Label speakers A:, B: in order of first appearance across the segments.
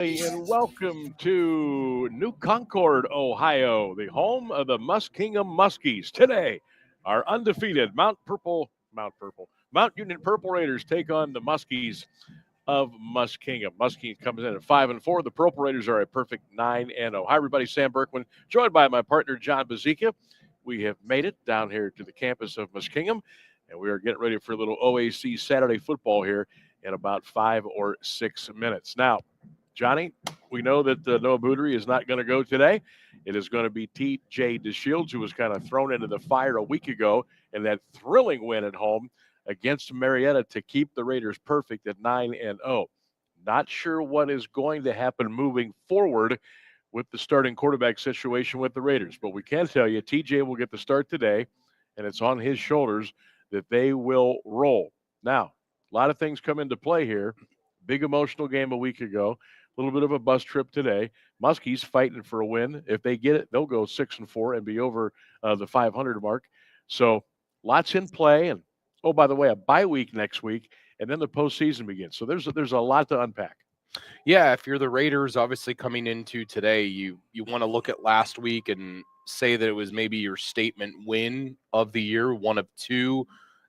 A: And welcome to New Concord, Ohio, the home of the Muskingum Muskies. Today, our undefeated Mount Union Purple Raiders take on the Muskies of Muskingum. Muskingum comes in at 5-4. The Purple Raiders are a perfect 9-0. Hi, everybody. Sam Berkman, joined by my partner John Bazika. We have made it down here to the campus of Muskingum, and we are getting ready for a little OAC Saturday football here in about 5 or 6 minutes. Now, Johnny, we know that Noah Boudry is not going to go today. It is going to be T.J. DeShields, who was kind of thrown into the fire a week ago in that thrilling win at home against Marietta to keep the Raiders perfect at 9-0. Not sure what is going to happen moving forward with the starting quarterback situation with the Raiders, but we can tell you TJ will get the start today, and it's on his shoulders that they will roll. Now, a lot of things come into play here. Big emotional game a week ago. A little bit of a bus trip today. Muskies fighting for a win. If they get it, they'll go 6-4 and be over the 500 mark. So lots in play. And oh, by the way, a bye week next week, and then the postseason begins. So there's a lot to unpack.
B: Yeah, if you're the Raiders, obviously coming into today, you want to look at last week and say that it was maybe your statement win of the year, one of two,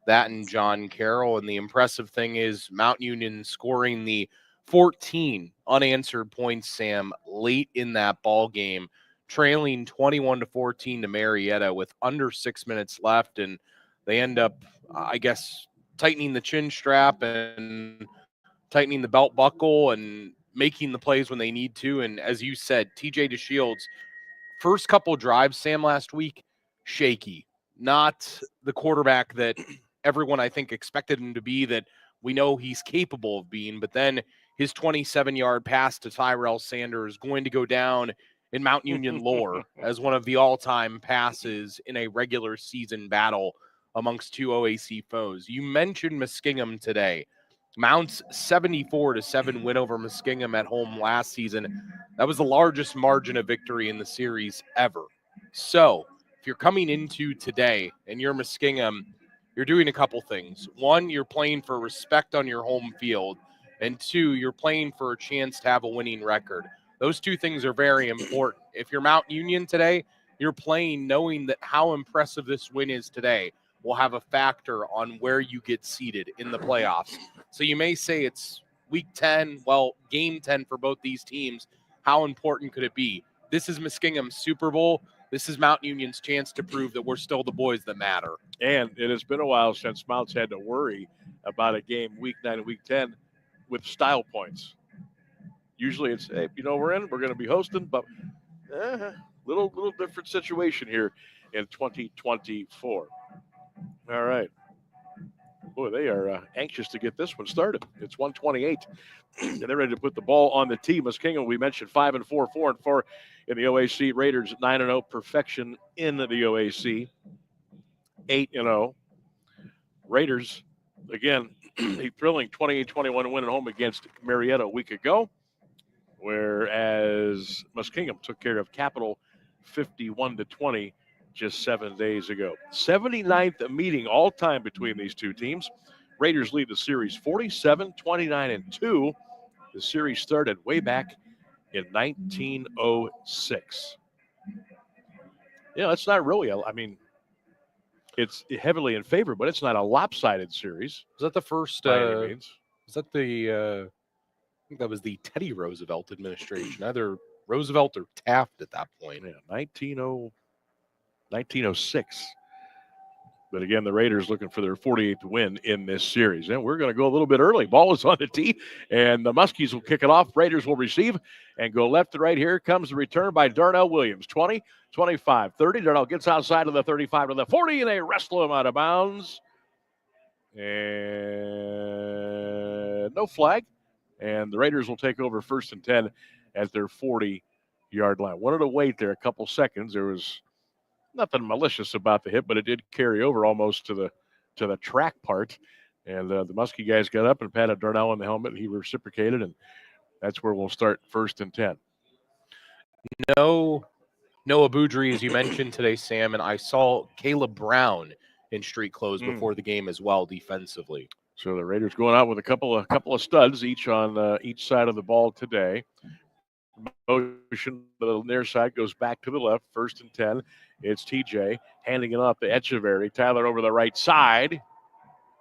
B: that and John Carroll. And the impressive thing is Mount Union scoring the 14 unanswered points, Sam, late in that ball game, trailing 21-14 to Marietta with under 6 minutes left. And they end up, I guess, tightening the chin strap and tightening the belt buckle and making the plays when they need to. And as you said, TJ DeShields, first couple drives, Sam, last week, shaky. Not the quarterback that everyone, I think, expected him to be, that we know he's capable of being. But then his 27-yard pass to Tyrell Sanders going to go down in Mount Union lore as one of the all-time passes in a regular season battle amongst two OAC foes. You mentioned Muskingum today. Mount's 74-7 win over Muskingum at home last season. That was the largest margin of victory in the series ever. So if you're coming into today and you're Muskingum, you're doing a couple things. One, you're playing for respect on your home field. And two, you're playing for a chance to have a winning record. Those two things are very important. If you're Mount Union today, you're playing knowing that how impressive this win is today will have a factor on where you get seated in the playoffs. So you may say it's week 10, well, game 10 for both these teams. How important could it be? This is Muskingum's Super Bowl. This is Mount Union's chance to prove that we're still the boys that matter.
A: And it has been a while since Mount's had to worry about a game week 9 and week 10 with style points. Usually it's, hey, we're going to be hosting, but little different situation here in 2024. All right. Boy, they are anxious to get this one started. It's 1:28, and they're ready to put the ball on the tee. Muskingum, we mentioned 5-4, 4-4 in the OAC. Raiders 9-0, perfection in the OAC. 8-0. Raiders, again, a thrilling 28-21 win at home against Marietta a week ago, whereas Muskingum took care of Capital 51-20 just 7 days ago. 79th meeting all time between these two teams. Raiders lead the series 47-29-2. The series started way back in 1906. It's not really, it's heavily in favor, but it's not a lopsided series.
B: Was that the first? Was that the? I think that was the Teddy Roosevelt administration, either Roosevelt or Taft at that point.
A: Yeah, 1906. But again, the Raiders looking for their 48th win in this series. And we're going to go a little bit early. Ball is on the tee, and the Muskies will kick it off. Raiders will receive and go left to right. Here comes the return by Darnell Williams. 20, 25, 30. Darnell gets outside of the 35 to the 40, and they wrestle him out of bounds. And no flag. And the Raiders will take over 1st and 10 at their 40-yard line. Wanted to wait there a couple seconds. There was nothing malicious about the hit, but it did carry over almost to the track part. And the Muskie guys got up and patted Darnell on the helmet. He reciprocated, and that's where we'll start 1st and 10.
B: No Noah Boudry, as you mentioned today, Sam, and I saw Caleb Brown in street clothes before the game as well defensively.
A: So the Raiders going out with a couple of studs each on each side of the ball today. Motion to the near side goes back to the left. 1st and 10. It's TJ handing it off to Echeverry. Tyler over the right side.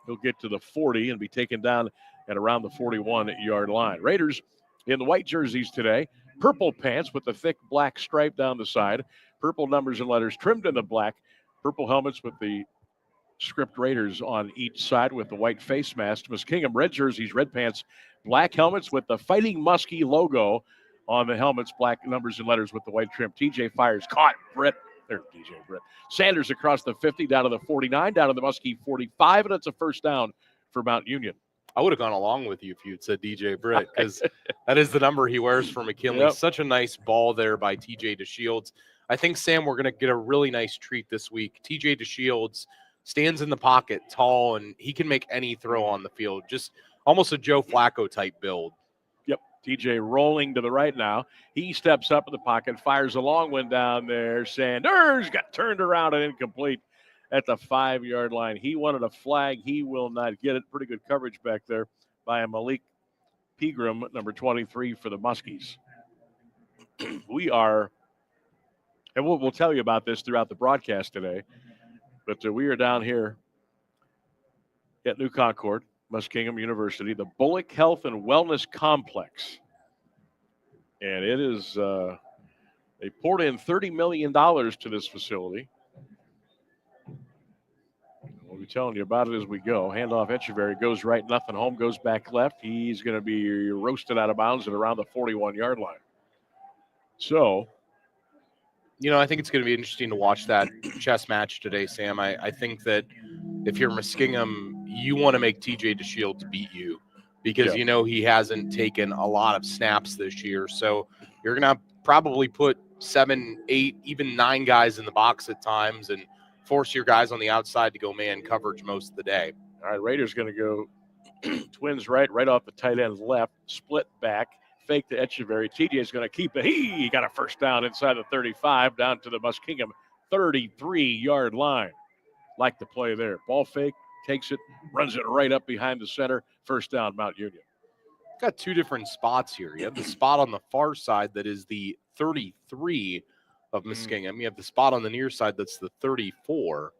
A: He'll get to the 40 and be taken down at around the 41-yard line. Raiders in the white jerseys today. Purple pants with the thick black stripe down the side. Purple numbers and letters trimmed in the black. Purple helmets with the script Raiders on each side with the white face mask. Muskingum red jerseys, red pants, black helmets with the Fighting Muskie logo on the helmets, black numbers and letters with the white trim. TJ fires, caught. Brett Sanders across the 50, down to the 49, down to the Muskie 45, and it's a first down for Mount Union.
B: I would have gone along with you if you'd said DJ Britt, because that is the number he wears for McKinley.
A: Yep.
B: Such a nice ball there by TJ DeShields. I think, Sam, we're going to get a really nice treat this week. TJ DeShields stands in the pocket tall, and he can make any throw on the field. Just almost a Joe Flacco type build.
A: Yep. TJ rolling to the right now. He steps up in the pocket, fires a long one down there. Sanders got turned around and incomplete at the 5-yard line. He wanted a flag. He will not get it. Pretty good coverage back there by Malik Pegram, number 23 for the Muskies. We are, and we'll tell you about this throughout the broadcast today, but we are down here at New Concord, Muskingum University, the Bullock Health and Wellness Complex. And it is, they poured in $30 million to this facility. We'll be telling you about it as we go. Handoff Echeverry goes right, nothing home, goes back left. He's going to be roasted out of bounds at around the 41-yard line. So,
B: I think it's going to be interesting to watch that chess match today, Sam. I think that if you're Muskingum, you want to make TJ DeShields beat you because he hasn't taken a lot of snaps this year. So you're going to probably put 7, 8, even 9 guys in the box at times and force your guys on the outside to go man coverage most of the day.
A: All right, Raiders going to go twins right off the tight end left, split back, fake to Echeverry. TJ's going to keep it. He got a first down inside the 35, down to the Muskingum 33-yard line. Like the play there. Ball fake, takes it, runs it right up behind the center. First down, Mount Union.
B: Got 2 different spots here. You have the spot on the far side that is the 33 of Muskingum. You have the spot on the near side that's the 34.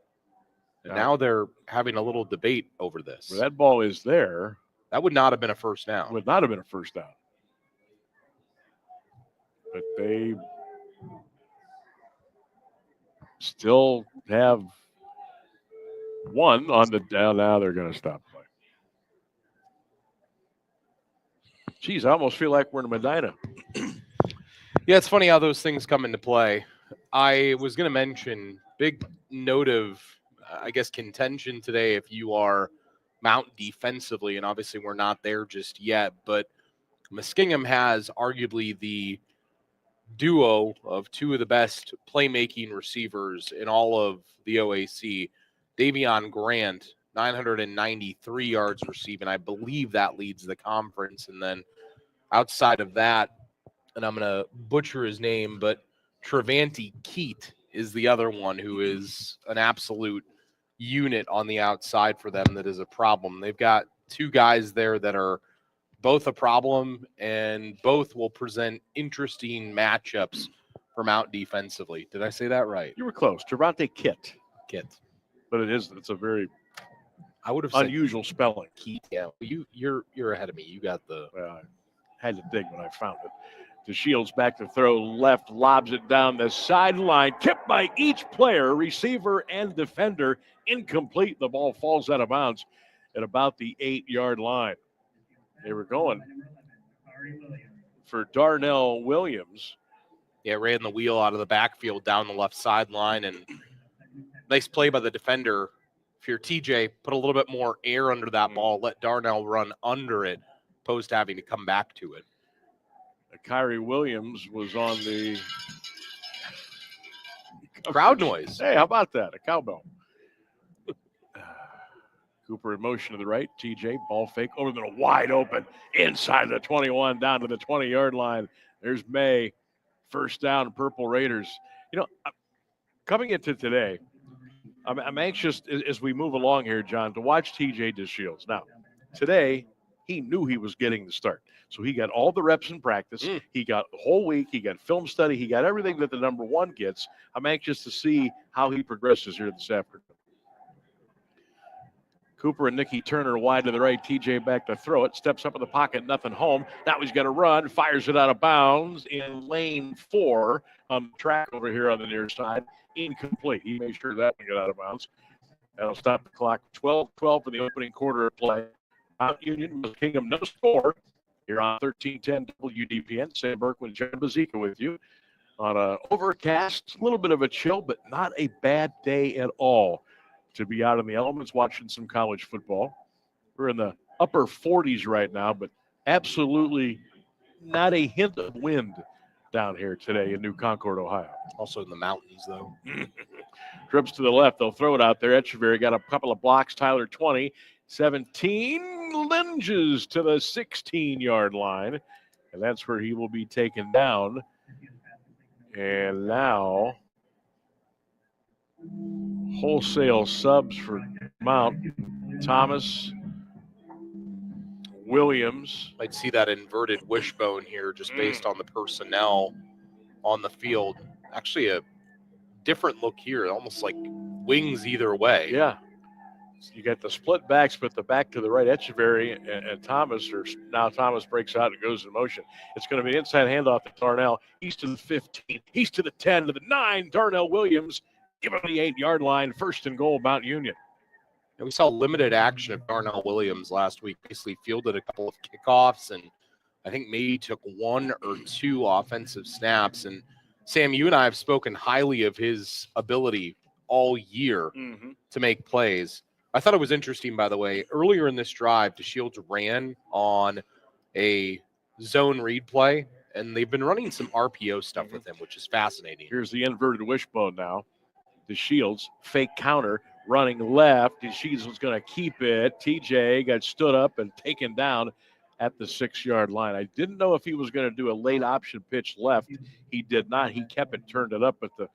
B: And now they're having a little debate over this.
A: Where that ball is there.
B: That would not have been a first down.
A: Would not have been a first down. But they still have one on the down. Now they're going to stop play. Geez, I almost feel like we're in Medina.
B: Yeah, it's funny how those things come into play. I was going to mention big note of, contention today if you are Mount defensively, and obviously we're not there just yet, but Muskingum has arguably the duo of 2 of the best playmaking receivers in all of the OAC. Davion Grant, 993 yards receiving. I believe that leads the conference. And then outside of that, and I'm going to butcher his name, but Travanti Keat is the other one who is an absolute unit on the outside for them that is a problem. They've got 2 guys there that are both a problem, and both will present interesting matchups for Mount defensively. Did I say that right?
A: You were close. Travante Kit. But it's a very unusual spelling.
B: Keat. Yeah, you're ahead of me. You got the.
A: Well, I had to dig when I found it. DeShields back to throw left, lobs it down the sideline. Tipped by each player, receiver and defender. Incomplete. The ball falls out of bounds at about the 8-yard line. They were going for Darnell Williams.
B: Yeah, ran the wheel out of the backfield down the left sideline, and nice play by the defender. If you're TJ, put a little bit more air under that ball, let Darnell run under it, opposed to having to come back to it.
A: Kyrie Williams was on the
B: crowd noise.
A: Hey, how about that? A cowbell. Cooper in motion to the right. TJ, ball fake over to the wide open inside the 21 down to the 20-yard line. There's May. First down, Purple Raiders. Coming into today, I'm anxious as we move along here, John, to watch TJ DeShields. Now, Today, he knew he was getting the start. So he got all the reps in practice. He got the whole week. He got film study. He got everything that the number one gets. I'm anxious to see how he progresses here this afternoon. Cooper and Nicky Turner wide to the right. TJ back to throw it. Steps up in the pocket. Nothing home. Now he's going to run. Fires it out of bounds in lane 4 on the track over here on the near side. Incomplete. He made sure that one got out of bounds. That'll stop the clock. 12-12 for the opening quarter of play. Mount Union, Muskingum, no score. Here on 1310 WDPN. Sam Burke with John Bazika with you on an overcast, a little bit of a chill, but not a bad day at all to be out in the elements watching some college football. We're in the upper 40s right now, but absolutely not a hint of wind down here today in New Concord, Ohio.
B: Also in the mountains, though.
A: Trips to the left. They'll throw it out there. Echeverry got a couple of blocks. Tyler 20, 17, lunges to the 16-yard line. And that's where he will be taken down. And now wholesale subs for Mount. Thomas, Williams.
B: I'd see that inverted wishbone here just based on the personnel on the field. Actually, a different look here, almost like wings either way.
A: Yeah. You got the split backs, but the back to the right, Echeverry and Thomas, or now Thomas breaks out and goes in motion. It's going to be an inside handoff to Darnell. He's to the 15. He's to the 10, to the 9. Darnell Williams, give him the 8-yard line. First and goal, Mount Union.
B: And we saw limited action of Darnell Williams last week. Basically fielded a couple of kickoffs and I think maybe took 1 or 2 offensive snaps. And Sam, you and I have spoken highly of his ability all year to make plays. I thought it was interesting, by the way, earlier in this drive, DeShields ran on a zone read play, and they've been running some RPO stuff with him, which is fascinating.
A: Here's the inverted wishbone now. DeShields, fake counter, running left. DeShields was going to keep it. TJ got stood up and taken down at the 6-yard line. I didn't know if he was going to do a late option pitch left. He did not. He kept it, turned it up, but the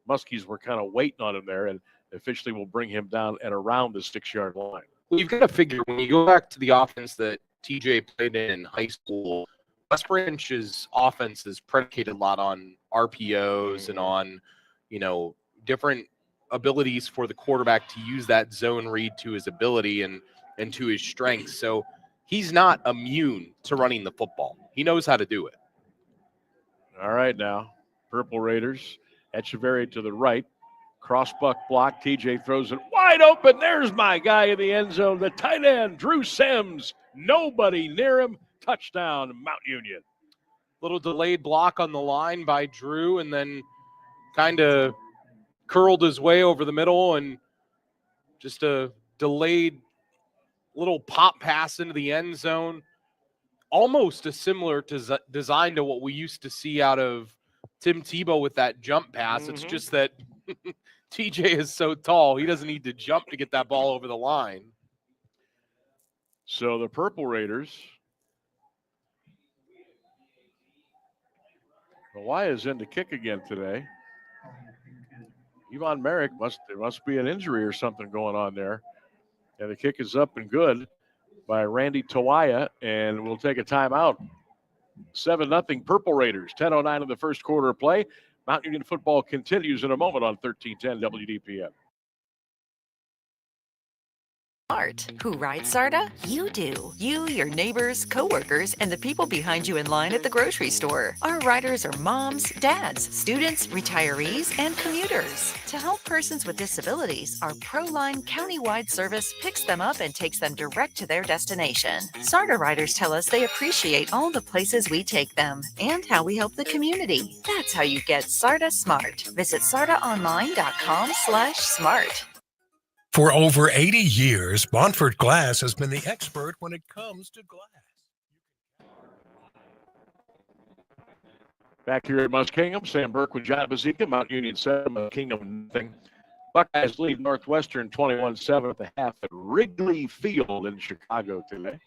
A: Muskies were kind of waiting on him there, and officially will bring him down at around the 6-yard line.
B: Well, you've got to figure when you go back to the offense that TJ played in high school, West Branch's offense is predicated a lot on RPOs and on, different abilities for the quarterback to use that zone read to his ability and to his strengths. So he's not immune to running the football. He knows how to do it.
A: All right now, Purple Raiders, Echeverry to the right. Crossbuck block. TJ throws it wide open. There's my guy in the end zone, the tight end, Drew Sims. Nobody near him. Touchdown, Mount Union.
B: Little delayed block on the line by Drew, and then kind of curled his way over the middle, and just a delayed little pop pass into the end zone. Almost a similar design to what we used to see out of Tim Tebow with that jump pass. It's just that TJ is so tall, he doesn't need to jump to get that ball over the line.
A: So the Purple Raiders, Hawaii is in to kick again today. Yvonne Merrick there must be an injury or something going on there. And the kick is up and good by Randy Tawaya, and we'll take a timeout. 7-0 Purple Raiders. 10:09 in the first quarter of play. Mount Union football continues in a moment on 1310 WDPN.
C: Smart. Who rides SARTA? You do. You, your neighbors, coworkers, and the people behind you in line at the grocery store. Our riders are moms, dads, students, retirees, and commuters. To help persons with disabilities, our ProLine countywide service picks them up and takes them direct to their destination. SARTA riders tell us they appreciate all the places we take them and how we help the community. That's how you get SARTA Smart. Visit sartaonline.com/smart.
D: For over 80 years, Montfort Glass has been the expert when it comes to glass.
A: Back here at Muskingum, Sam Burke with John Bazika, Mount Union 7, Muskingum nothing. Buckeyes lead Northwestern 21-7 at the half at Wrigley Field in Chicago today.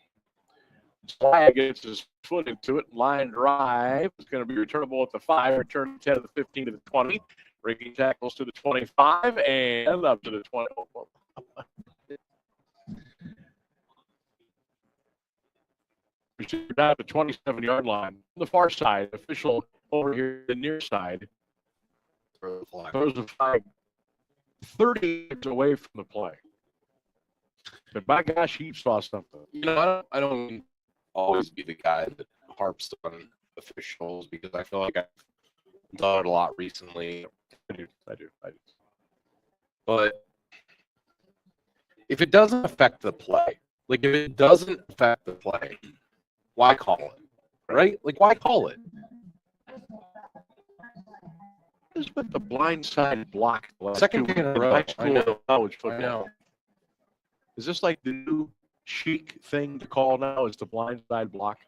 A: Swag gets his foot into it. Line drive. It's going to be returnable at the 5, return 10 to the 15 to the 20. Ricky tackles to the 25 and up to the 20. receiver down to 27-yard line. On the far side, official over here, the near side, throws the flag 30 yards away from the play. But by gosh, he saw something.
B: I don't always be the guy that harps on officials because I feel like I've done it a lot recently.
A: I do.
B: But if it doesn't affect the play, like if it doesn't affect the play, why call it? Right? Like, why call it?
A: This is with the blind side block.
B: Second game in a row.
A: High school and college football.
B: I know.
A: Is this like the new chic thing to call now? Is the blind side block?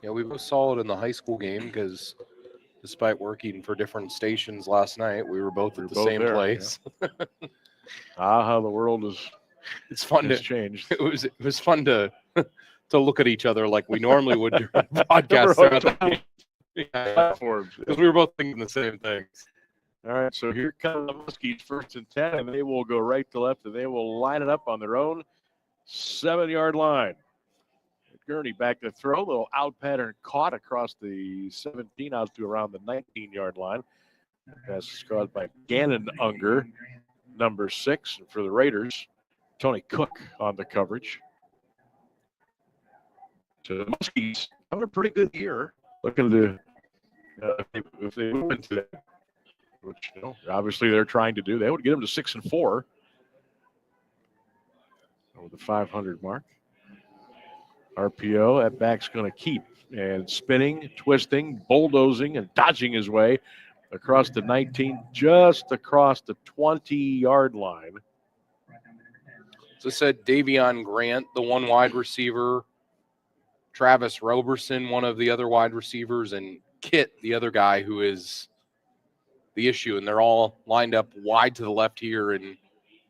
B: Yeah, we both saw it in the high school game because despite working for different stations last night, we were both at the same
A: there,
B: place.
A: Yeah. How the world
B: It's fun
A: has
B: to
A: changed.
B: It was fun to look at each other like we normally would during the podcast throughout the game.
A: Platforms.
B: Because we were both thinking the same things.
A: All right, so here come the Muskies, 1st and 10, and they will go right to left, and they will line it up on their own 7-yard line. Gurney back to throw, little out pattern caught across the 17 out to around the 19-yard line. Pass is caught by Gannon Unger, number 6. And for the Raiders, Tony Cook on the coverage. So the Muskies having a pretty good year. Looking to, if they move into that, which obviously they're trying to do, they would get them to 6-4 over the 500 mark. RPO, that back's going to keep and spinning, twisting, bulldozing, and dodging his way across the 19, just across the 20-yard line.
B: So said Davion Grant, the one wide receiver, Travis Roberson, one of the other wide receivers, and Kit, the other guy who is the issue. And they're all lined up wide to the left here in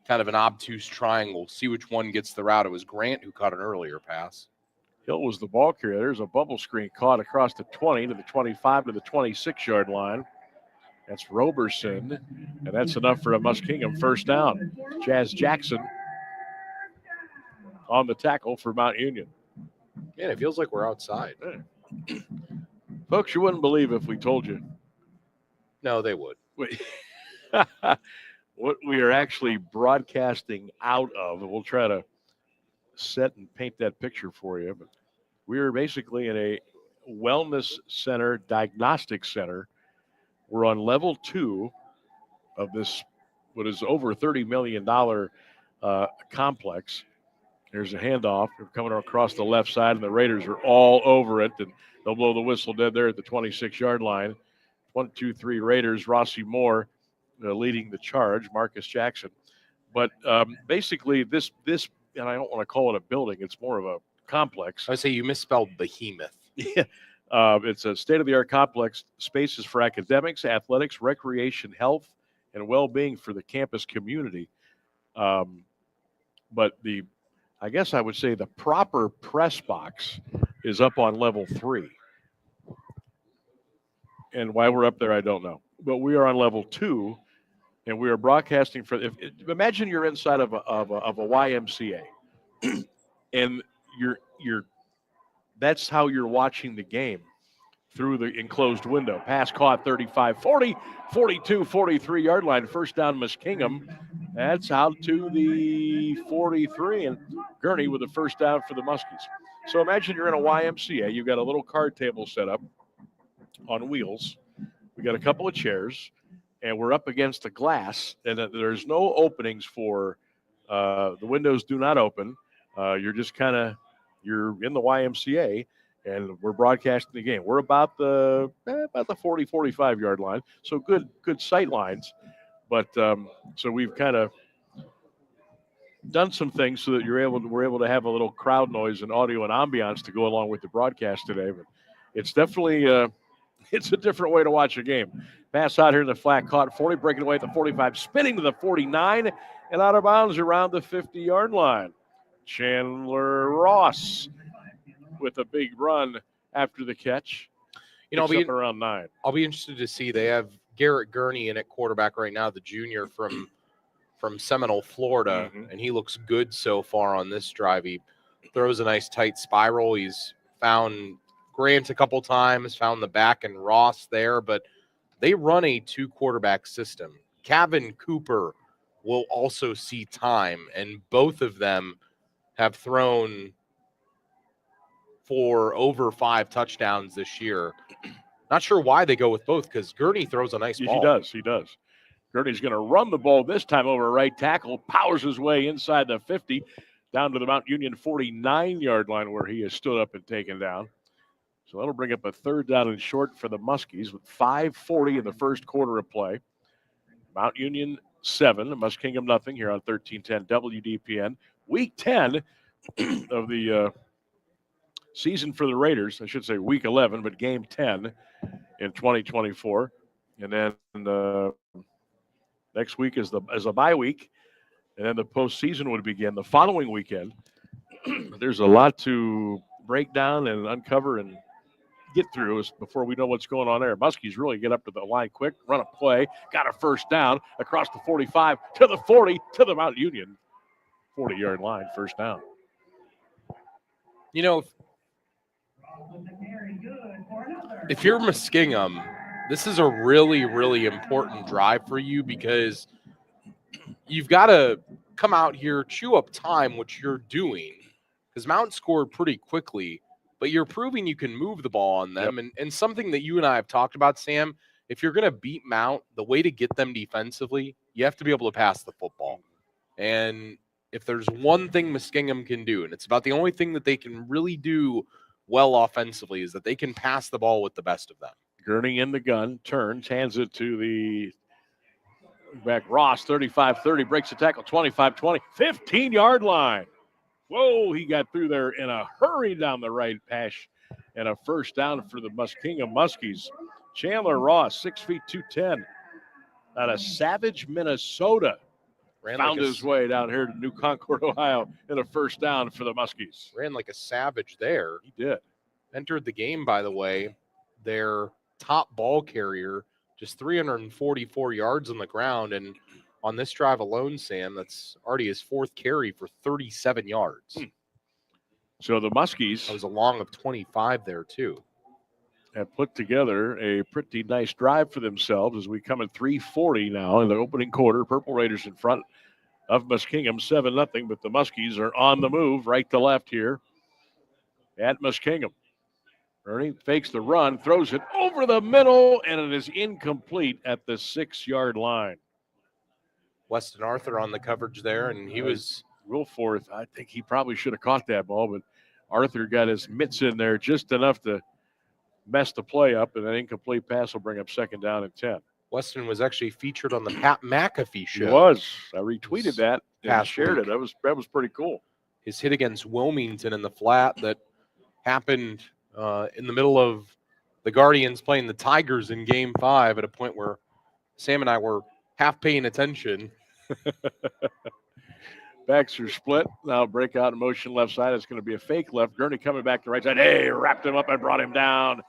B: kind of an obtuse triangle. See which one gets the route. It was Grant who caught an earlier pass.
A: Hill was the ball carrier. There's a bubble screen caught across the 20 to the 25 to the 26-yard line. That's Roberson, and that's enough for a Muskingum first down. Jazz Jackson on the tackle for Mount Union.
B: Man, it feels like we're outside.
A: Folks, you wouldn't believe if we told you.
B: No, they would.
A: What we are actually broadcasting out of, and we'll try to set and paint that picture for you. But we are basically in a wellness center, diagnostic center. We're on level 2 of this, what is over $30 million complex. There's a handoff. They're coming across the left side, and the Raiders are all over it, and they'll blow the whistle dead there at the 26-yard line. 1, 2, 3 Raiders. Rossi Moore leading the charge. Marcus Jackson. But basically, this, and I don't want to call it a building. It's more of a complex.
B: I would say you misspelled behemoth.
A: Yeah. It's a state-of-the-art complex. Spaces for academics, athletics, recreation, health, and well-being for the campus community. But I guess I would say the proper press box is up on level 3. And why we're up there, I don't know. But we are on level 2, and we are broadcasting for. Imagine you're inside of a YMCA, and you're. That's how you're watching the game through the enclosed window. Pass caught 35, 40, 42, 43-yard line. First down, Muskingum. That's out to the 43, and Gurney with the first down for the Muskies. So imagine you're in a YMCA. You've got a little card table set up on wheels. We got a couple of chairs, and we're up against the glass, and there's no openings for the windows do not open. You're just you're in the YMCA, and we're broadcasting the game. We're about the 40, 45-yard line, so good sight lines. But so we've kind of done some things so that we're able to have a little crowd noise and audio and ambiance to go along with the broadcast today. But it's definitely it's a different way to watch a game. Pass out here in the flat, caught 40, breaking away at the 45, spinning to the 49, and out of bounds around the 50-yard line. Chandler Ross with a big run after the catch.
B: I'll be
A: around 9.
B: I'll be interested to see. They have Garrett Gurney in at quarterback right now, the junior from Seminole, Florida, and he looks good so far on this drive. He throws a nice tight spiral. He's found Grant a couple times, found the back and Ross there, but they run a 2-quarterback system. Kevin Cooper will also see time, and both of them have thrown for over 5 touchdowns this year. Not sure why they go with both, because Gurney throws a nice ball.
A: He does. Gurney's going to run the ball this time over right tackle, powers his way inside the 50, down to the Mount Union 49-yard line where he has stood up and taken down. So that'll bring up a 3rd down and short for the Muskies with 5:40 in the first quarter of play. Mount Union 7, Muskingum nothing here on 1310 WDPN. Week 10 of the season for the Raiders. I should say week 11, but game 10 in 2024. And then next week is a bye week, and then the postseason would begin the following weekend. There's a lot to break down and uncover and get through before we know what's going on there. Muskies really get up to the line quick, run a play, got a first down across the 45 to the 40 to the Mount Union 40-yard line, first down.
B: You know, if you're Muskingum, this is a really, really important drive for you because you've got to come out here, chew up time, which you're doing, because Mount scored pretty quickly, but you're proving you can move the ball on them. Yep. And something that you and I have talked about, Sam, if you're going to beat Mount, the way to get them defensively, you have to be able to pass the football. And if there's one thing Muskingum can do, and it's about the only thing that they can really do well offensively, is that they can pass the ball with the best of them.
A: Gurney in the gun, turns, hands it to the back Ross, 35-30, breaks the tackle, 25-20, 15-yard line. Whoa, he got through there in a hurry down the right pass, and a first down for the Muskingum Muskies. Chandler Ross, 6 feet 210, out of Savage, Minnesota. Found his way down here to New Concord, Ohio, in a first down for the Muskies.
B: Ran like a savage there.
A: He did.
B: Entered the game, by the way, their top ball carrier, just 344 yards on the ground. And on this drive alone, Sam, that's already his 4th carry for 37 yards.
A: So the Muskies.
B: That was a long of 25 there, too.
A: Have put together a pretty nice drive for themselves as we come at 3:40 now in the opening quarter. Purple Raiders in front of Muskingum, 7-0, but the Muskies are on the move right to left here at Muskingum. Ernie fakes the run, throws it over the middle, and it is incomplete at the 6-yard line.
B: Weston Arthur on the coverage there, and he was
A: Wilforth. I think he probably should have caught that ball, but Arthur got his mitts in there just enough to mess the play up, and an incomplete pass will bring up 2nd down and 10.
B: Weston was actually featured on the Pat McAfee show.
A: He was. I retweeted that and shared it. That was pretty cool.
B: His hit against Wilmington in the flat that happened in the middle of the Guardians playing the Tigers in Game 5 at a point where Sam and I were half paying attention.
A: Backs are split. Now breakout in motion left side. It's going to be a fake left. Gurney coming back to right side. Hey, wrapped him up and brought him down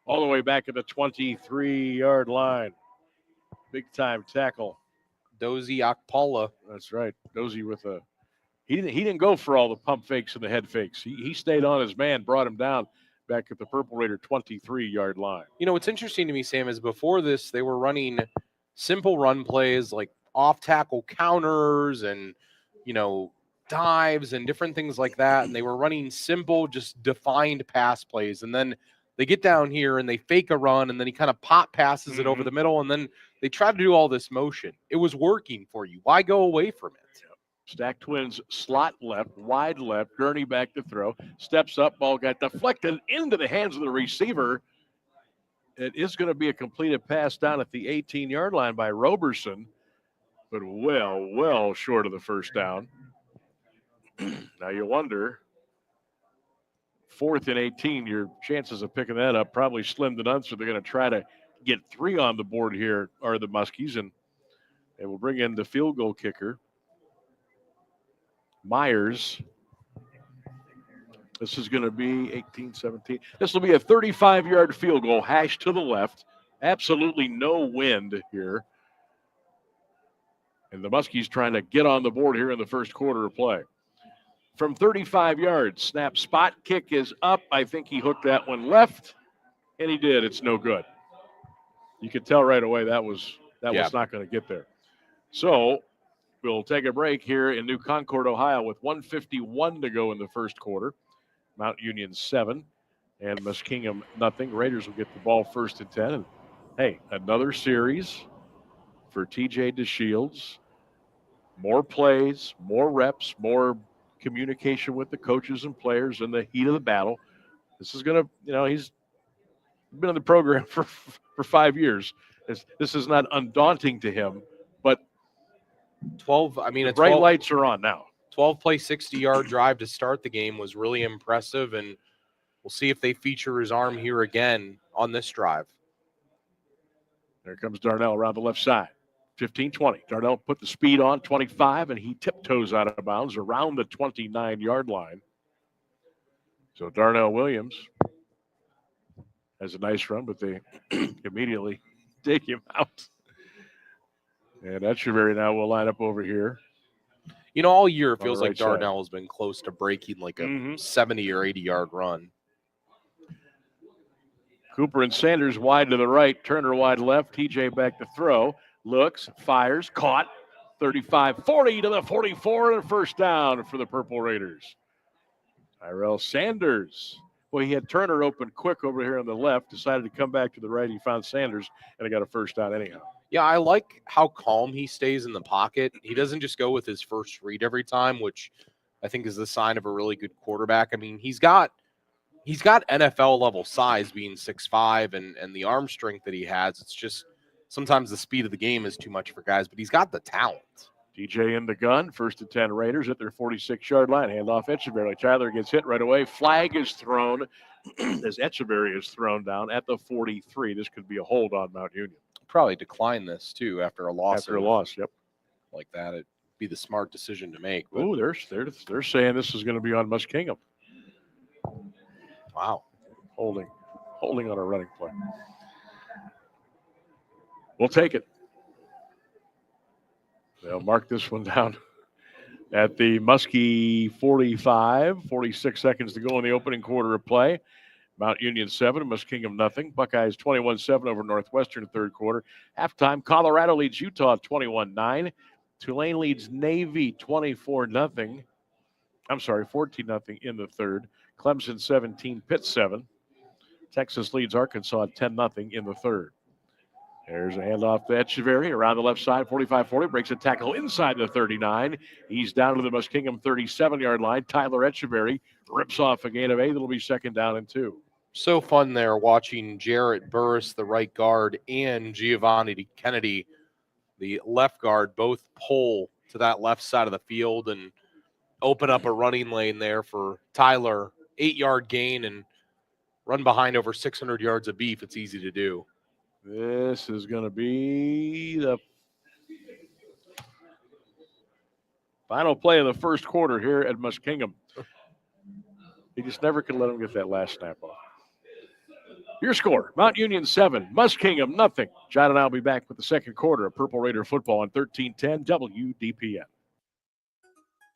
A: all the way back at the 23-yard line. Big time tackle.
B: Dozie Akpala.
A: That's right. Dozie with a he didn't go for all the pump fakes and the head fakes. He stayed on his man, brought him down back at the Purple Raider 23-yard line.
B: You know, what's interesting to me, Sam, is before this they were running simple run plays like off tackle counters and dives and different things like that. And they were running simple, just defined pass plays. And then they get down here and they fake a run and then he kind of pop passes it over the middle. And then they try to do all this motion. It was working for you. Why go away from it?
A: Stack Twins slot left, wide left, Gurney back to throw, steps up, ball got deflected into the hands of the receiver. It is going to be a completed pass down at the 18-yard line by Roberson, but well short of the first down. Now you wonder, 4th and 18, your chances of picking that up probably slim to none, so they're going to try to get 3 on the board here, are the Muskies, and they will bring in the field goal kicker, Myers. This is going to be 18-17. This will be a 35-yard field goal, hash to the left. Absolutely no wind here. And the Muskies trying to get on the board here in the first quarter of play. from 35 yards. Snap, spot, kick is up. I think he hooked that one left, and he did. It's no good. You could tell right away that was not going to get there. So we'll take a break here in New Concord, Ohio, with 1:51 to go in the first quarter. Mount Union 7 and Muskingum nothing. Raiders will get the ball first and 10. And hey, another series for TJ DeShields. More plays, more reps, more communication with the coaches and players in the heat of the battle. This is going to, he's been in the program for 5 years. This is not undaunting to him, but
B: 12, I mean,
A: the bright lights are on now.
B: 12-play, 60-yard drive to start the game was really impressive, and we'll see if they feature his arm here again on this drive.
A: There comes Darnell around the left side. 15-20. Darnell put the speed on, 25, and he tiptoes out of bounds around the 29-yard line. So Darnell Williams has a nice run, but they immediately take him out. And Echeverry now will line up over here.
B: All year it feels
A: right
B: like Darnell has been close to breaking like a 70 or 80-yard run.
A: Cooper and Sanders wide to the right, Turner wide left, TJ back to throw. Looks, fires, caught, 35-40 to the 44, and a first down for the Purple Raiders. Tyrell Sanders. Well, he had Turner open quick over here on the left, decided to come back to the right. He found Sanders, and he got a first down anyhow.
B: Yeah, I like how calm he stays in the pocket. He doesn't just go with his first read every time, which I think is the sign of a really good quarterback. I mean, he's got NFL-level size being 6'5", and the arm strength that he has. It's just sometimes the speed of the game is too much for guys, but he's got the talent.
A: DJ in the gun, first and 10 Raiders at their 46-yard line. Handoff Echeverry. Tyler gets hit right away. Flag is thrown as Echeverry is thrown down at the 43. This could be a hold on Mount Union.
B: Probably decline this, too, after a loss.
A: After a loss, yep.
B: Like that, it'd be the smart decision to make.
A: Oh, they're saying this is going to be on Muskingum.
B: Wow.
A: Holding on a running play. We'll take it. They'll mark this one down at the Muskie 45. 46 seconds to go in the opening quarter of play. Mount Union 7, Muskingum nothing. Buckeyes 21-7 over Northwestern third quarter. Halftime, Colorado leads Utah 21-9. Tulane leads Navy 24-0. I'm sorry, 14-0 in the third. Clemson 17, Pitt 7. Texas leads Arkansas 10-0 in the third. There's a handoff to Echeverry around the left side, 45-40, breaks a tackle inside the 39. He's down to the Muskingum 37-yard line. Tyler Echeverry rips off a gain of 8. It'll be second down and 2.
B: So fun there watching Jarrett Burris, the right guard, and Giovanni Kennedy, the left guard, both pull to that left side of the field and open up a running lane there for Tyler. 8-yard gain and run behind over 600 yards of beef. It's easy to do.
A: This is going to be the final play of the first quarter here at Muskingum. He just never could let him get that last snap off. Your score, Mount Union 7, Muskingum nothing. John and I will be back with the second quarter of Purple Raider football on 1310 WDPN.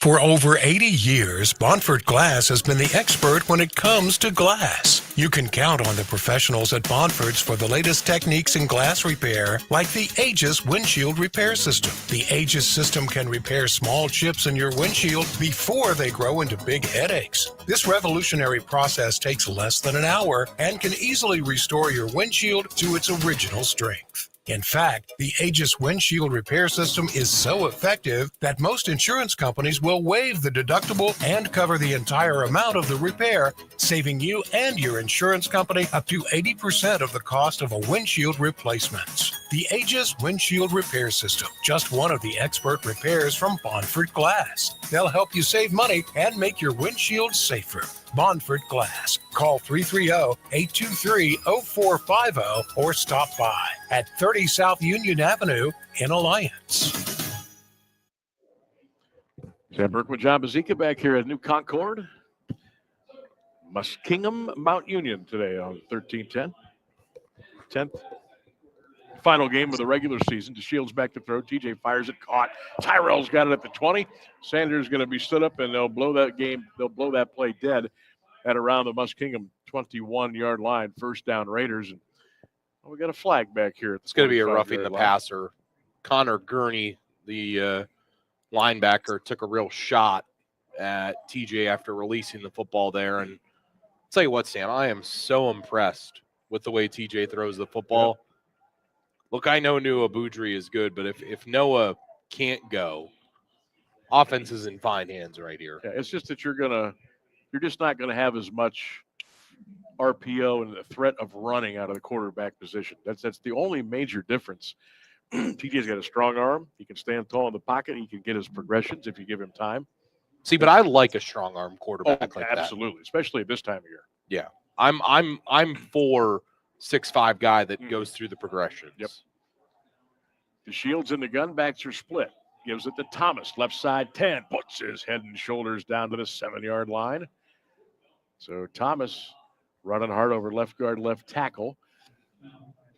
D: For over 80 years, Bonford Glass has been the expert when it comes to glass. You can count on the professionals at Bonford's for the latest techniques in glass repair, like the Aegis windshield repair system. The Aegis system can repair small chips in your windshield before they grow into big headaches. This revolutionary process takes less than an hour and can easily restore your windshield to its original strength. In fact, the Aegis windshield repair system is so effective that most insurance companies will waive the deductible and cover the entire amount of the repair, saving you and your insurance company up to 80% of the cost of a windshield replacement. The Aegis windshield repair system, just one of the expert repairs from Bonford Glass. They'll help you save money and make your windshield safer. Bonford Glass. Call 330-823-0450 or stop by at 30 South Union Avenue in Alliance.
A: Sam Berkman, John Bazika back here at New Concord. Muskingum, Mount Union today on 1310. 10th Final game of the regular season. DeShields back to throw. TJ fires it, caught. Tyrell's got it at the 20. Sanders going to be stood up, and they'll blow that game. They'll blow that play dead at around the Muskingum 21-yard line. First down Raiders. And we got a flag back here.
B: It's going to be a roughing the passer. Connor Gurney, the linebacker, took a real shot at TJ after releasing the football there. And I'll tell you what, Sam, I am so impressed with the way TJ throws the football. Yep. Look, I know Noah Boudry is good, but if Noah can't go, offense is in fine hands right here.
A: Yeah, it's just that you're just not gonna have as much RPO and the threat of running out of the quarterback position. That's the only major difference. TJ's got a strong arm. He can stand tall in the pocket. He can get his progressions if you give him time.
B: See, but I like a strong arm quarterback like
A: absolutely, especially at this time of year.
B: Yeah, I'm for 6'5" guy that goes through the progressions.
A: Yep. DeShields in the gun, backs are split. Gives it to Thomas, left side 10. Puts his head and shoulders down to the 7-yard line. So Thomas running hard over left guard, left tackle.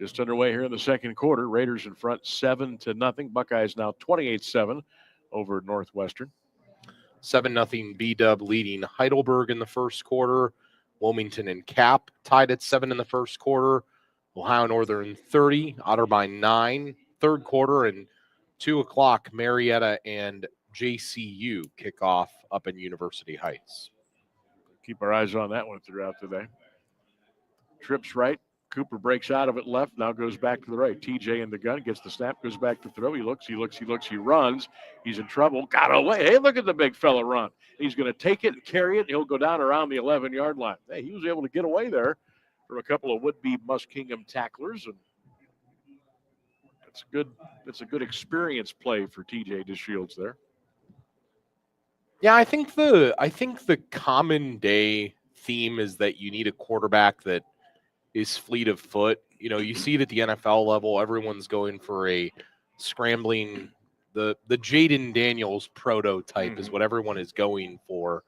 A: Just underway here in the second quarter. Raiders in front 7-0. Buckeyes now 28-7 over Northwestern.
B: 7-0 B-Dub leading Heidelberg in the first quarter. Wilmington and Cap tied at 7 in the first quarter. Ohio Northern 30, Otterbein 9, third quarter, and 2 o'clock, Marietta and JCU kick off up in University Heights.
A: Keep our eyes on that one throughout today. Trips right. Cooper breaks out of it left, now goes back to the right. TJ in the gun, gets the snap, goes back to throw. He looks, he runs. He's in trouble. Got away. Hey, look at the big fella run. He's going to take it and carry it. He'll go down around the 11-yard line. Hey, he was able to get away there from a couple of would-be Muskingum tacklers. And it's a good experience play for TJ DeShields there.
B: Yeah, I think the common day theme is that you need a quarterback that is fleet of foot. You know, you see it at the NFL level. Everyone's going for a scrambling, the Jaden Daniels prototype is what everyone is going for.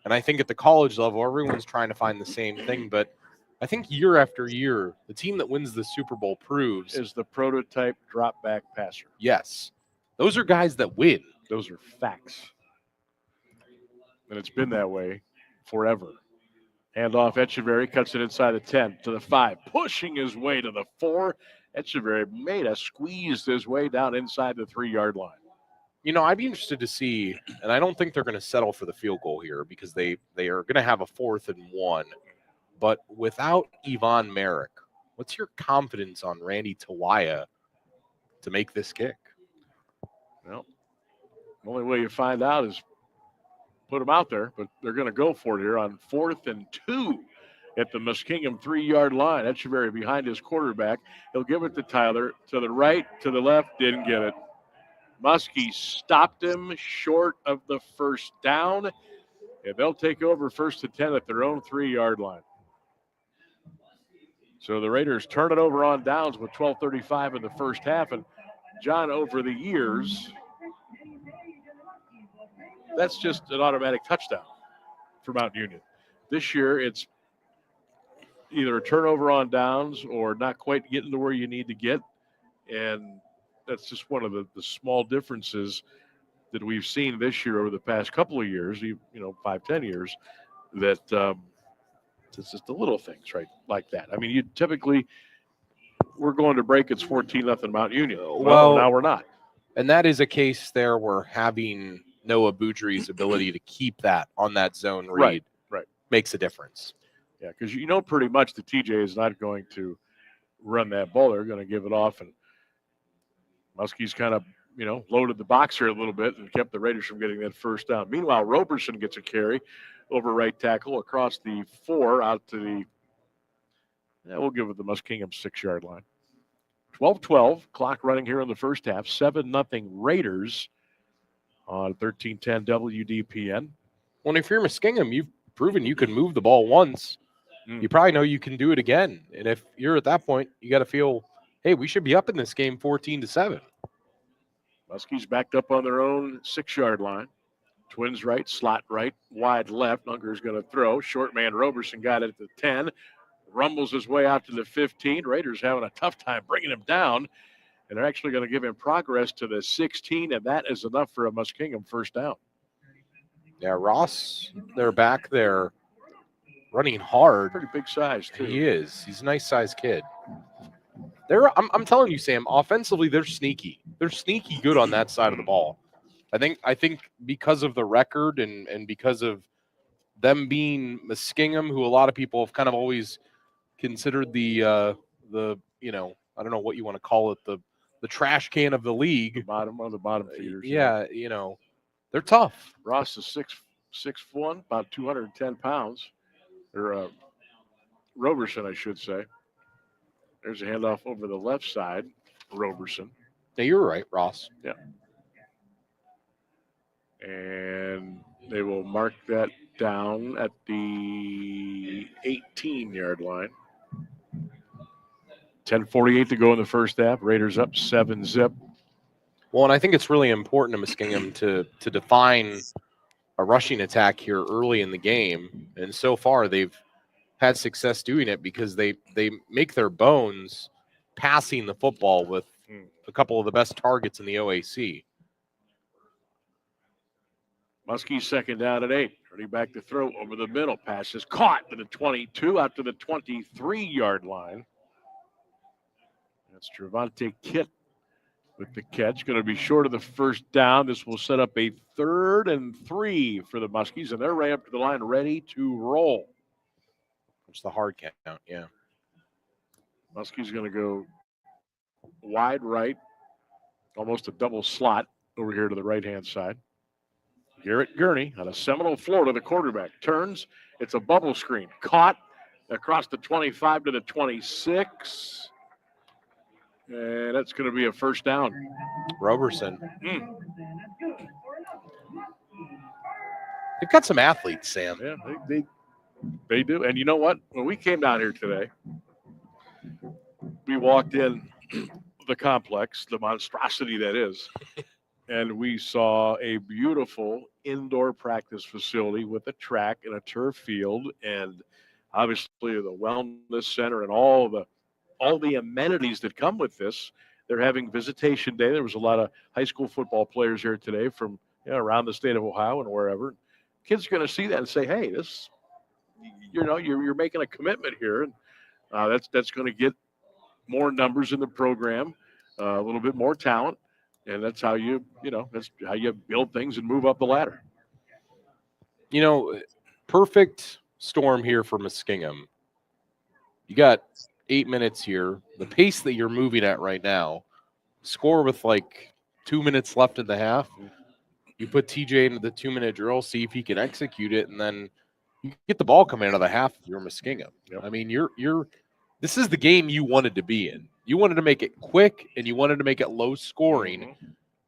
B: And I think at the college level, everyone's trying to find the same thing. But I think year after year, the team that wins the Super Bowl proves
A: is the prototype drop back passer.
B: Yes. Those are guys that win.
A: Those are facts. And it's been that way forever. Handoff, Echeverry cuts it inside the 10 to the 5, pushing his way to the 4. Echeverry squeezed his way down inside the 3-yard line.
B: You know, I'd be interested to see, and I don't think they're going to settle for the field goal here because they are going to have a 4th and 1. But without Yvonne Merrick, what's your confidence on Randy Tawaya to make this kick?
A: Well, the only way you find out is put them out there, but they're going to go for it here on 4th and 2 at the Muskingum 3-yard line. Echeverry behind his quarterback. He'll give it to Tyler. To the right, to the left, didn't get it. Muskie stopped him short of the first down, and they'll take over 1st and 10 at their own 3-yard line. So the Raiders turn it over on downs with 12:35 in the first half. And, John, over the years, that's just an automatic touchdown for Mount Union. This year, it's either a turnover on downs or not quite getting to where you need to get. And that's just one of the small differences that we've seen this year over the past couple of years, 5-10 years, that it's just the little things, right, like that. I mean, you typically, we're going to break, it's 14-0 Mount Union. Well, now we're not.
B: And that is a case there where having Noah Boudry's ability to keep that on that zone read
A: right.
B: makes a difference.
A: Yeah, because you know pretty much the TJ is not going to run that ball. They're going to give it off, and Muskie's kind of, loaded the box here a little bit and kept the Raiders from getting that first down. Meanwhile, Roberson gets a carry over right tackle across the 4 out to we'll give it the Muskingum 6-yard line. 12-12, clock running here in the first half. 7-0 Raiders on 1310 WDPN.
B: Well, if you're Muskingum, you've proven you can move the ball once. You probably know you can do it again. And if you're at that point, you got to feel, hey, we should be up in this game 14-7.
A: Muskie's backed up on their own 6-yard line. Twins right, slot right, wide left. Unger's going to throw. Short man Roberson got it at the 10. rumbles his way out to the 15. Raiders having a tough time bringing him down, and they're actually going to give him progress to the 16, and that is enough for a Muskingum first down.
B: Yeah, Ross, they're back there running hard.
A: Pretty big size, too.
B: He is. He's a nice-sized kid. I'm telling you, Sam, offensively, they're sneaky. They're sneaky good on that side of the ball. I think because of the record and because of them being Muskingum, who a lot of people have kind of always considered the I don't know what you want to call it, the trash can of the league.
A: One of the bottom feeders.
B: Yeah, they're tough.
A: Ross is 6'1", about 210 pounds. Or Roberson, I should say. There's a handoff over the left side. Roberson.
B: Yeah, you're right, Ross.
A: Yeah. And they will mark that down at the 18-yard line. 10:48 to go in the first half. Raiders up 7-zip.
B: Well, and I think it's really important to Muskingum to define a rushing attack here early in the game. And so far, they've had success doing it because they make their bones passing the football with a couple of the best targets in the OAC.
A: Muskie's second down at 8. Running back to throw over the middle. Pass is caught to the 22, out to the 23-yard line. That's Trevante Kitt with the catch. Going to be short of the first down. This will set up a 3rd and 3 for the Muskies, and they're right up to the line ready to roll.
B: It's the hard count, yeah.
A: Muskie's going to go wide right, almost a double slot over here to the right-hand side. Garrett Gurney out of Seminole, Florida, the quarterback. Turns. It's a bubble screen. Caught across the 25 to the 26. And that's going to be a first down.
B: Roberson. They've got some athletes, Sam.
A: Yeah, they do. And you know what? When we came down here today, we walked in the complex, the monstrosity that is, and we saw a beautiful indoor practice facility with a track and a turf field and obviously the wellness center and all the amenities that come with this. They're having visitation day. There was a lot of high school football players here today from around the state of Ohio and wherever. Kids are going to see that and say, hey, this, you're making a commitment here. And that's going to get more numbers in the program, a little bit more talent. And that's how that's how you build things and move up the ladder.
B: Perfect storm here for Muskingum. You got 8 minutes here. The pace that you're moving at right now, score with like 2 minutes left in the half. You put TJ into the 2-minute drill, see if he can execute it, and then you get the ball coming out of the half if you're Muskingum.
A: Yep.
B: I mean, this is the game you wanted to be in. You wanted to make it quick, and you wanted to make it low scoring,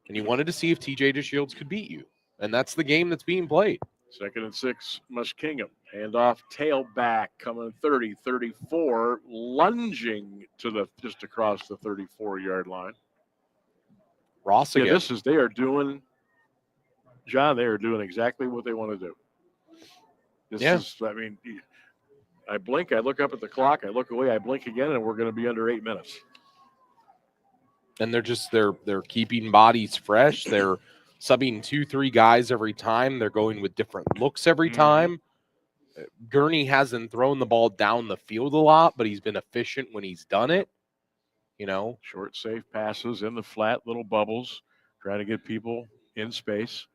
B: and you wanted to see if TJ DeShields could beat you. And that's the game that's being played. 2nd
A: and 6, Muskingum. Handoff, tailback, coming 30, 34, lunging to just across the 34-yard line.
B: Ross again.
A: Yeah, they are doing exactly what they want to do. I blink, I look up at the clock, I look away, I blink again, and we're going to be under 8 minutes.
B: And they're keeping bodies fresh. They're subbing 2-3 guys every time. They're going with different looks every time. Gurney hasn't thrown the ball down the field a lot, but he's been efficient when he's done it.
A: Short, safe passes in the flat, little bubbles, trying to get people in space.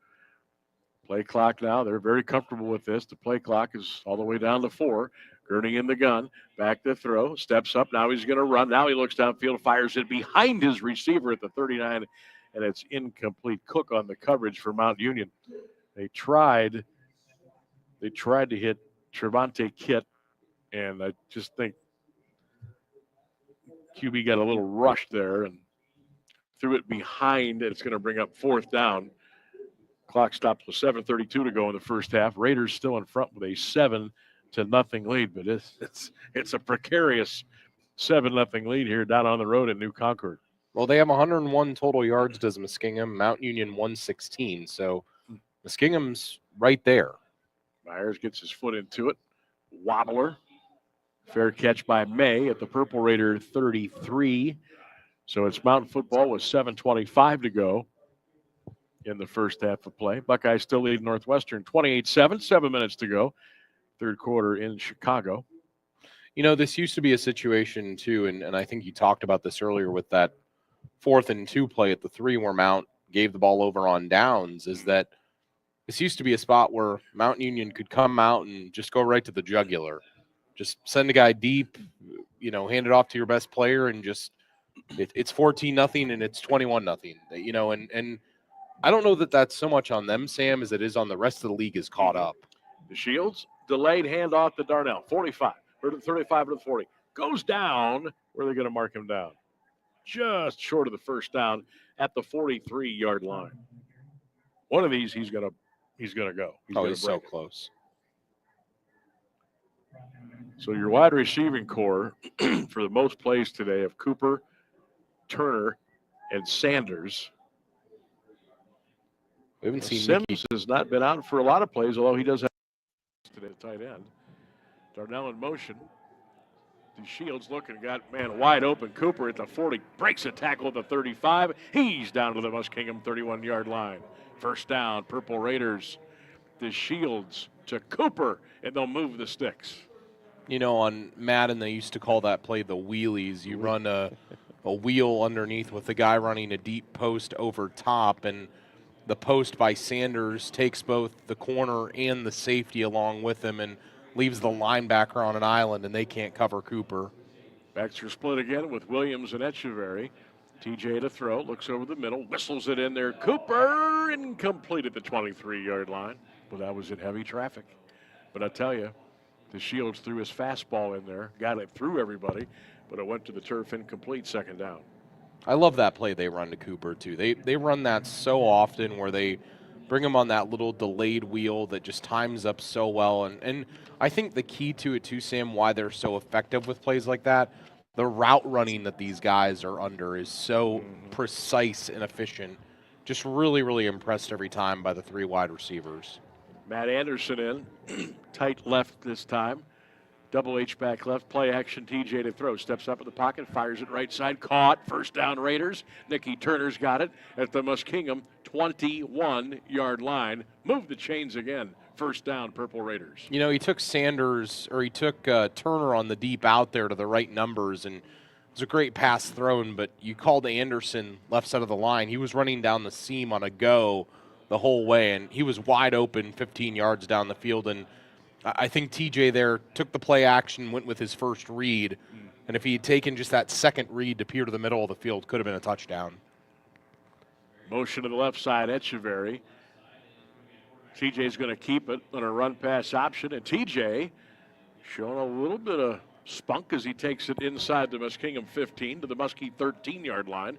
A: Play clock now. They're very comfortable with this. The play clock is all the way down to 4. Gurney in the gun, back to throw, steps up. Now he's going to run. Now he looks downfield, fires it behind his receiver at the 39, and it's incomplete. Cook on the coverage for Mount Union. They tried to hit Trevante Kitt, and I just think QB got a little rush there and threw it behind, and it's going to bring up 4th down. Clock stops with 7:32 to go in the first half. Raiders still in front with a 7-0 lead, but it's a precarious 7-0 lead here down on the road in New Concord.
B: Well, they have 101 total yards, does Muskingum. Mount Union 116, so Muskingum's right there.
A: Myers gets his foot into it. Wobbler. Fair catch by May at the Purple Raider 33. So it's Mountain football with 7:25 to go in the first half of play. Buckeyes still lead Northwestern 28-7, 7 minutes to go. Third quarter in Chicago.
B: You know, this used to be a situation too, and I think you talked about this earlier with that 4th and 2 play at the 3 where Mount gave the ball over on downs, is that this used to be a spot where Mount Union could come out and just go right to the jugular. Just send a guy deep, you know, hand it off to your best player, and just it's 14-0 and it's 21-0. You know, and I don't know that that's so much on them, Sam, as it is on the rest of the league is caught up.
A: The Shields, delayed handoff to Darnell, 45, or 35 to the 40. Goes down. Where are they going to mark him down? Just short of the first down at the 43-yard line. One of these, he's gonna go.
B: He's so close.
A: So your wide receiving core for the most plays today of Cooper, Turner, and Sanders.
B: We haven't seen
A: Sims
B: Mickey.
A: has not been out for a lot of plays, although he does have today at tight end. Darnell in motion. The Shields looking, got man wide open. Cooper at the 40, breaks a tackle at the 35. He's down to the Muskingum 31-yard line. First down, Purple Raiders. The Shields to Cooper, and they'll move the sticks.
B: You know, on Madden, they used to call that play the wheelies. You run a wheel underneath with the guy running a deep post over top, and the post by Sanders takes both the corner and the safety along with him and leaves the linebacker on an island, and they can't cover Cooper.
A: Backs are split again with Williams and Echeverry. TJ to throw, looks over the middle, whistles it in there. Cooper incomplete at the 23-yard line. Well, that was in heavy traffic. But I tell you, the Shields threw his fastball in there, got it through everybody, but it went to the turf incomplete, second down.
B: I love that play they run to Cooper, too. They run that so often where they bring him on that little delayed wheel that just times up so well. And I think the key to it, too, Sam, why they're so effective with plays like that, the route running that these guys are under is so precise and efficient. Just really, really impressed every time by the 3 wide receivers.
A: Matt Anderson in, tight left this time. Double H back left, play action, TJ to throw. Steps up in the pocket, fires it right side, caught. First down Raiders. Nicky Turner's got it at the Muskingum 21-yard line. Move the chains again. First down, Purple Raiders.
B: You know, he took Turner on the deep out there to the right numbers, and it was a great pass thrown, but you called Anderson left side of the line. He was running down the seam on a go the whole way, and he was wide open 15 yards down the field, and I think TJ there took the play action, went with his first read, and if he had taken just that second read to peer to the middle of the field, could have been a touchdown.
A: Motion to the left side, Echeverry. TJ's going to keep it on a run-pass option, and TJ showing a little bit of spunk as he takes it inside the Muskingum 15 to the Muskie 13-yard line.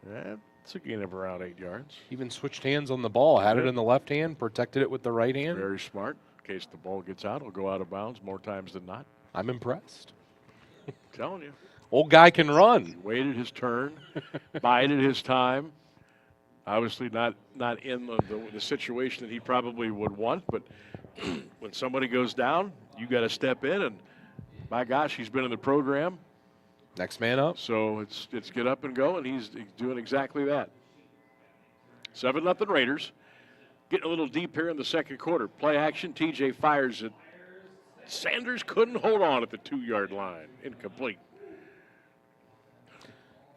A: That's a gain of around 8 yards.
B: Even switched hands on the ball, had it in the left hand, protected it with the right hand.
A: Very smart. In case the ball gets out, it'll go out of bounds more times than not.
B: I'm impressed.
A: Telling you.
B: Old guy can run.
A: He waited his turn, bided his time. Obviously not in the situation that he probably would want, but when somebody goes down, you got to step in, and my gosh, he's been in the program.
B: Next man up.
A: So it's get up and go, and he's doing exactly that. 7-0 Raiders. Getting a little deep here in the second quarter. Play action, TJ fires it. Sanders couldn't hold on at the 2-yard line. Incomplete.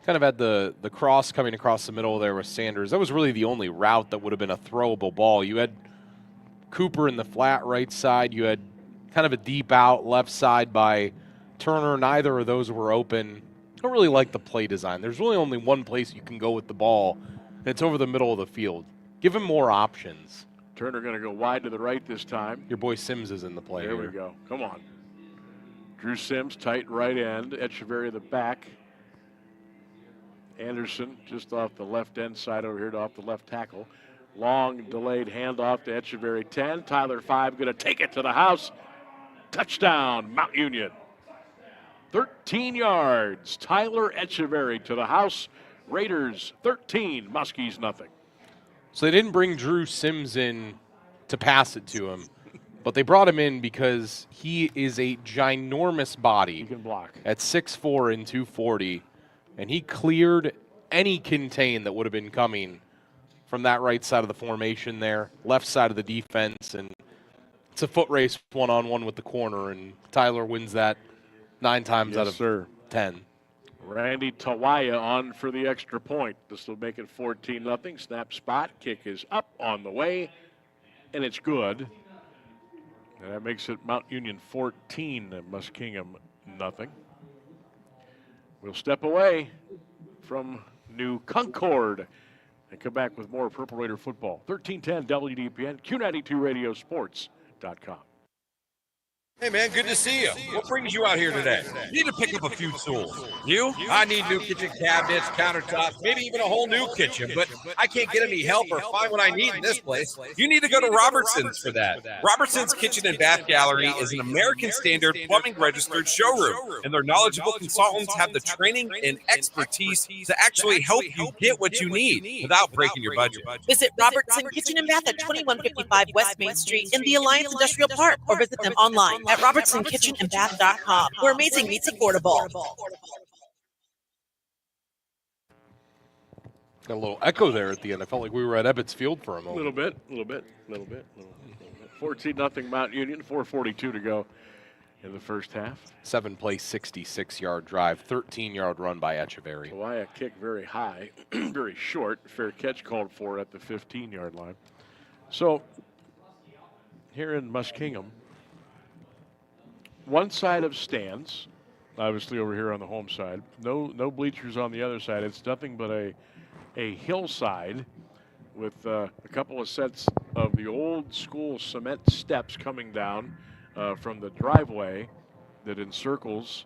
B: Kind of had the cross coming across the middle there with Sanders. That was really the only route that would have been a throwable ball. You had Cooper in the flat right side. You had kind of a deep out left side by Turner. Neither of those were open. I don't really like the play design. There's really only one place you can go with the ball, and it's over the middle of the field. Give him more options.
A: Turner going to go wide to the right this time.
B: Your boy Sims is in the play.
A: There we go. Come on. Drew Sims, tight right end. Echeverry the back. Anderson just off the left end side over here to off the left tackle. Long delayed handoff to Echeverry 10. Tyler 5 going to take it to the house. Touchdown, Mount Union. 13 yards. Tyler Echeverry to the house. Raiders 13, Muskies nothing.
B: So they didn't bring Drew Sims in to pass it to him. But they brought him in because he is a ginormous body.
A: He can block.
B: At 6'4" and 240, and he cleared any contain that would have been coming from that right side of the formation there, left side of the defense, and it's a foot race one-on-one with the corner, and Tyler wins that 9 times out of 10.
A: Randy Tawaya on for the extra point. This will make it 14-0. Snap spot. Kick is up on the way, and it's good. And that makes it Mount Union 14 and Muskingum nothing. We'll step away from New Concord and come back with more Purple Raider football. 1310 WDPN, Q92RadioSports.com.
E: Hey, man, good to see you. What brings you out here today? Need to pick up a few tools. You? I need new kitchen cabinets, countertops, maybe even a whole new kitchen, but I can't get any help or find what I need in this place. You need to go to Robertson's for that. Robertson's Kitchen and Bath Gallery is an American Standard plumbing registered showroom, and their knowledgeable consultants have the training and expertise to actually help you get what you need without breaking your budget.
F: Visit Robertson Kitchen and Bath at 2155 West Main Street in the Alliance Industrial Park, or visit them online at RobertsonKitchenandBath.com, where amazing meets affordable.
B: Got a little echo there at the end. I felt like we were at Ebbets Field for a moment.
A: A little bit. 14-0 Mount Union, 4:42 to go in the first half.
B: 7-play, 66-yard drive, 13-yard run by Echeverry.
A: Tawaya kicked very high, very short. Fair catch called for at the 15-yard line. So here in Muskingum, one side of stands, obviously over here on the home side. No bleachers on the other side. It's nothing but a hillside with a couple of sets of the old school cement steps coming down from the driveway that encircles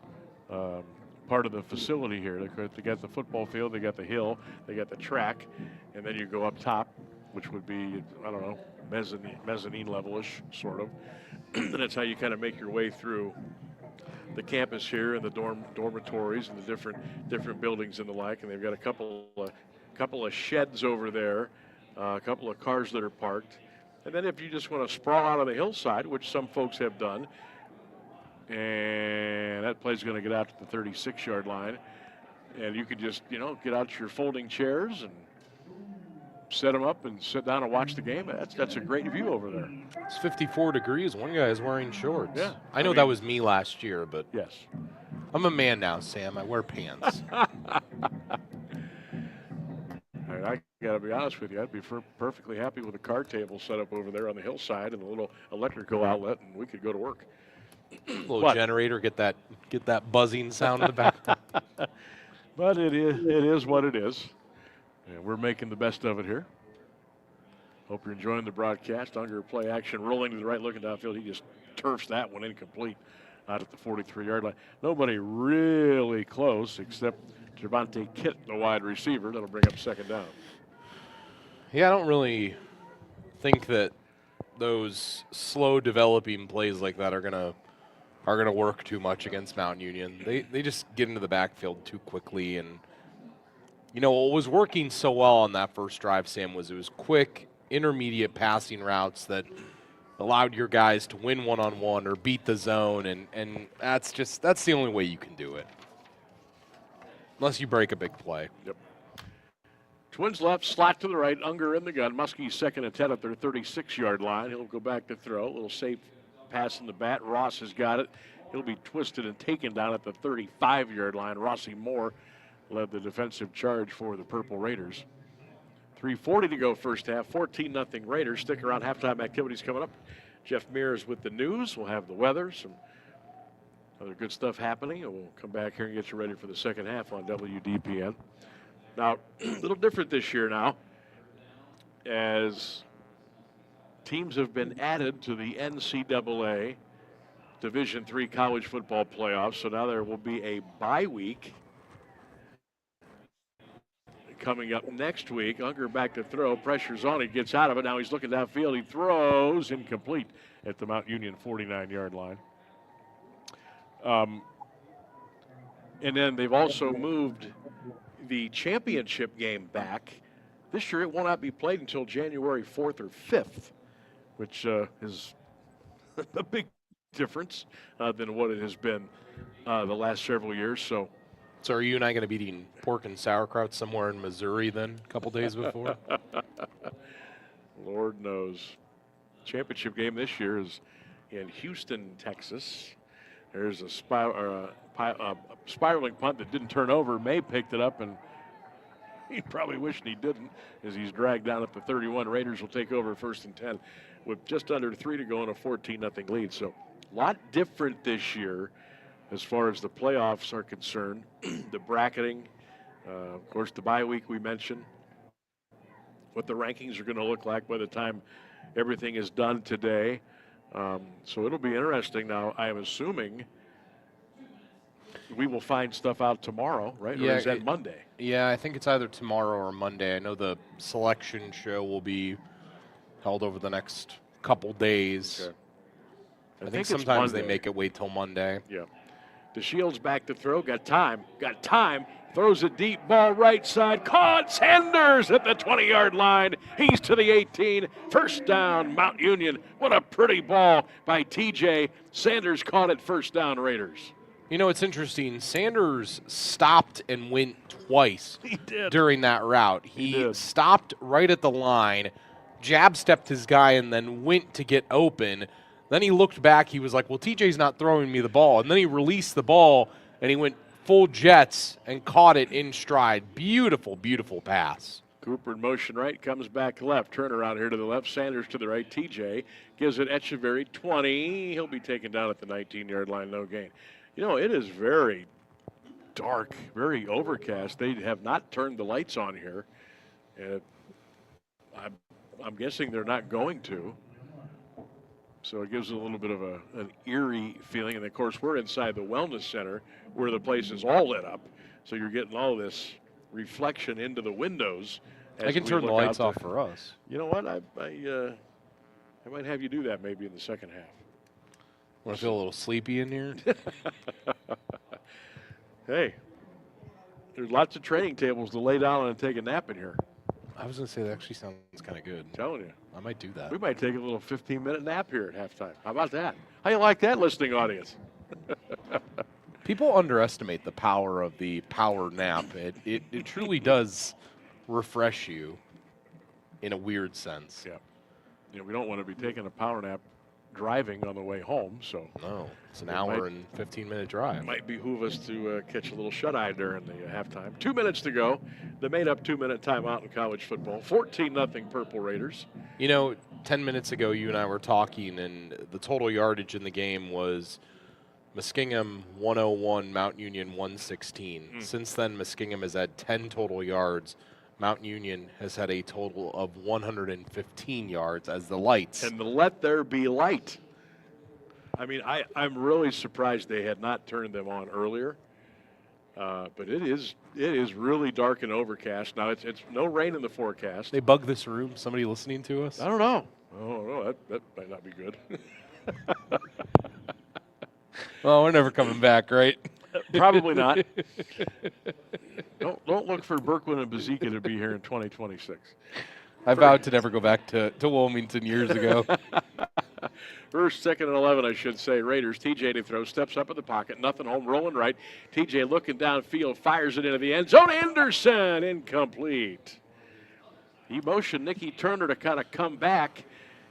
A: part of the facility here. They got the football field, they got the hill, they got the track, and then you go up top, which would be, I don't know, mezzanine level-ish, sort of. And that's how you kind of make your way through the campus here and the dormitories and the different buildings and the like. And they've got a couple of sheds over there, a couple of cars that are parked. And then if you just want to sprawl out on the hillside, which some folks have done, and that play's going to get out to the 36-yard line, and you could just, get out your folding chairs and set them up and sit down and watch the game. That's a great view over there.
B: It's 54 degrees. One guy is wearing shorts.
A: Yeah.
B: I know that was me last year, but
A: yes,
B: I'm a man now, Sam. I wear pants.
A: All right, I got to be honest with you. I'd be perfectly happy with a card table set up over there on the hillside and a little electrical outlet, and we could go to work.
B: Little generator, get that buzzing sound in the back.
A: But it is what it is. And we're making the best of it here. Hope you're enjoying the broadcast. Unger play action, rolling to the right, looking downfield. He just turfs that one incomplete out at the 43-yard line. Nobody really close except Javante Kitt, the wide receiver. That'll bring up second down.
B: Yeah, I don't really think that those slow developing plays like that are gonna work too much against Mount Union. They just get into the backfield too quickly. And what was working so well on that first drive, Sam, was it was quick, intermediate passing routes that allowed your guys to win one-on-one or beat the zone, and that's the only way you can do it. Unless you break a big play.
A: Yep. Twins left, slot to the right, Unger in the gun. Muskie's 2nd and 10 at their 36-yard line. He'll go back to throw. A little safe pass in the bat. Ross has got it. He'll be twisted and taken down at the 35-yard line. Rossi Moore led the defensive charge for the Purple Raiders. 3:40 to go first half, 14-0 Raiders. Stick around, halftime activities coming up. Jeff Mears with the news. We'll have the weather, some other good stuff happening, and we'll come back here and get you ready for the second half on WDPN. Now, a little different this year now, as teams have been added to the NCAA Division III college football playoffs, so now there will be a bye week coming up next week. Unger back to throw. Pressure's on. He gets out of it. Now he's looking downfield. He throws incomplete at the Mount Union 49-yard line. And then they've also moved the championship game back. This year it will not be played until January 4th or 5th, which is a big difference than what it has been the last several years. So
B: are you and I going to be eating pork and sauerkraut somewhere in Missouri then a couple days before?
A: Lord knows. Championship game this year is in Houston, Texas. There's a spiraling punt that didn't turn over. May picked it up, and he probably wishing he didn't, as he's dragged down at the 31. Raiders will take over 1st and 10 with just under 3 to go in a 14-0 lead. So a lot different this year as far as the playoffs are concerned. The bracketing, of course, the bye week we mentioned, what the rankings are going to look like by the time everything is done today. So it'll be interesting. Now, I am assuming we will find stuff out tomorrow, right?
B: Yeah,
A: or is that Monday?
B: Yeah, I think it's either tomorrow or Monday. I know the selection show will be held over the next couple days.
A: Okay.
B: I think
A: it's
B: sometimes they
A: Monday.
B: make it wait till Monday.
A: Yeah. DeShields back to throw. Got time. Throws a deep ball right side. Caught. Sanders at the 20-yard line. He's to the 18. First down, Mount Union. What a pretty ball by TJ. Sanders caught it. First down, Raiders.
B: You know, it's interesting. Sanders stopped and went twice
A: He did.
B: during that route.
A: He
B: He
A: did.
B: stopped right at the line, jab stepped his guy, and then went to get open. Then he looked back. He was like, well, TJ's not throwing me the ball. And then he released the ball, and he went full jets and caught it in stride. Beautiful, beautiful pass.
A: Cooper in motion right, comes back left. Turnaround here to the left. Sanders to the right. TJ gives it Echeverry 20. He'll be taken down at the 19-yard line. No gain. You know, it is very dark, very overcast. They have not turned the lights on here. And I'm guessing they're not going to. So it gives it a little bit of an eerie feeling. And, of course, we're inside the Wellness Center where the place is all lit up. So you're getting all this reflection into the windows.
B: I can turn the lights off for us.
A: You know what? I might have you do that maybe in the second half.
B: Want to feel a little sleepy in here?
A: Hey, there's lots of training tables to lay down and take a nap in here.
B: I was going to say that actually sounds kind of good.
A: I'm telling you.
B: I might do that.
A: We might take a little 15-minute nap here at halftime. How about that? How you like that, listening audience?
B: People underestimate the power of the power nap. It truly does refresh you in a weird sense.
A: Yeah. You know, we don't want to be taking a power nap driving on the way home, so
B: No, it's an
A: It
B: hour
A: might-
B: and 15-minute drive.
A: it might behoove us to catch a little shut-eye during the halftime. 2 minutes to go. The made-up 2-minute timeout in college football. 14-0 Purple Raiders.
B: You know, 10 minutes ago, you and I were talking, and the total yardage in the game was Muskingum 101, Mount Union 116. Since then, Muskingum has had 10 total yards. Mount Union has had a total of 115 yards as the lights.
A: And the let there be light. I mean, I'm really surprised they had not turned them on earlier. But it is really dark and overcast. Now, it's no rain in the forecast.
B: They bug this room. Somebody listening to us?
A: I don't know. Oh, that might not be good.
B: Well, we're never coming back, right?
A: Probably not. Don't look for Berkman and Bazika to be here in 2026.
B: I vowed to never go back to Wilmington years ago.
A: First, second, and 11, I should say. Raiders, TJ to throw, steps up in the pocket, nothing home, rolling right. TJ looking downfield, fires it into the end zone. Anderson, incomplete. He motioned Nicky Turner to kind of come back,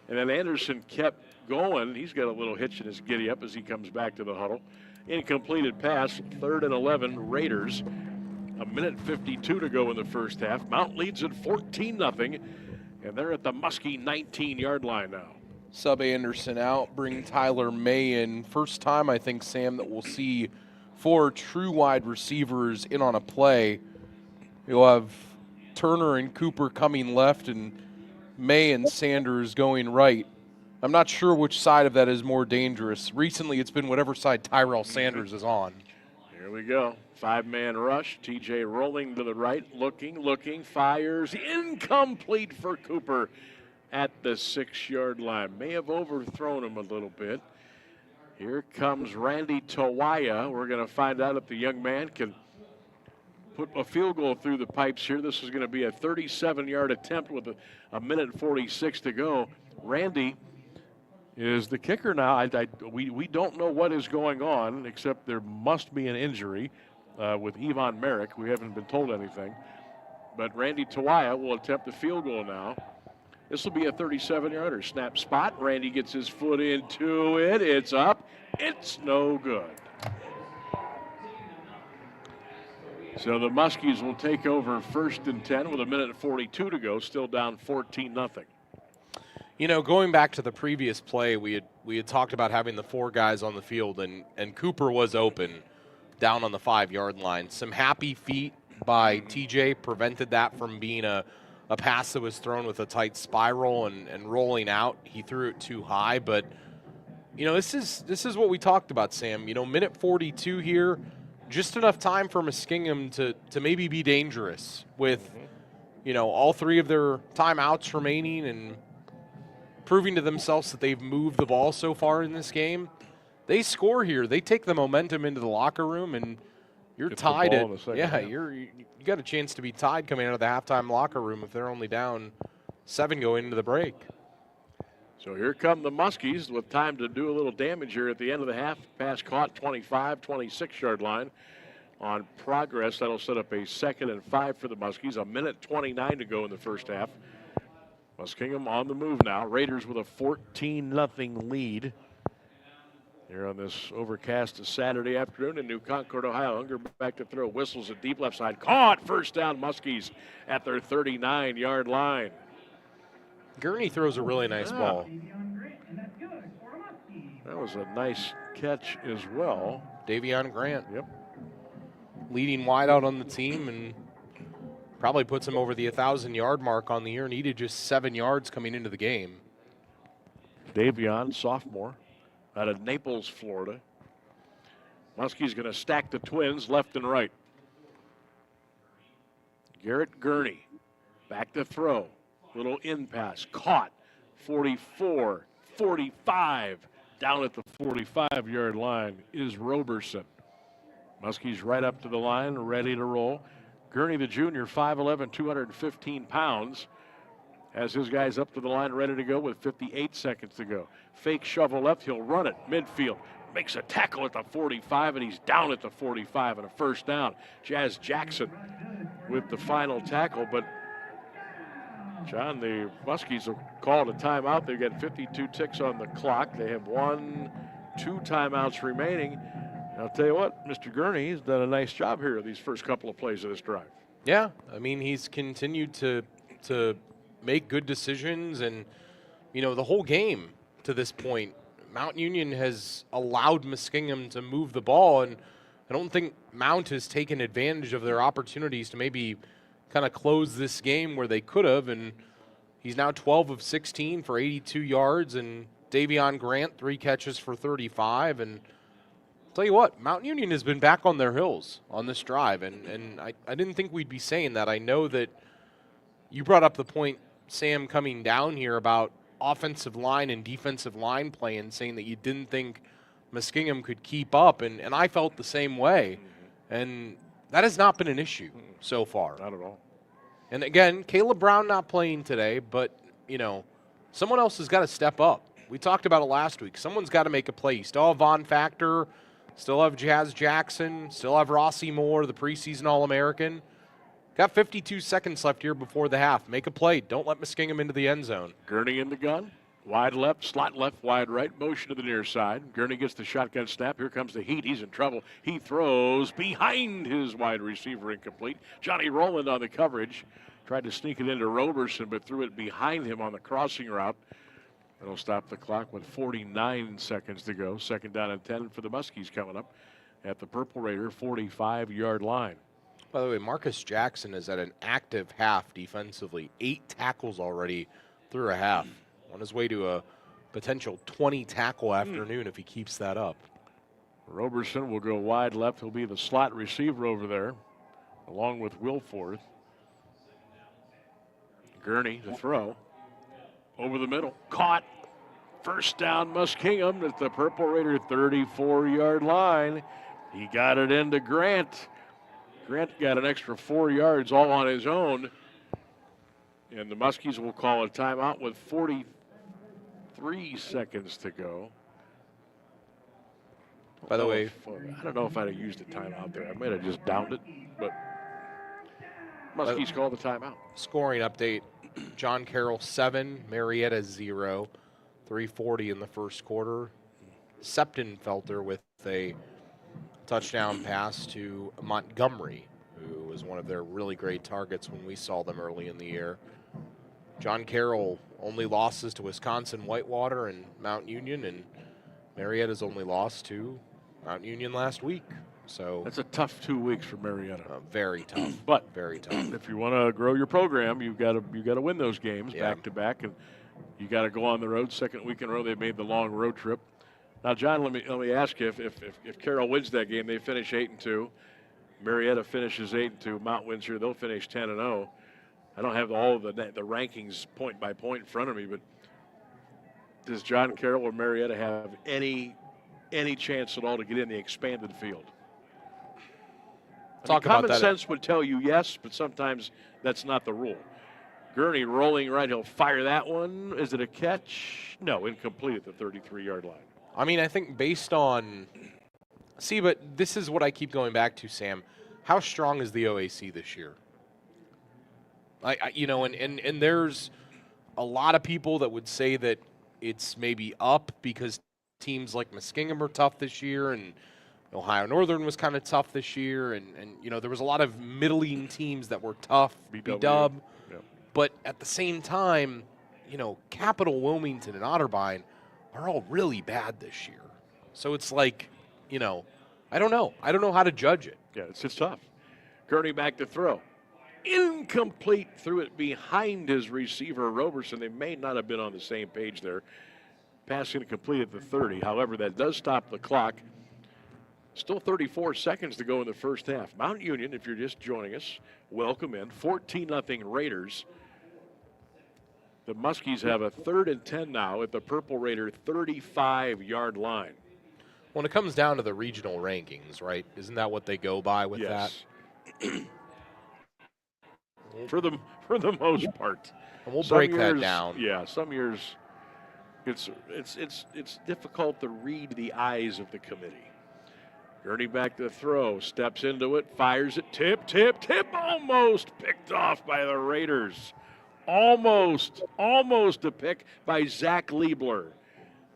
A: and then Anderson kept going. He's got a little hitch in his giddy up as he comes back to the huddle. Incompleted pass, 3rd and 11, Raiders. A minute 52 to go in the first half. Mount leads at 14-0, and they're at the Muskie 19-yard line now.
B: Sub Anderson out, bring Tyler May in. First time, I think, Sam, that we'll see 4 true wide receivers in on a play. You'll have Turner and Cooper coming left and May and Sanders going right. I'm not sure which side of that is more dangerous. Recently, it's been whatever side Tyrell Sanders is on.
A: Here we go. 5-man rush. TJ rolling to the right, looking, fires. Incomplete for Cooper at the 6-yard line. May have overthrown him a little bit. Here comes Randy Tawaya. We're going to find out if the young man can put a field goal through the pipes here. This is going to be a 37-yard attempt with a minute 46 to go. Randy is the kicker now. We don't know what is going on, except there must be an injury with Yvonne Merrick. We haven't been told anything. But Randy Tawaya will attempt the field goal now. This will be a 37-yarder. Snap spot. Randy gets his foot into it. It's up. It's no good. So the Muskies will take over 1st and 10 with 1:42 to go, still down 14-0.
B: You know, going back to the previous play, we had talked about having the 4 guys on the field, and Cooper was open down on the 5-yard line. Some happy feet by TJ prevented that from being a pass that was thrown with a tight spiral and rolling out. He threw it too high, but you know, this is what we talked about, Sam. You know, 1:42 here, just enough time for Muskingum to maybe be dangerous with, you know, all 3 of their timeouts remaining and proving to themselves that they've moved the ball so far in this game. They score here. They take the momentum into the locker room, and you're tied at, you got a chance to be tied coming out of the halftime locker room if they're only down 7 going into the break.
A: So here come the Muskies with time to do a little damage here at the end of the half. Pass caught 25, 26-yard line on progress. That'll set up a 2nd and 5 for the Muskies. 1:29 to go in the first half. Muskingum on the move now. Raiders with a 14-0 lead here on this overcast Saturday afternoon in New Concord, Ohio. Unger back to throw. Whistles at deep left side. Caught. First down, Muskies at their 39-yard line.
B: Gurney throws a really nice ball.
A: That was a nice catch as well.
B: Davion Grant.
A: Yep.
B: Leading wide out on the team and probably puts him over the 1,000-yard mark on the year. Needed just 7 yards coming into the game.
A: Davion, sophomore, out of Naples, Florida. Muskie's going to stack the Twins left and right. Garrett Gurney, back to throw. Little in pass, caught. 44, 45. Down at the 45-yard line is Roberson. Muskie's right up to the line, ready to roll. Gurney, the junior, 5'11", 215 pounds. Has his guys up to the line, ready to go with 58 seconds to go. Fake shovel left, he'll run it, midfield. Makes a tackle at the 45, and he's down at the 45 and a first down. Jazz Jackson with the final tackle, but John, the Muskies have called a timeout. They've got 52 ticks on the clock. They have 1, 2 timeouts remaining. I'll tell you what, Mr. Gurney, he's done a nice job here these first couple of plays of this drive.
B: Yeah, I mean, he's continued to make good decisions, and, you know, the whole game to this point, Mount Union has allowed Muskingum to move the ball, and I don't think Mount has taken advantage of their opportunities to maybe kind of close this game where they could have, and he's now 12 of 16 for 82 yards, and Davion Grant, 3 catches for 35, and tell you what, Mount Union has been back on their heels on this drive, and I didn't think we'd be saying that. I know that you brought up the point, Sam, coming down here about offensive line and defensive line play and saying that you didn't think Muskingum could keep up, and I felt the same way, and that has not been an issue so far.
A: Not at all.
B: And again, Caleb Brown not playing today, but, you know, someone else has got to step up. We talked about it last week. Someone's got to make a play. You still have Von Factor, still have Jazz Jackson, still have Rossi Moore, the preseason All-American. Got 52 seconds left here before the half. Make a play. Don't let Muskingum into the end zone.
A: Gurney in the gun. Wide left, slot left, wide right. Motion to the near side. Gurney gets the shotgun snap. Here comes the heat. He's in trouble. He throws behind his wide receiver, incomplete. Johnny Rowland on the coverage. Tried to sneak it into Roberson, but threw it behind him on the crossing route. That'll stop the clock with 49 seconds to go. 2nd down and 10 for the Muskies coming up at the Purple Raider 45-yard line.
B: By the way, Marcus Jackson is at an active half defensively. 8 tackles already through a half. On his way to a potential 20-tackle afternoon if he keeps that up.
A: Roberson will go wide left. He'll be the slot receiver over there, along with Wilforth. Gurney to throw. Over the middle. Caught. First down, Muskingum at the Purple Raider 34-yard line. He got it into Grant. Grant got an extra 4 yards all on his own. And the Muskies will call a timeout with 3 seconds to go.
B: By the way,
A: I don't know if I'd have used a timeout there. I might have just downed it, but Muskies called the timeout.
B: Scoring update, John Carroll 7, Marietta 0, 3:40 in the first quarter. Septenfelter with a touchdown pass to Montgomery, who was one of their really great targets when we saw them early in the year. John Carroll only losses to Wisconsin Whitewater and Mount Union, and Marietta's only lost to Mount Union last week. So
A: that's a tough 2 weeks for Marietta.
B: Very tough,
A: but
B: very tough.
A: If you want to grow your program, you've got to win those games back to back, and you got to go on the road. Second week in a row, they made the long road trip. Now, John, let me ask you: if Carroll wins that game, they finish 8-2. Marietta finishes 8-2. Mount wins here; they'll finish 10-0. I don't have all of the rankings point by point in front of me, but does John Carroll or Marietta have any chance at all to get in the expanded field? Common sense would tell you yes, but sometimes that's not the rule. Gurney rolling right, he'll fire that one. Is it a catch? No, incomplete at the 33-yard line.
B: I mean, I think based on but this is what I keep going back to, Sam. How strong is the OAC this year? And there's a lot of people that would say that it's maybe up because teams like Muskingum are tough this year, and Ohio Northern was kind of tough this year, and there was a lot of middling teams that were tough, B-Dub.
A: Yep.
B: But at the same time, Capital, Wilmington, and Otterbein are all really bad this year. So it's like, I don't know. I don't know how to judge it.
A: Yeah, it's tough. Gurney back to throw. Incomplete, threw it behind his receiver, Roberson. They may not have been on the same page there. Passing complete at the 30. However, that does stop the clock. Still 34 seconds to go in the first half. Mount Union, if you're just joining us, welcome in. 14-0 Raiders. The Muskies have a 3rd and 10 now at the Purple Raider 35-yard line.
B: When it comes down to the regional rankings, right? Isn't that what they go by with that?
A: For the most part.
B: And we'll break that down.
A: Yeah, some years it's difficult to read the eyes of the committee. Gurney back to throw, steps into it, fires it, tip, almost picked off by the Raiders. Almost a pick by Zach Liebler,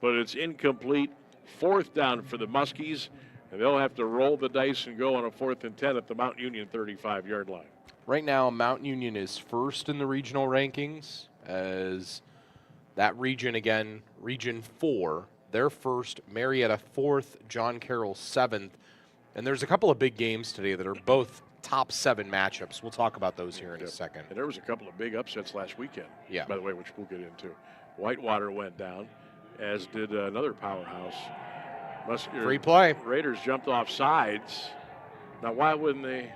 A: but it's incomplete. 4th down for the Muskies, and they'll have to roll the dice and go on a 4th and 10 at the Mount Union 35-yard line.
B: Right now, Mount Union is 1st in the regional rankings, as that region again, Region 4, they're 1st, Marietta 4th, John Carroll 7th, and there's a couple of big games today that are both top 7 matchups. We'll talk about those here in a second.
A: And there was a couple of big upsets last weekend, by the way, which we'll get into. Whitewater went down, as did another powerhouse.
B: Free play.
A: Raiders jumped off sides. Now, why wouldn't they?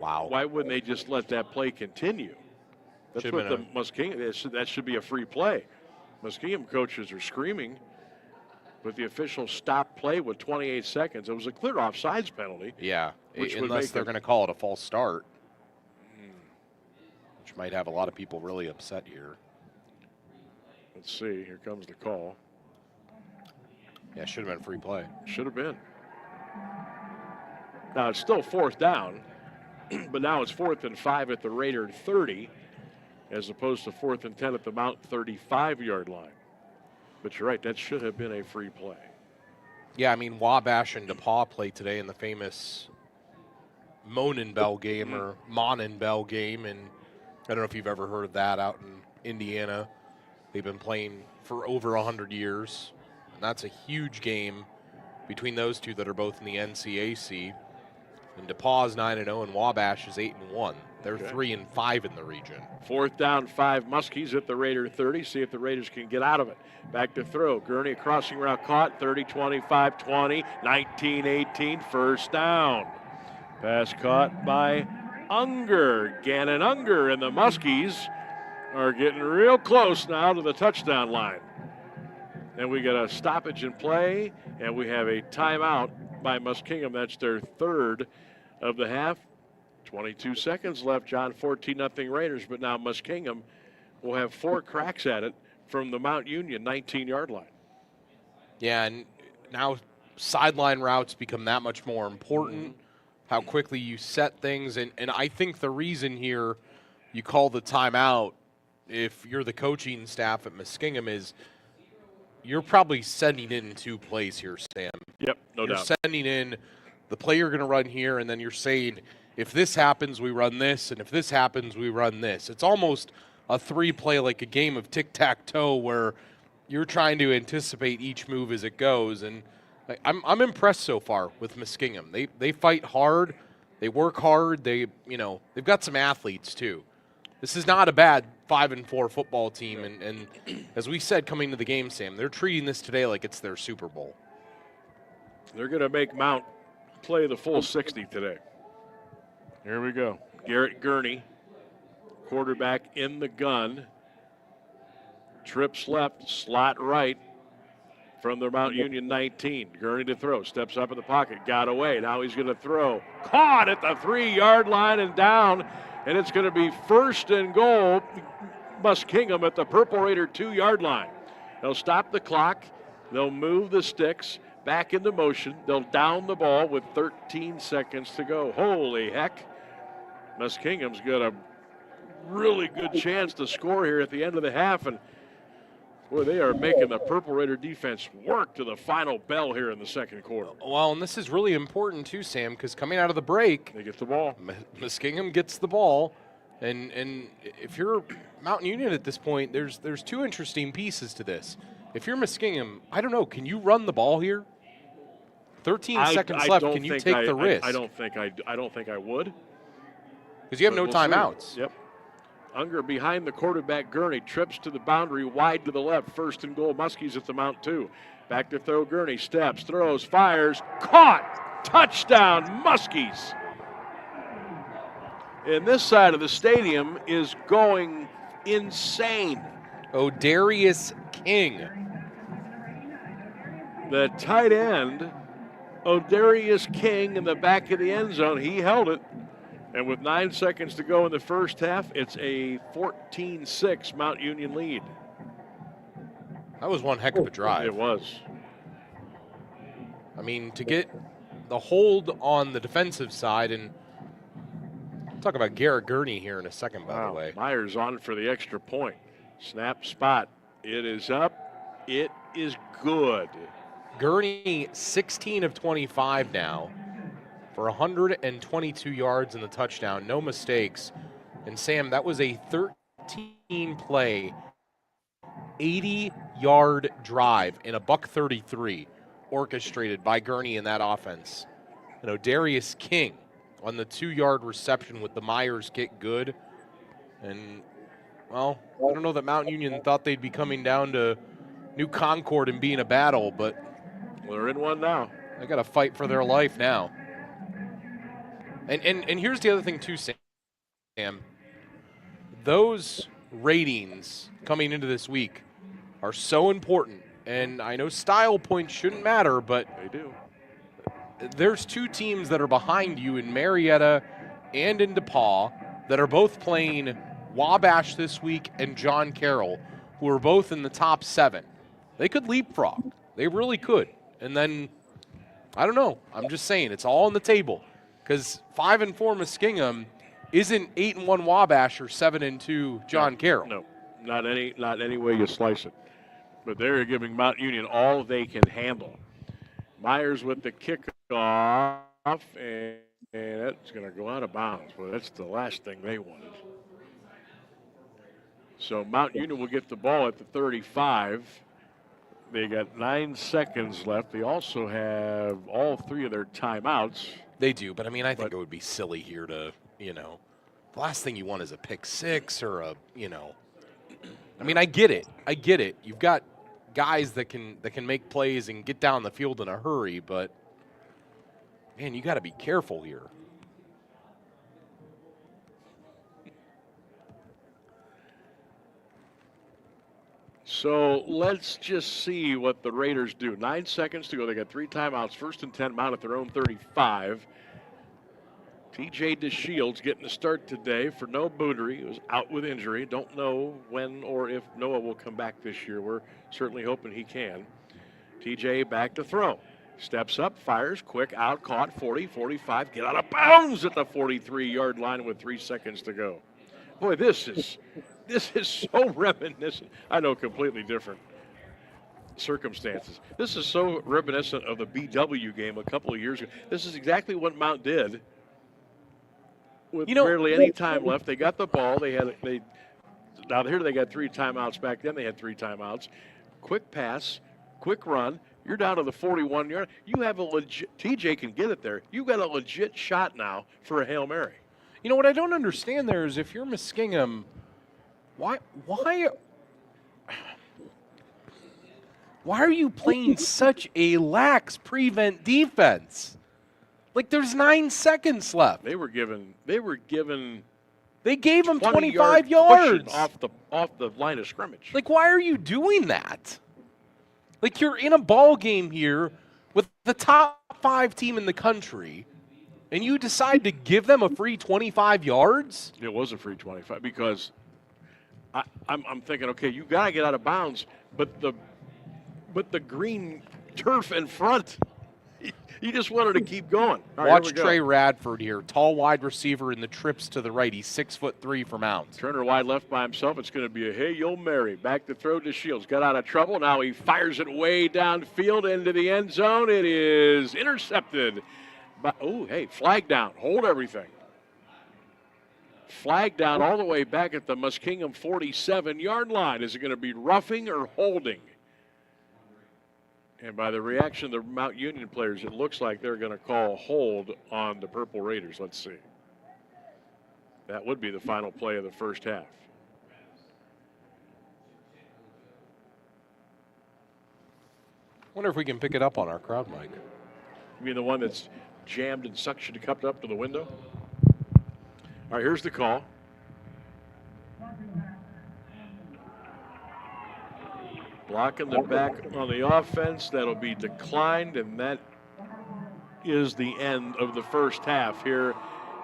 B: Wow.
A: Why wouldn't they just let that play continue? That's what the Muskingum, that should be a free play. Muskingum coaches are screaming, but the official stopped play with 28 seconds. It was a clear offsides penalty.
B: Yeah, unless they're going to call it a false start, which might have a lot of people really upset here.
A: Let's see. Here comes the call.
B: Yeah, should have been free play.
A: Should have been. Now, it's still 4th down, but now it's 4th and 5 at the Raider 30, as opposed to 4th and 10 at the Mount 35-yard line. But you're right, that should have been a free play.
B: Yeah, I mean, Wabash and DePaul played today in the famous Monenbell game or Monenbell game, and I don't know if you've ever heard of that out in Indiana. They've been playing for over 100 years, and that's a huge game between those two that are both in the NCAC. And DePauw's 9-0, and Wabash is 8-1. They're 3-5 in the region. 4th
A: down, 5 Muskies at the Raider 30. See if the Raiders can get out of it. Back to throw. Gurney, a crossing route caught. 30, 25, 20, 19, 18. First down. Pass caught by Unger. Gannon Unger, and the Muskies are getting real close now to the touchdown line. And we got a stoppage in play, and we have a timeout by Muskingum. That's their 3rd of the half. 22 seconds left, John. 14-0 Raiders, but now Muskingum will have 4 cracks at it from the Mount Union 19-yard line.
B: Yeah, and now sideline routes become that much more important, how quickly you set things. And I think the reason here you call the timeout if you're the coaching staff at Muskingum is you're probably sending in 2 plays here, Sam.
A: Yep, no
B: You're
A: doubt.
B: sending in the play you're going to run here, and then you're saying, if this happens, we run this, and if this happens, we run this. It's almost a 3-play, like a game of tic-tac-toe where you're trying to anticipate each move as it goes. And I'm impressed so far with Muskingum. They fight hard, they work hard, they've got some athletes too. This is not a bad 5-4 football team, and as we said coming to the game, Sam, they're treating this today like it's their Super Bowl.
A: They're going to make Mount play the full 60 today. Here we go. Garrett Gurney, quarterback in the gun. Trips left, slot right from the Mount Union 19. Gurney to throw, steps up in the pocket, got away. Now he's going to throw. Caught at the 3-yard line and down, and it's going to be 1st and goal. Muskingum at the Purple Raider 2-yard line. They'll stop the clock. They'll move the sticks back into motion. They'll down the ball with 13 seconds to go. Holy heck. Muskingum's got a really good chance to score here at the end of the half, and boy, they are making the Purple Raider defense work to the final bell here in the second quarter.
B: Well, and this is really important too, Sam, because coming out of the break,
A: they get the ball.
B: Muskingum gets the ball, and if you're Mountain Union at this point, there's 2 interesting pieces to this. If you're Muskingum, I don't know, can you run the ball here? 13 seconds left. Can you take the risk?
A: I don't think I would.
B: Because you have no timeouts.
A: See. Yep. Unger behind the quarterback, Gurney trips to the boundary, wide to the left. 1st and goal, Muskies at the Mount 2. Back to throw, Gurney steps, throws, fires, caught, touchdown, Muskies. And this side of the stadium is going insane.
B: O'Darius King.
A: The tight end, O'Darius King, in the back of the end zone. He held it. And with 9 seconds to go in the first half, it's a 14-6 Mount Union lead.
B: That was one heck of a drive.
A: It was.
B: I mean, to get the hold on the defensive side, and talk about Garrett Gurney here in a second, by the way.
A: Myers on for the extra point. Snap spot. It is up. It is good.
B: Gurney, 16 of 25 now for 122 yards in the touchdown. No mistakes. And, Sam, that was a 13-play, 80-yard drive in a $133 orchestrated by Gurney in that offense. And O'Darius King on the 2-yard reception with the Myers get good. And, well, I don't know that Mount Union thought they'd be coming down to New Concord and be in a battle, but
A: they're in one now.
B: They got to fight for their life now. And here's the other thing too, Sam. Those ratings coming into this week are so important. And I know style points shouldn't matter, but
A: they do.
B: There's 2 teams that are behind you in Marietta and in DePaul that are both playing Wabash this week and John Carroll, who are both in the top 7. They could leapfrog. They really could. And then, I don't know. I'm just saying, it's all on the table. Because 5-4 Muskingum isn't 8-1 Wabash or 7-2 John Carroll.
A: No, not any way you slice it. But they're giving Mount Union all they can handle. Myers with the kickoff, and it's going to go out of bounds. Well, that's the last thing they wanted. So Mount Union will get the ball at the 35. They got 9 seconds left. They also have all 3 of their timeouts.
B: They do, but I mean, I think it would be silly here to, the last thing you want is a pick 6 or I mean, I get it. You've got guys that can make plays and get down the field in a hurry, but man, you got to be careful here.
A: So let's just see what the Raiders do. 9 seconds to go. They got 3 timeouts. 1st and 10, Mount at their own 35. TJ DeShields getting the start today for Noah Bootery, who was out with injury. Don't know when or if Noah will come back this year. We're certainly hoping he can. TJ back to throw. Steps up, fires, quick, out, caught, 40, 45, get out of bounds at the 43-yard line with 3 seconds to go. Boy, this is so reminiscent. I know, completely different circumstances. This is so reminiscent of the BW game a couple of years ago. This is exactly what Mount did with barely any time left. They got the ball. Now here they got 3 timeouts. Back then they had 3 timeouts. Quick pass, quick run. You're down to the 41-yard. You have a legit, TJ can get it there. You got a legit shot now for a Hail Mary.
B: You know what I don't understand there is if you're Muskingum, why are you playing such a lax prevent defense? Like there's 9 seconds left.
A: They gave
B: him 25 yards
A: off the line of scrimmage.
B: Like, why are you doing that? Like, you're in a ball game here with the top 5 team in the country, and you decide to give them a free 25 yards?
A: It was a free 25 because I'm thinking, okay, you got to get out of bounds, but the green turf in front. He just wanted to keep going. Right,
B: watch Trey Radford here, tall wide receiver in the trips to the right. He's 6'3" for Mounds.
A: Turner wide left by himself. It's going to be a Hail Mary. Back to throw to Shields. Got out of trouble. Now he fires it way downfield into the end zone. It is intercepted. Flag down. Hold everything. Flag down all the way back at the Muskingum 47-yard line. Is it going to be roughing or holding? And by the reaction of the Mount Union players, it looks like they're going to call hold on the Purple Raiders. Let's see. That would be the final play of the first half.
B: Wonder if we can pick it up on our crowd mic.
A: You mean the one that's jammed and suction cupped up to the window? All right, here's the call. Blocking the back on the offense. That'll be declined, and that is the end of the first half here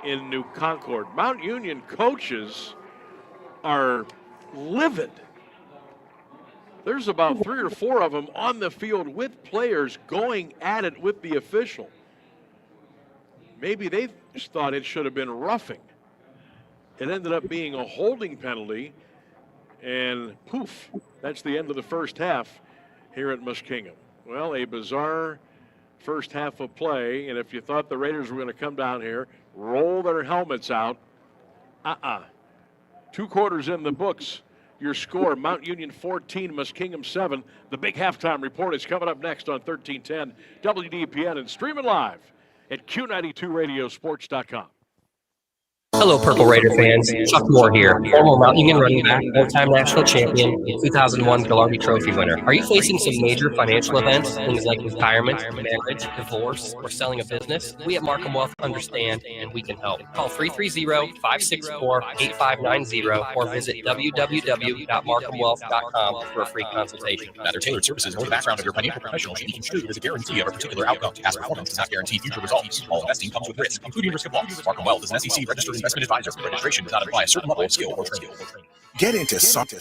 A: in New Concord. Mount Union coaches are livid. There's about 3 or 4 of them on the field with players going at it with the official. Maybe they thought it should have been roughing. It ended up being a holding penalty, and poof, that's the end of the first half here at Muskingum. Well, a bizarre first half of play, and if you thought the Raiders were going to come down here, roll their helmets out, 2 quarters in the books. Your score, Mount Union 14, Muskingum 7. The big halftime report is coming up next on 1310 WDPN and streaming live at Q92radiosports.com.
G: Hello, Purple Raider fans. Chuck Moore here, former Mount Union running back, four-time national champion, and 2001 Gallardi Trophy winner. Are you facing some major financial events, things like retirement, marriage, divorce, or selling a business? We at Markham Wealth understand, and we can help. Call 330-564-8590 or visit www.markhamwealth.com for a free consultation.
H: Neither tailored services nor the background of your financial professional should be construed as a guarantee of a particular outcome. Past performance does not guarantee future results. All investing comes with risk, including risk of loss. Markham Wealth is an SEC registered investment advisor. Registration does not imply a certain level of skill or training.
I: Get into SARTA.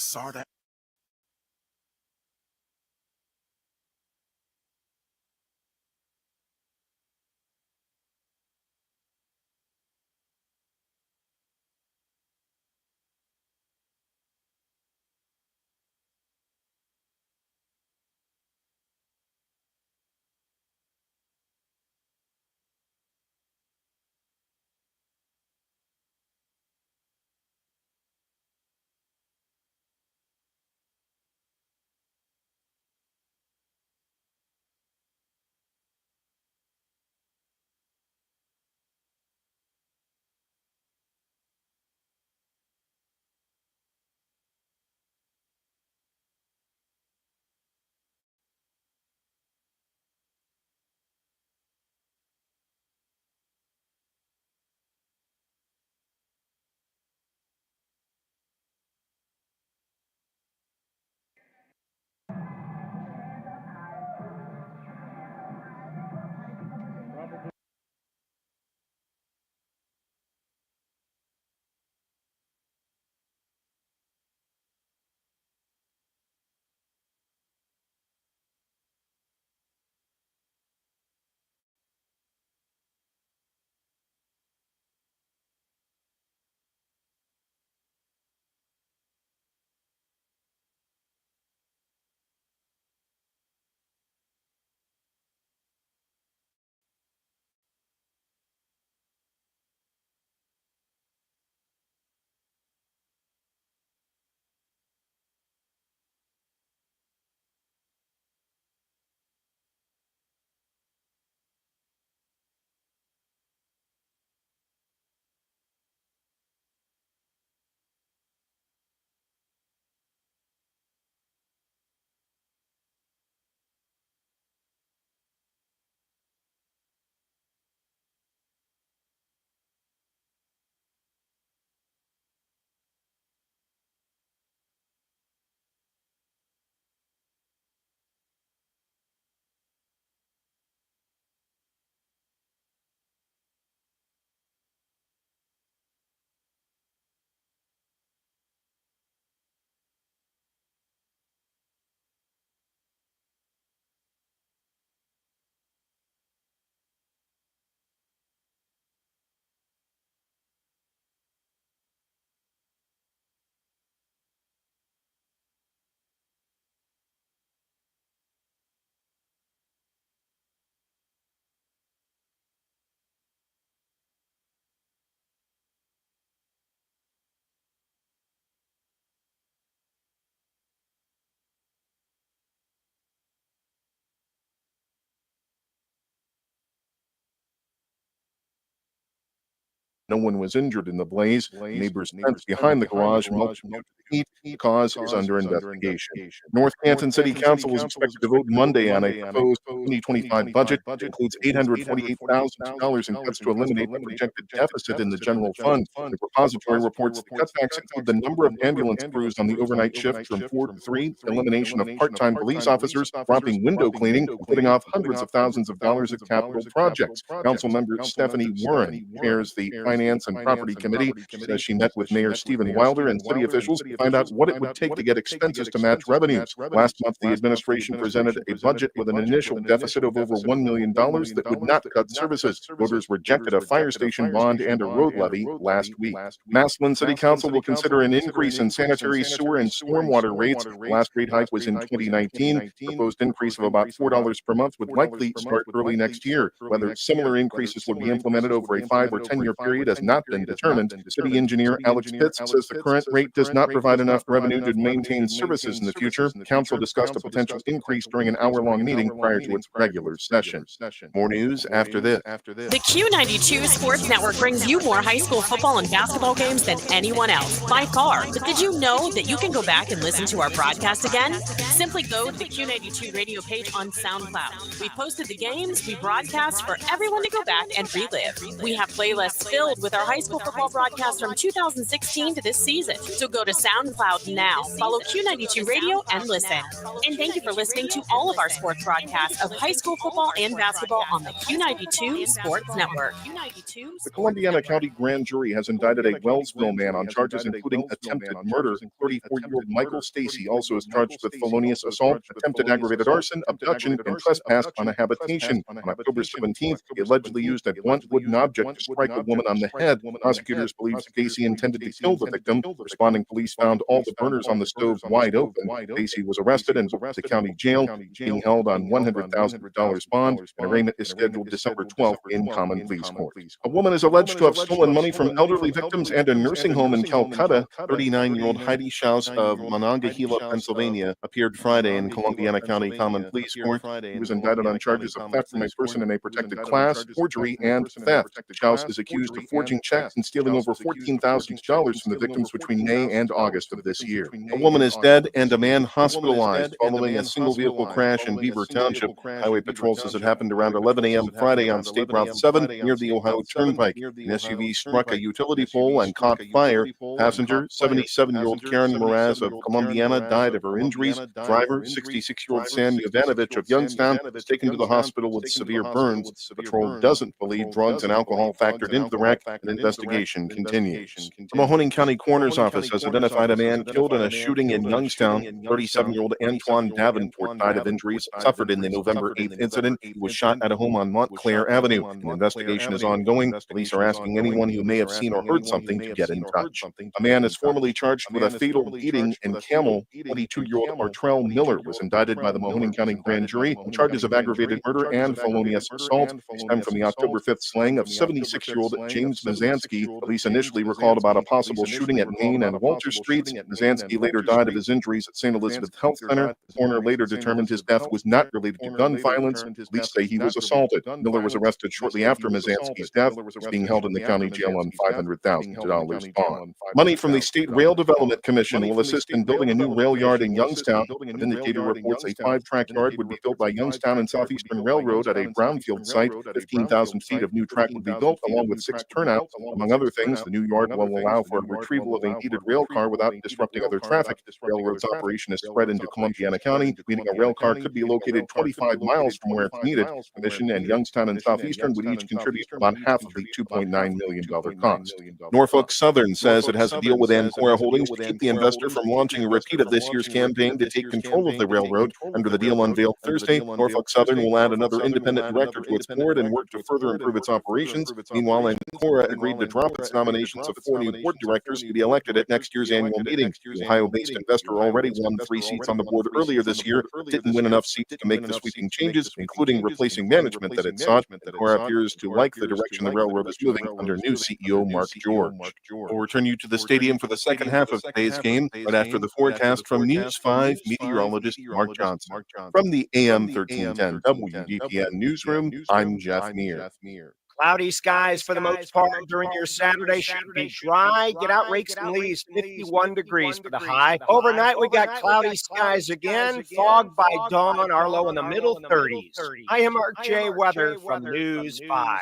J: No one was injured in the blaze. Neighbors fenced behind the garage melted due to the heat. The cause is under investigation. North Canton City Council is expected to vote Monday on a proposed 2025 budget that includes $848,000 in cuts to eliminate the projected deficit in the general fund. The repository reports the cutbacks include the number of ambulance crews on the overnight shift from 4 to 3, elimination of part-time police officers, dropping window cleaning, and putting off hundreds of thousands of dollars of capital projects. Council member Stephanie Warren chairs the Finance and Property Committee. She says she met with Mayor Stephen Wilder and city officials to find out what it would take to get expenses to match revenues. Last month, the administration presented a budget with an initial deficit of over $1 million that would not cut services. Voters rejected a fire station bond and a road levy last week. Massillon City Council will consider an increase in sanitary sewer and stormwater rates. The last rate hike was in 2019. The proposed increase of about $4 per month would likely start early next year. Whether similar increases would be implemented over a 5 or 10-year period has not been determined. City engineer Alex Pitts says the current rate does not provide enough revenue to maintain services in the future. The council discussed a potential increase during an hour-long meeting prior to its regular session. More news after this.
K: The Q92 Sports Network brings you more high school football and basketball games than anyone else, by far. But did you know that you can go back and listen to our broadcast again? Simply go to the Q92 radio page on SoundCloud. We posted the games we broadcast for everyone to go back and relive. We have playlists filled with our high school football broadcasts from 2016 to this season. So go to SoundCloud now, follow Q92 Radio, and listen. And thank you for listening to all of our sports broadcasts of high school football and basketball on the Q92 Sports Network.
J: The Columbiana County Grand Jury has indicted a Wellsville man on charges including attempted murder. 34-year-old Michael Stacy also is charged with felonious assault, attempted aggravated arson, abduction, and trespass on a habitation. On October 17th, he allegedly used a blunt wooden object to strike a woman on the head. Prosecutors believe Stacy intended to kill the victim. Responding police found all the burners on the stove wide open. Stacy was arrested and booked to county jail, being held on $100,000 bond. An arraignment is scheduled December 12th in common pleas court. A woman is alleged to have stolen money from elderly victims and a nursing home in Calcutta. 39-year-old Heidi Schaus of Monongahela, Pennsylvania, appeared Friday in Columbiana County Common Pleas Court. He was indicted on charges of theft from a person in a protected class, forgery, and theft. Schaus is accused of forging checks and stealing over $14,000 from the victims between May and August of this year. A woman is dead and a man hospitalized following a single vehicle crash in Beaver Township. Highway Patrol says it happened around 11 a.m. Friday on State Route 7 near the Ohio Turnpike. An SUV struck a utility pole and caught fire. Passenger, 77-year-old Karen Mraz of Columbiana, died of her injuries. Driver, 66-year-old Sam Yovanovich of Youngstown, was taken to the hospital with severe burns. Patrol doesn't believe drugs and alcohol factored into the wreck. An investigation continues. The Mahoning County Coroner's Office has identified a man killed in a shooting in Youngstown. 37-year-old Antoine Davenport died of injuries suffered in the November 8th incident. He was shot at a home on Montclair Avenue. An investigation is ongoing. Police are asking anyone who may have seen or heard something to get in touch. A man is formally charged with a fatal beating in Camel. 22-year-old Artrell Miller was indicted by the Mahoning County Grand Jury on charges of aggravated murder and felonious assault. They stem from the October 5th slaying of 76-year-old James Mazansky. Police initially recalled about a possible shooting at Main and Walter Streets. Mazansky later died of his injuries at St. Elizabeth Health Center. The coroner later determined his death was not related to gun violence. Police say he was assaulted. Miller was arrested shortly after Mazansky's death. He's being held in the county jail on $500,000 bond. Money from the State Rail Development Commission will assist in building a new rail yard in Youngstown. The Vindicator reports a 5-track yard would be built by Youngstown and Southeastern Railroad at a brownfield site. 15,000 feet of new track would be built, along with 6 turnouts. Among other things, the new yard will allow for retrieval of a needed rail car without disrupting other traffic. Railroad's operation is spread into Columbiana County, meaning a rail car could be located 25 miles from where it's needed. Commission and Youngstown and Southeastern would each contribute about half of the $2.9 million cost. Norfolk Southern says it has a deal with Ancora Holdings to keep the investor from launching a repeat of this year's campaign to take control of the railroad. Under the deal unveiled Thursday, Norfolk Southern will add another independent director to its board and work to further improve its operations. Meanwhile, Ancora agreed to drop its nominations of 4 new board directors to be elected at next year's annual meeting. The Ohio-based investor already won 3 seats on the board earlier this year, but didn't win enough seats to make the sweeping changes, including replacing management that it sought. Ancora appears to like the direction the railroad is moving under new CEO Mark George. We'll return you to the stadium for the second half of today's game, right after the forecast from News 5 meteorologist Mark Johnson. From the AM 1310 WDPN newsroom, I'm Jeff Meir.
L: Cloudy skies for the most part during your Saturday. Should be dry. Get out rakes and leaves. 51 degrees for the high. Overnight, we got cloudy skies again. Fog by dawn. Our low in the middle 30s. I am RJ Weather from News 5.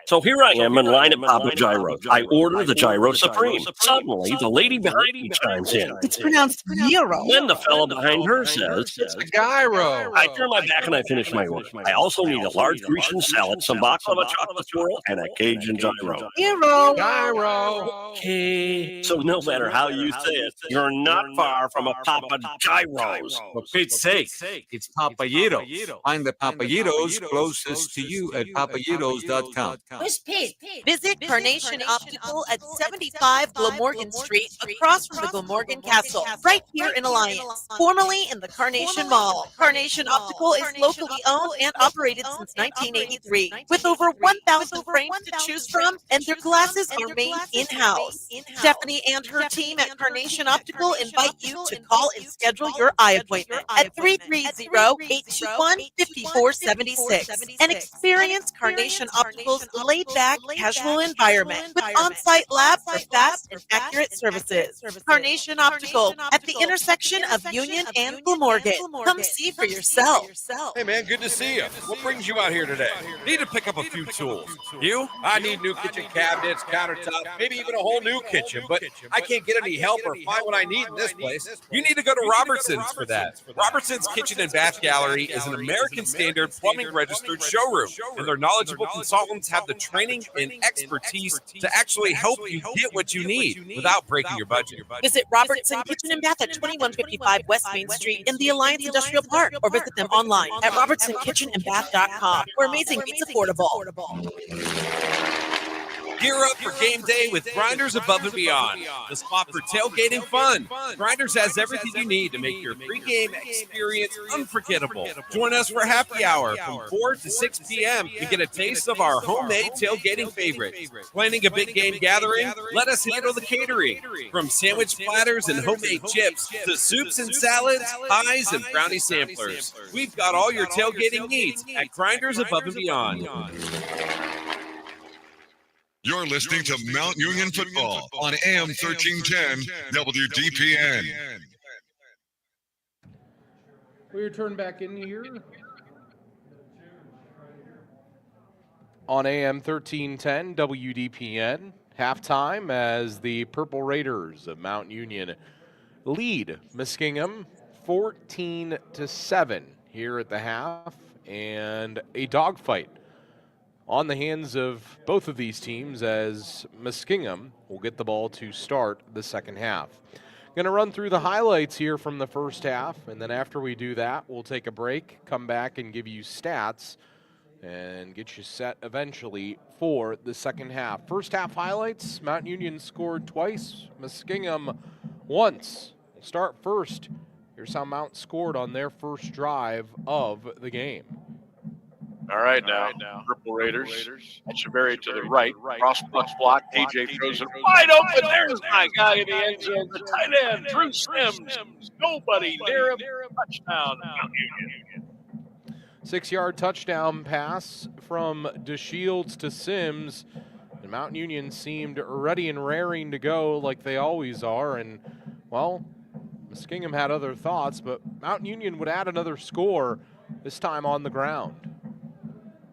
M: So here I am in line at Papa Gyro. I order the Gyro Supreme. Suddenly, the lady behind me chimes in.
F: It's pronounced gyro.
M: Then the fella behind her says,
B: It's a gyro.
M: I turn my back and I finish my order. I also need a large Grecian salad, some baklava chocolate swirl, and a Cajun gyro.
B: Gyro.
M: Okay. So no matter how you say it, you're not far from a Papa Gyro's.
N: For Pete's sake, it's Papayitos. Find the Papayitos closest to you at papayitos.com.
F: Where's Pete? Visit Carnation Optical at 75 Glamorgan Street, across from the Glamorgan Castle, right here in Alliance, formerly in the Carnation Mall. Carnation Optical is locally owned and operated since 1983, with over 1,000 frames to choose from, and their glasses are made in-house. Stephanie and her team at Carnation Optical invite you to call and schedule your eye appointment at 330-821-5476 and experience Carnation Optical's laid-back, casual environment with on-site lab for fast and accurate services. Carnation Optical at the intersection of Union and Glamorgan. Come see for yourself.
E: Hey, man, good to see you. What brings you out here today? Need to pick up a few tools. You? I need new kitchen cabinets, countertops, maybe even a whole new kitchen, but I can't get any help or find what I need in this place. You need to go to Robertson's for that. Robertson's Kitchen and Bath Gallery is an American Standard plumbing registered showroom, and their knowledgeable consultants have the training and expertise to actually help you get what you need without breaking your budget.
F: Visit Robertson Kitchen and Bath at 2155 West Main Street in the Alliance Industrial Park, or visit them online at robertsonkitchenandbath.com, where amazing meets affordable.
E: Gear up for game day with Grinders Above and Beyond, the spot for tailgating fun. Grinders has everything you need to make your pregame experience unforgettable. Join us for happy hour from 4 to 6 p.m. and get a taste of our homemade tailgating favorites. Planning a big game gathering? Let us handle the catering. From sandwich platters and homemade chips to soups and salads, pies, and brownie samplers. We've got all your tailgating needs at Grinders Above and Beyond.
O: You're listening to Mount Union Football on AM 1310 WDPN.
B: We return back in here on AM 1310 WDPN. Halftime as the Purple Raiders of Mount Union lead Muskingum 14-7 here at the half, and a dogfight on the hands of both of these teams as Muskingum will get the ball to start the second half. Going to run through the highlights here from the first half, and then after we do that, we'll take a break, come back and give you stats, and get you set eventually for the second half. First half highlights, Mount Union scored twice, Muskingum once. We'll start first. Here's how Mount scored on their first drive of the game.
A: All right, now, Purple Raiders. Echeverry to the right. Cross block. TJ throws it wide open. There's my guy in the end zone. The tight end, Drew Sims. Nobody near him. Touchdown, Mount Union.
B: 6-yard touchdown pass from DeShields to Sims. And Mount Union seemed ready and raring to go like they always are. And, well, Muskingum had other thoughts, but Mount Union would add another score, this time on the ground.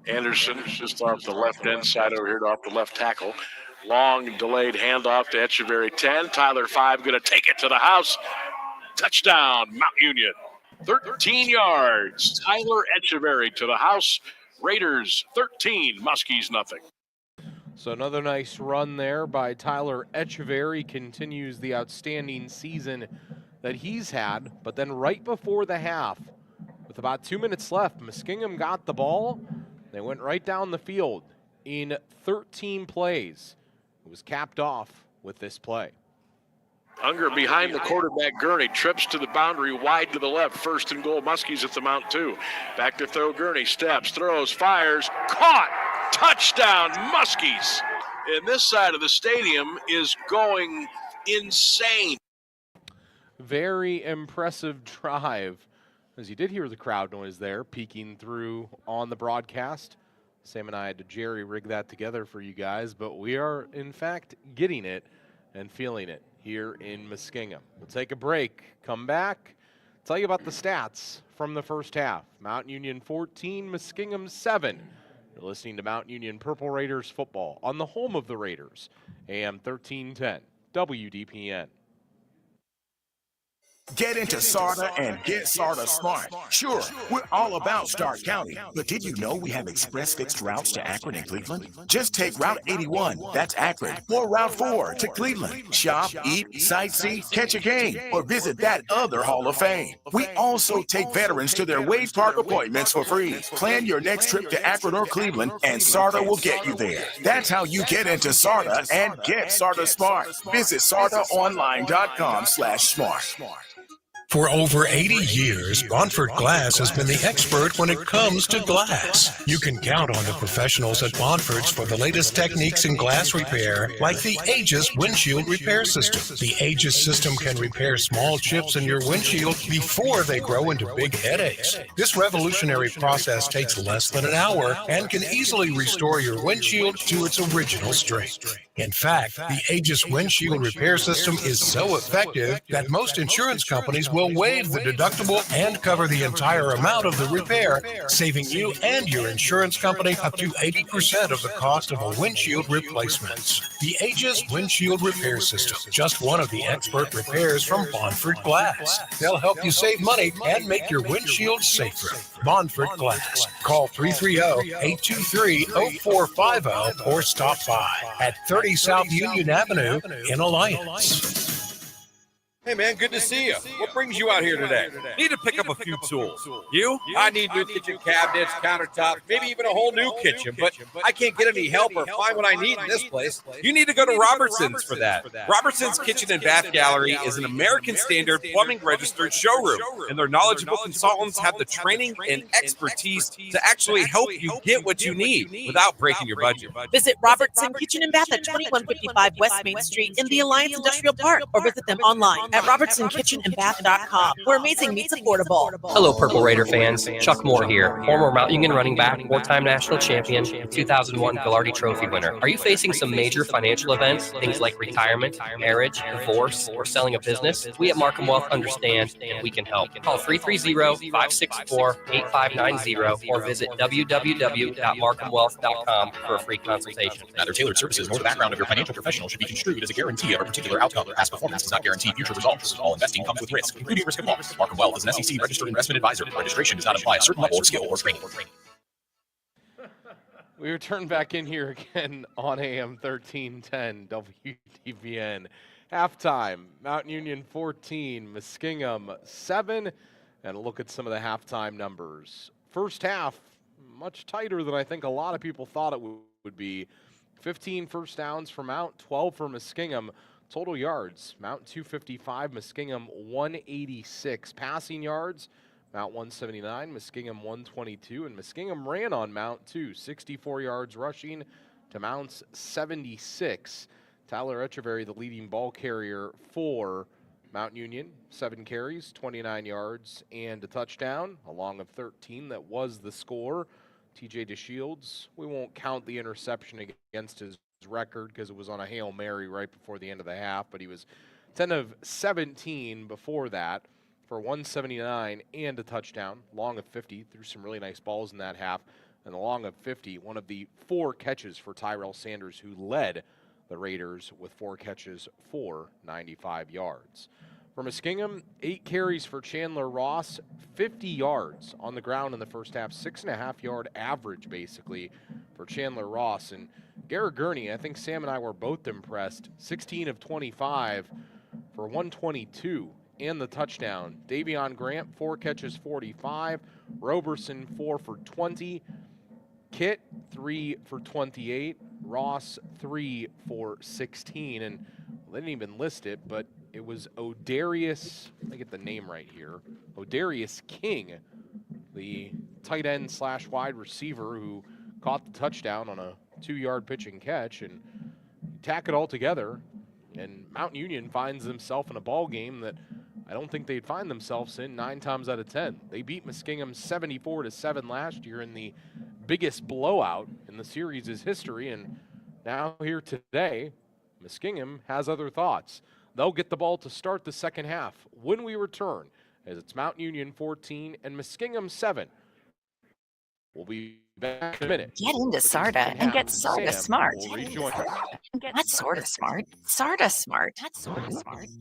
A: Anderson just off the left end side over here, off the left tackle. Long delayed handoff to Echeverry 10. Tyler 5 going to take it to the house. Touchdown, Mount Union. 13 yards. Tyler Echeverry to the house. Raiders 13, Muskies nothing.
B: So another nice run there by Tyler Echeverry. Continues the outstanding season that he's had. But then right before the half, with about 2 minutes left, Muskingum got the ball. They went right down the field in 13 plays. It was capped off with this play.
A: Unger behind the quarterback, Gurney trips to the boundary, wide to the left. First and goal, Muskies at the Mount 2. Back to throw, Gurney steps, throws, fires, caught, touchdown, Muskies. And this side of the stadium is going insane.
B: Very impressive drive. As you did hear the crowd noise there, peeking through on the broadcast. Sam and I had to jerry-rig that together for you guys, but we are, in fact, getting it and feeling it here in Muskingum. We'll take a break, come back, tell you about the stats from the first half. Mount Union 14, Muskingum 7. You're listening to Mount Union Purple Raiders football on the home of the Raiders, AM 1310, WDPN.
I: Get into SARTA and get SARTA smart. Sure, we're all about Stark County, but did you know we have express fixed routes to Akron and Cleveland? Just take Route 81, that's Akron, or Route 4 to Cleveland. Shop, eat, sightsee, catch a game, or visit that other Hall of Fame. We also take veterans to their Wade Park appointments for free. Plan your next trip to Akron or Cleveland, and SARTA will get you there. That's how you get into SARTA and get SARTA smart. Visit SARTAonline.com/smart.
D: For over 80 years, Bonford Glass has been the expert when it comes to glass. You can count on the professionals at Bonford's for the latest techniques in glass repair, like the Aegis windshield repair system. The Aegis system can repair small chips in your windshield before they grow into big headaches. This revolutionary process takes less than an hour and can easily restore your windshield to its original strength. In fact, the Aegis windshield repair system is so effective that most insurance companies will waive the deductible and cover the entire amount of the repair, saving you and your insurance company up to 80% of the cost of a windshield replacement. The Aegis windshield repair system, just one of the expert repairs from Bonford Glass. They'll help you save money and make your windshield safer. Bonford Glass. Call 330-823-0450 or stop by at 30 South Union Avenue in Alliance.
E: Hey man, good to see you. What brings you out here today? Need to pick up a few tools. You? I need new kitchen cabinets, countertops, maybe even a whole new kitchen, but I can't get any help or find what I need in this place. You need to go to Robertson's for that. Robertson's Kitchen and Bath Gallery is an American standard plumbing registered showroom, and their knowledgeable consultants have the training and expertise to actually help you get what you need without breaking your budget.
F: Visit Robertson Kitchen and Bath at 2155 West Main Street in the Alliance Industrial Park, or visit them online at RobertsonKitchenandBath.com, where amazing meets affordable.
G: Hello, Purple Raider fans. Chuck Moore here, former Mount Union running back, four-time national champion, and 2001 Gallardi Trophy winner. Are you facing some major financial events, things like retirement, marriage, divorce, or selling a business? We at Markham Wealth understand, and we can help. Call 330-564-8590 or visit www.markhamwealth.com for a free consultation.
H: Neither tailored services nor the background of your financial professional should be construed as a guarantee of a particular outcome. Past performance does not guarantee future results. All investing comes with risk, including risk of loss. Markham Wealth is an SEC registered investment advisor. Registration does not imply a certain level of skill or training.
B: We return back in here again on AM 1310 WDPN. Halftime, Mount Union 14, Muskingum 7, and a look at some of the halftime numbers. First half, much tighter than I think a lot of people thought it would be. 15 first downs for Mount, 12 for Muskingum. Total yards, Mount 255, Muskingum 186. Passing yards, Mount 179, Muskingum 122, and Muskingum ran on Mount too, 64 yards rushing to Mount's 76. Tyler Echeverry, the leading ball carrier for Mount Union, 7 carries, 29 yards, and a touchdown, along of 13. That was the score. TJ DeShields, we won't count the interception against his record because it was on a Hail Mary right before the end of the half, but he was 10 of 17 before that for 179 and a touchdown, long of 50, threw some really nice balls in that half, and the long of 50, one of the 4 catches for Tyrell Sanders, who led the Raiders with 4 catches for 95 yards. For Muskingum, 8 carries for Chandler Ross, 50 yards on the ground in the first half, 6.5-yard average basically for Chandler Ross. And Garrett Gurney, I think Sam and I were both impressed, 16 of 25 for 122 and the touchdown. Davion Grant, 4 catches, 45. Roberson, 4 for 20. Kit, 3 for 28. Ross, 3 for 16. And they didn't even list it, but it was Odarius, let me get the name right here, Odarius King, the tight end / wide receiver who caught the touchdown on a 2-yard pitch and catch, and tack it all together, and Mount Union finds themselves in a ball game that I don't think they'd find themselves in 9 times out of 10. They beat Muskingum 74-7 last year in the biggest blowout in the series' history. And now here today, Muskingum has other thoughts. They'll get the ball to start the second half when we return, as it's Mount Union 14 and Muskingum 7. We'll be back in a minute.
C: Get into SARTA and get SARTA smart. Not sorta smart, SARTA smart.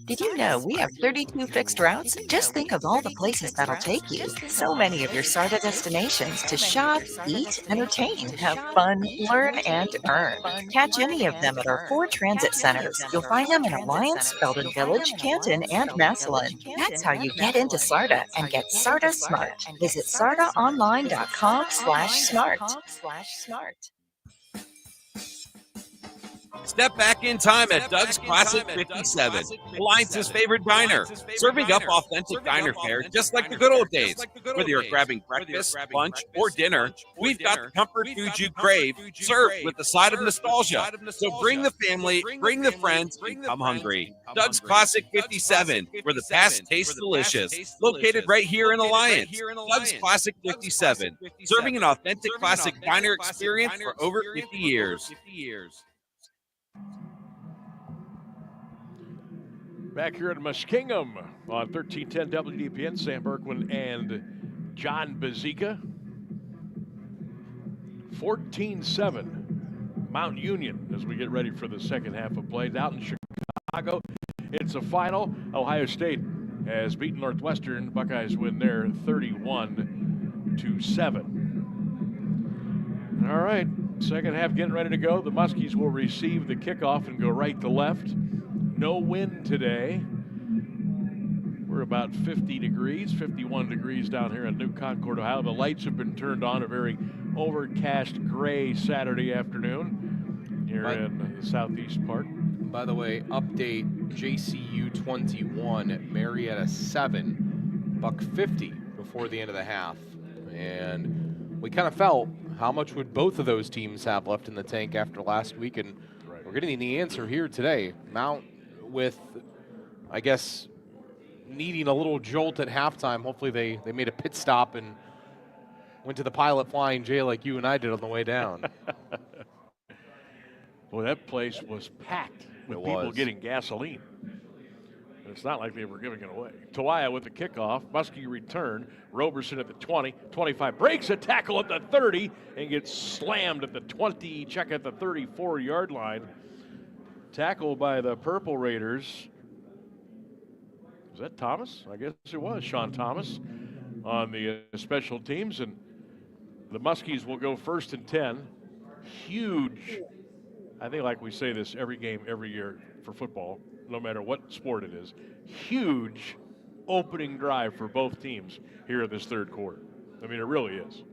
C: Did you know we have 32 fixed routes? Just think of all the places that'll take you. So many of your SARTA destinations to shop, eat, entertain, have fun, learn, and earn. Catch any of them at our 4 transit centers. You'll find them in Alliance, Belden Village, Canton, and Massillon. That's how you get into SARTA and get SARTA smart. Visit sartaonline.com/smart.
E: Step back in time at Doug's Classic 57, Alliance's favorite diner, serving up authentic diner fare just like the good old days. Whether you're grabbing breakfast, lunch, or dinner, we've got the comfort food you crave, served with a side of nostalgia. So bring the family, bring the friends, and come hungry. Doug's Classic 57, where the past tastes delicious. Located right here in Alliance. Doug's Classic 57, serving an authentic classic diner experience for over 50 years.
A: Back here at Muskingum on 1310 WDPN, Sam Berkwin and John Bazika. 14-7, Mount Union as we get ready for the second half of play. Out in Chicago, it's a final. Ohio State has beaten Northwestern. Buckeyes win there 31-7. All right, second half getting ready to go. The Muskies will receive the kickoff and go right to left. No wind today. We're about 50 degrees, 51 degrees down here in New Concord, Ohio. The lights have been turned on. A very overcast, gray Saturday afternoon here in the southeast part.
B: By the way, update JCU 21, Marietta 7, Buck 50 before the end of the half. And we kind of felt how much would both of those teams have left in the tank after last week, and we're getting the answer here today. Mount with, I guess, needing a little jolt at halftime. Hopefully they made a pit stop and went to the Pilot Flying J like you and I did on the way down.
A: Boy, that place was packed with people getting gasoline. And it's not like they were giving it away. Tawaya with the kickoff. Muskie return. Roberson at the 20, 25. Breaks a tackle at the 30 and gets slammed at the 20. Check at the 34-yard line. Tackle by the Purple Raiders. Was that Thomas? I guess it was Sean Thomas on the special teams. And the Muskies will go 1st and 10. Huge. I think like we say this every game, every year for football, no matter what sport it is. Huge opening drive for both teams here in this third quarter. I mean, it really is.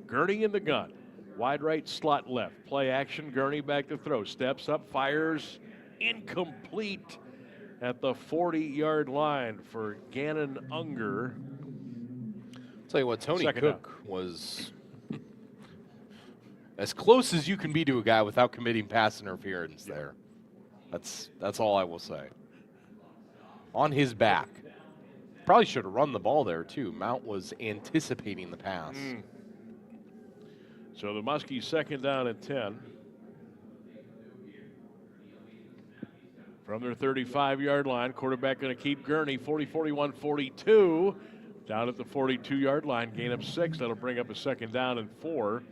A: Gurney in the gun. Wide right, slot left. Play action, Gurney back to throw. Steps up, fires, incomplete at the 40-yard line for Gannon Unger.
B: I'll tell you what, Tony Cook was as close as you can be to a guy without committing pass interference there. That's all I will say. On his back. Probably should have run the ball there, too. Mount was anticipating the pass.
A: So the Muskies 2nd down and 10. From their 35-yard line, quarterback going to keep Gurney, 40, 41, 42. Down at the 42-yard line, gain of 6. That'll bring up a 2nd down and 4.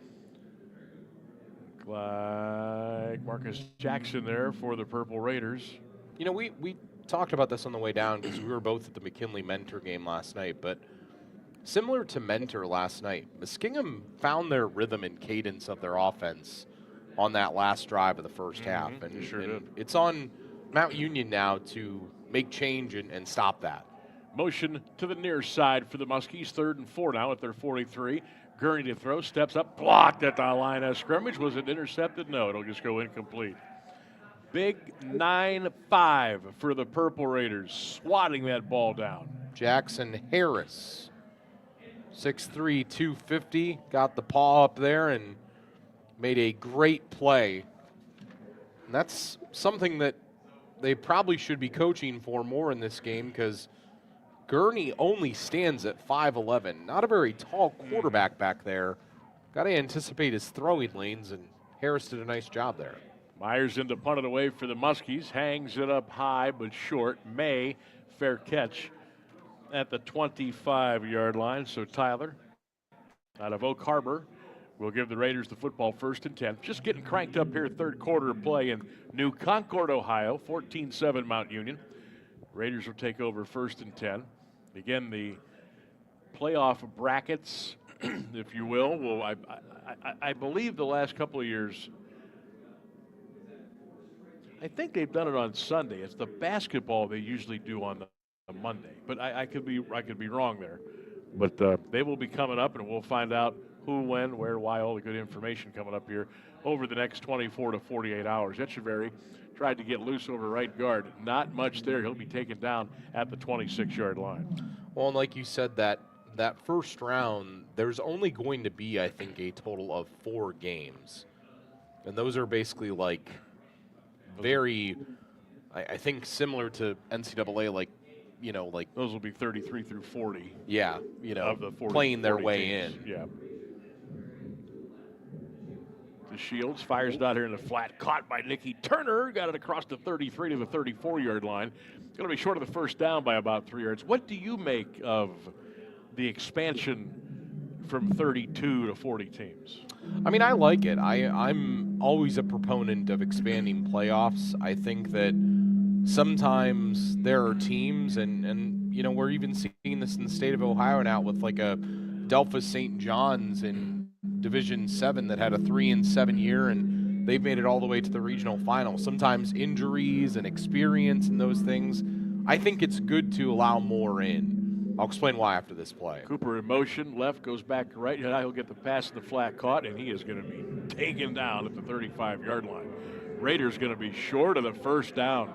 A: Like Marcus Jackson there for the Purple Raiders.
B: You know, we talked about this on the way down because we were both at the McKinley Mentor game last night, but similar to Mentor last night, Muskingum found their rhythm and cadence of their offense on that last drive of the first half. And,
A: sure did.
B: It's on Mount Union now to make change and stop that.
A: Motion to the near side for the Muskies, 3rd and 4 now at their 43. Gurney to throw, steps up, blocked at the line of scrimmage. Was it intercepted? No, it'll just go incomplete. Big 9-5 for the Purple Raiders, swatting that ball down.
B: Jackson Harris, 6'3", 250, got the paw up there and made a great play. And that's something that they probably should be coaching for more in this game because Gurney only stands at 5'11", not a very tall quarterback back there. Got to anticipate his throwing lanes, and Harris did a nice job there.
A: Myers into punt it away for the Muskies. Hangs it up high but short. May, fair catch at the 25-yard line. So Tyler, out of Oak Harbor, will give the Raiders the football 1st and 10. Just getting cranked up here, third quarter of play in New Concord, Ohio, 14-7 Mount Union. Raiders will take over 1st and 10. Again, the playoff brackets, if you will. Well, I believe the last couple of years, I think they've done it on Sunday. It's the basketball they usually do on the Monday, but I could be wrong there. But they will be coming up, and we'll find out who, when, where, why, all the good information coming up here over the next 24 to 48 hours. Etcheverry tried to get loose over right guard. Not much there. He'll be taken down at the 26-yard line.
B: Well, and like you said, that first round, there's only going to be, I think, a total of 4 games. And those are basically like very, I think, similar to NCAA, like, you know, like.
A: Those will be 33 through 40.
B: Yeah, you know,
A: of the 40,
B: playing their
A: 40
B: way
A: teams.
B: in.
A: Yeah. The Shields fires down here in the flat, caught by Nicky Turner, got it across the 33 to the 34-yard line. Going to be short of the first down by about 3 yards. What do you make of the expansion from 32 to 40 teams?
B: I mean, I like it. I'm always a proponent of expanding playoffs. I think that sometimes there are teams, and you know, we're even seeing this in the state of Ohio now with like a Delphus St. John's in Division 7 that had a 3-7 year, and they've made it all the way to the regional final. Sometimes injuries and experience and those things, I think it's good to allow more in. I'll explain why after this play.
A: Cooper in motion, left, goes back to right. He'll get the pass in the flat caught, and he is going to be taken down at the 35-yard line. Raiders going to be short of the first down.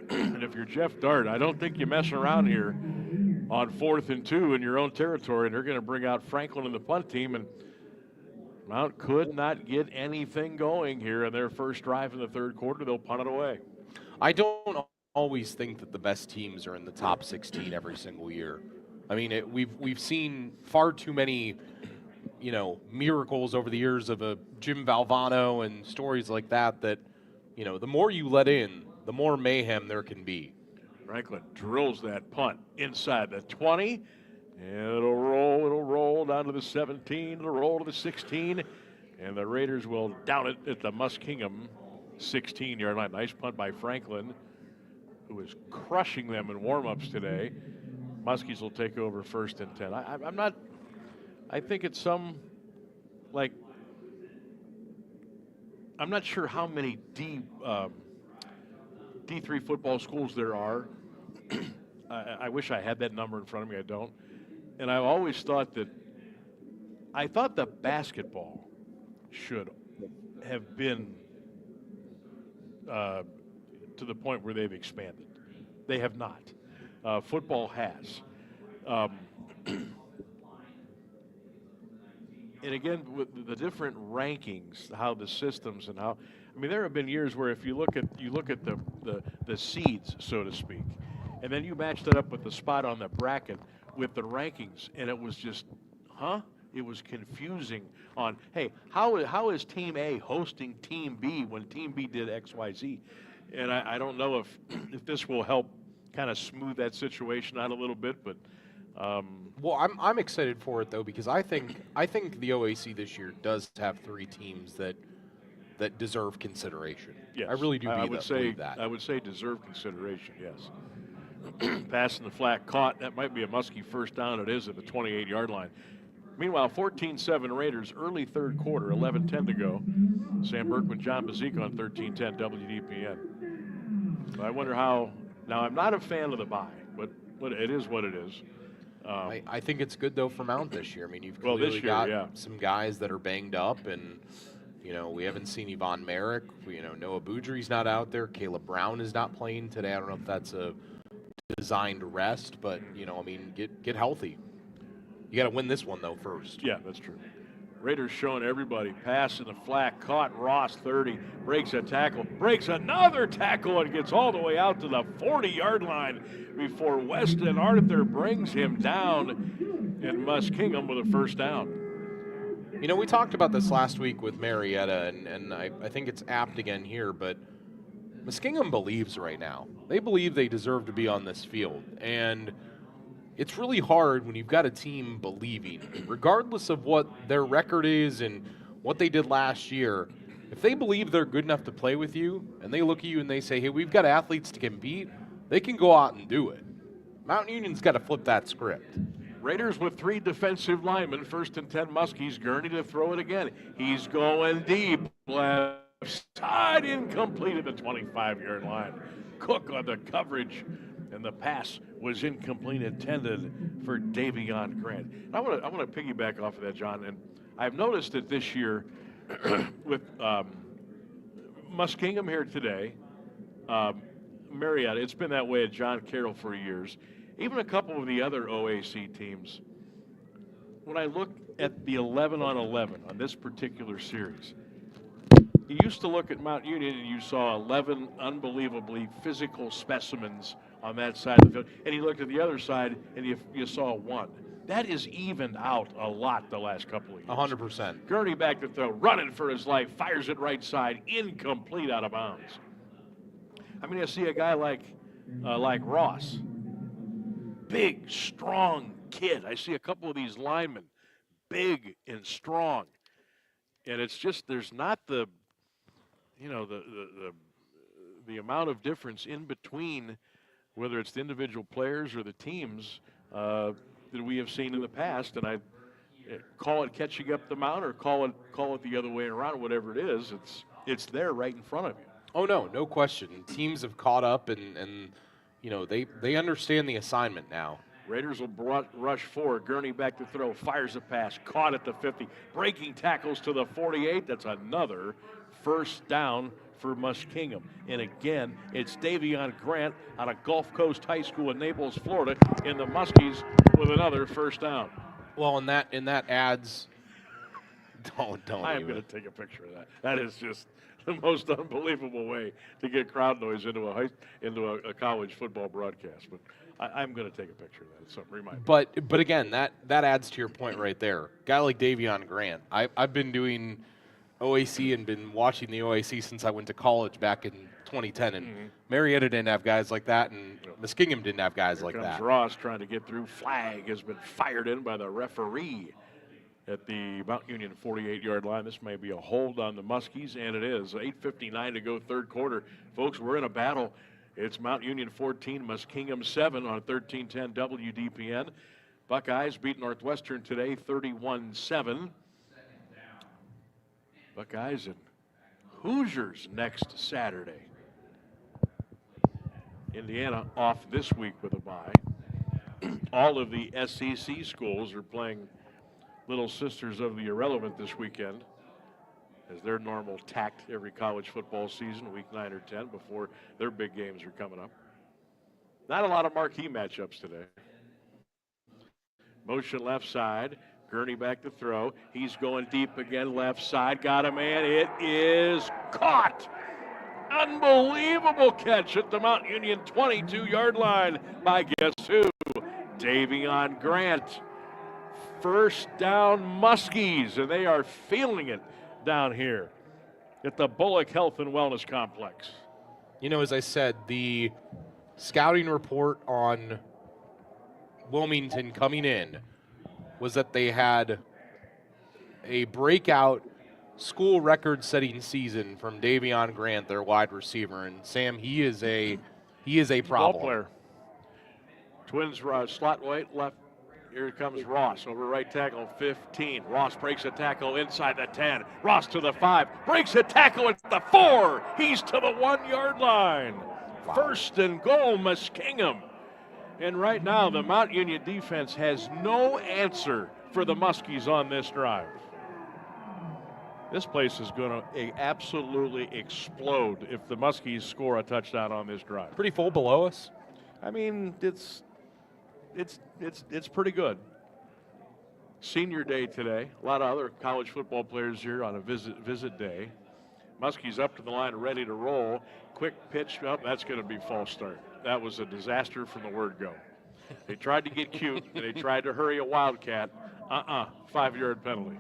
A: And if you're Jeff Dart, I don't think you mess around here on 4th and 2 in your own territory, and they're going to bring out Franklin and the punt team, and Mount could not get anything going here in their first drive in the third quarter. They'll punt it away.
B: I don't always think that the best teams are in the top 16 every single year. I mean, we've seen far too many, you know, miracles over the years of a Jim Valvano and stories like that, that, you know, the more you let in, the more mayhem there can be.
A: Franklin drills that punt inside the 20, and it'll roll down to the 17, it'll roll to the 16, and the Raiders will down it at the Muskingum 16-yard line. Nice punt by Franklin, who is crushing them in warm-ups today. Muskies will take over 1st and 10. I think it's I'm not sure how many D3 football schools there are. I wish I had that number in front of me. I don't. And I've always thought that the basketball should have been to the point where they've expanded. They have not. Football has. And again, with the different rankings, how the systems and how, I mean, there have been years where if you look at the seeds, so to speak, and then you match that up with the spot on the bracket with the rankings, and it was just, it was confusing on, hey, how is Team A hosting Team B when Team B did X, Y, Z? And I don't know if this will help kind of smooth that situation out a little bit, but.
B: Well, I'm excited for it though, because I think the OAC this year does have 3 teams that deserve consideration.
A: Yes,
B: I really do believe that.
A: I would say deserve consideration. Yes. Pass in the flat caught. That might be a Muskie first down. It is at the 28-yard line. Meanwhile, 14-7 Raiders, early third quarter, 11:10 to go. Sam Berkman, John Bazica on 1310 WDPN. So I wonder how. Now, I'm not a fan of the bye, but it is what it is.
B: I think it's good, though, for Mount this year. I mean, you've clearly got some guys that are banged up, and, you know, we haven't seen Yvonne Merrick. You know, Noah Boudry's not out there. Caleb Brown is not playing today. I don't know if that's a designed rest, but, you know, I mean, get healthy. You got to win this one, though, first.
A: Yeah, that's true. Raiders showing everybody. Pass in the flat, caught Ross, 30, breaks a tackle, breaks another tackle, and gets all the way out to the 40-yard line before Weston Arthur brings him down, and Muskingum with a first down.
B: You know, we talked about this last week with Marietta, and I think it's apt again here, but Muskingum believes right now. They believe they deserve to be on this field. And it's really hard when you've got a team believing, regardless of what their record is and what they did last year. If they believe they're good enough to play with you, and they look at you and they say, hey, we've got athletes to compete, they can go out and do it. Mount Union's got to flip that script.
A: Raiders with 3 defensive linemen, 1st and 10 Muskies. Gurney to throw it again. He's going deep. Left side, incomplete at the 25-yard line. Cook on the coverage, and the pass was incomplete, intended for Davion Grant. I want to piggyback off of that, John, and I've noticed that this year with Muskingum here today, Marietta, it's been that way at John Carroll for years. Even a couple of the other OAC teams, when I look at the 11 on 11 on this particular series, you used to look at Mount Union and you saw 11 unbelievably physical specimens on that side of the field. And you looked at the other side and you saw 1. That is evened out a lot the last couple of years.
B: 100%.
A: Gurney back to throw, running for his life, fires it right side, incomplete, out of bounds. I mean, I see a guy like Ross. Big, strong kid. I see a couple of these linemen, big and strong. And it's just, there's not the amount of difference in between, whether it's the individual players or the teams that we have seen in the past. And I call it catching up the mountain or call it the other way around, whatever it is, it's there right in front of you.
B: Oh, no question. Teams have caught up and you know, they understand the assignment now.
A: Raiders will rush forward. Gurney back to throw, fires a pass, caught at the 50, breaking tackles to the 48. That's another first down for Muskingum. And again, it's Davion Grant out of Gulf Coast High School in Naples, Florida, in the Muskies with another first down.
B: Well, and that adds. Don't.
A: I am going to take a picture of that. That is just the most unbelievable way to get crowd noise into a college football broadcast. But I'm going to take a picture of that. It's something remind me.
B: But again, that adds to your point right there. Guy like Davion Grant. I've been doing OAC and been watching the OAC since I went to college back in 2010, and Marietta didn't have guys like that, and Muskingum didn't have guys like that.
A: Ross trying to get through. Flag has been fired in by the referee at the Mount Union 48-yard line. This may be a hold on the Muskies, and it is. 8:59 to go, third quarter. Folks, we're in a battle. It's Mount Union 14, Muskingum 7 on 1310 WDPN. Buckeyes beat Northwestern today 31-7. Buckeyes and Hoosiers next Saturday. Indiana off this week with a bye. All of the SEC schools are playing Little Sisters of the Irrelevant this weekend, as their normal tact every college football season, week 9 or 10, before their big games are coming up. Not a lot of marquee matchups today. Motion left side. Gurney back to throw. He's going deep again, left side. Got a man. It is caught. Unbelievable catch at the Mount Union 22-yard line by guess who? Davion Grant. First down Muskies, and they are feeling it down here at the Bullock Health and Wellness Complex.
B: You know, as I said, the scouting report on Wilmington coming in was that they had a breakout school record-setting season from Davion Grant, their wide receiver. And Sam, he is a problem.
A: Ball player. Twins slot right left. Here comes Ross over right tackle 15. Ross breaks a tackle inside the 10. Ross to the 5. Breaks a tackle at the 4. He's to the 1-yard line. Wow. First and goal, Muskingum. And right now, the Mount Union defense has no answer for the Muskies on this drive. This place is going to absolutely explode if the Muskies score a touchdown on this drive.
B: Pretty full below us.
A: I mean, it's pretty good. Senior day today. A lot of other college football players here on a visit day. Muskies up to the line, ready to roll. Quick pitch up. That's going to be false start. That was a disaster from the word go. They tried to get cute, and they tried to hurry a Wildcat. 5-yard penalty.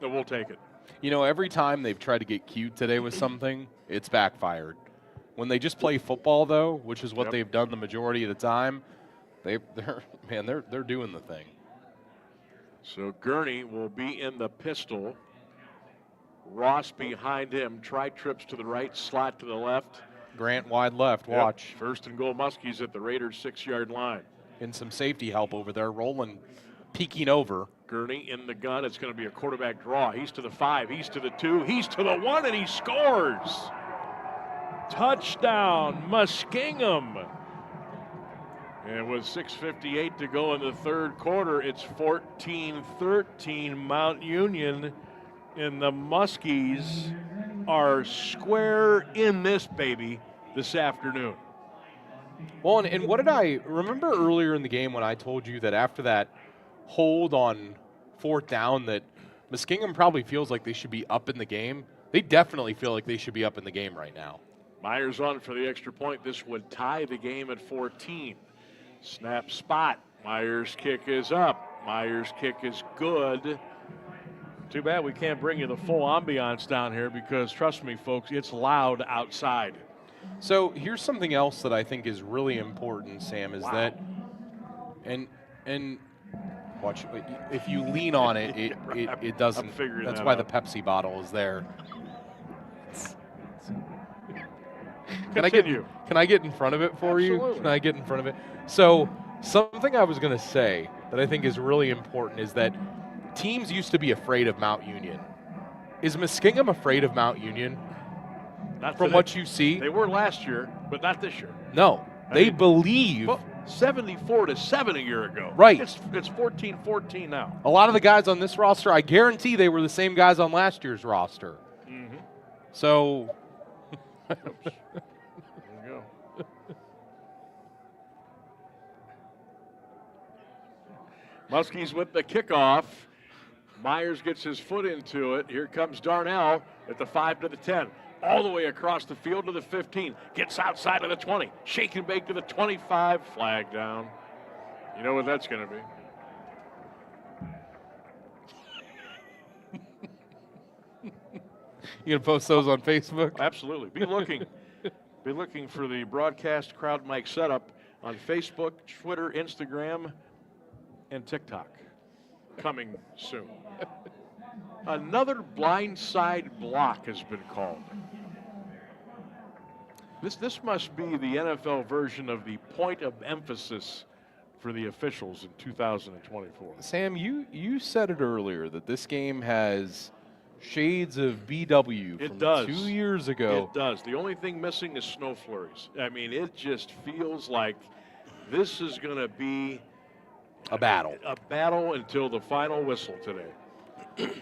A: But we'll take it.
B: You know, every time they've tried to get cute today with something, it's backfired. When they just play football, though, which is what they've done the majority of the time, they're doing the thing.
A: So Gurney will be in the pistol. Ross behind him. Trips to the right, slot to the left.
B: Grant wide left. Watch.
A: First and goal. Muskies at the Raiders' 6-yard line.
B: And some safety help over there. Rolling, peeking over.
A: Gurney in the gun. It's going to be a quarterback draw. He's to the 5. He's to the 2. He's to the 1, and he scores. Touchdown, Muskingum. And with 6:58 to go in the third quarter, it's 14-13 Mount Union. And the Muskies are square in this baby this afternoon.
B: Well, and what did I remember earlier in the game when I told you that after that hold on 4th down that Muskingum probably feels like they should be up in the game? They definitely feel like they should be up in the game right now.
A: Myers on for the extra point. This would tie the game at 14. Snap spot. Myers' kick is up. Myers' kick is good. Too bad we can't bring you the full ambiance down here because, trust me, folks, it's loud outside.
B: So here's something else that I think is really important, Sam, is that, and watch, if you lean on it, it doesn't. That's why the Pepsi bottle is there. Can I get in front of it for you? Can I get in front of it? So something I was going to say that I think is really important is that teams used to be afraid of Mount Union. Is Muskingum afraid of Mount Union?
A: Not
B: from what you see?
A: They were last year, but not this year.
B: No, they believe.
A: Well, 74-7 a year ago.
B: Right.
A: It's 14-14 now.
B: A lot of the guys on this roster, I guarantee they were the same guys on last year's roster.
A: Mm-hmm.
B: So.
A: There you go. Muskies with the kickoff. Myers gets his foot into it. Here comes Darnell at the 5 to the 10. All the way across the field to the 15. Gets outside of the 20. Shake and bake to the 25. Flag down. You know what that's going to be.
B: You going to post those on Facebook?
A: Absolutely. Be looking for the broadcast crowd mic setup on Facebook, Twitter, Instagram, and TikTok. Coming soon. Another blindside block has been called. This must be the NFL version of the point of emphasis for the officials in 2024.
B: Sam, you said it earlier that this game has shades of BW from 2 years ago.
A: It does. The only thing missing is snow flurries. I mean, it just feels like this is going to be
B: a battle.
A: A battle until the final whistle today.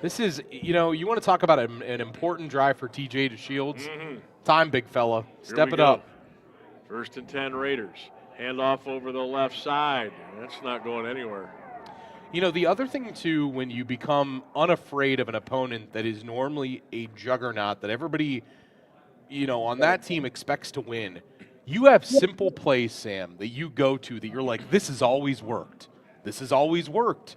B: This is, you want to talk about an important drive for TJ DeShields.
A: Mm-hmm.
B: Time, big fella. Step it up.
A: 1st and 10 Raiders. Handoff over the left side. That's not going anywhere.
B: The other thing, too, when you become unafraid of an opponent that is normally a juggernaut that everybody, on that team expects to win, you have simple plays, Sam, that you go to that you're like, this has always worked. This has always worked.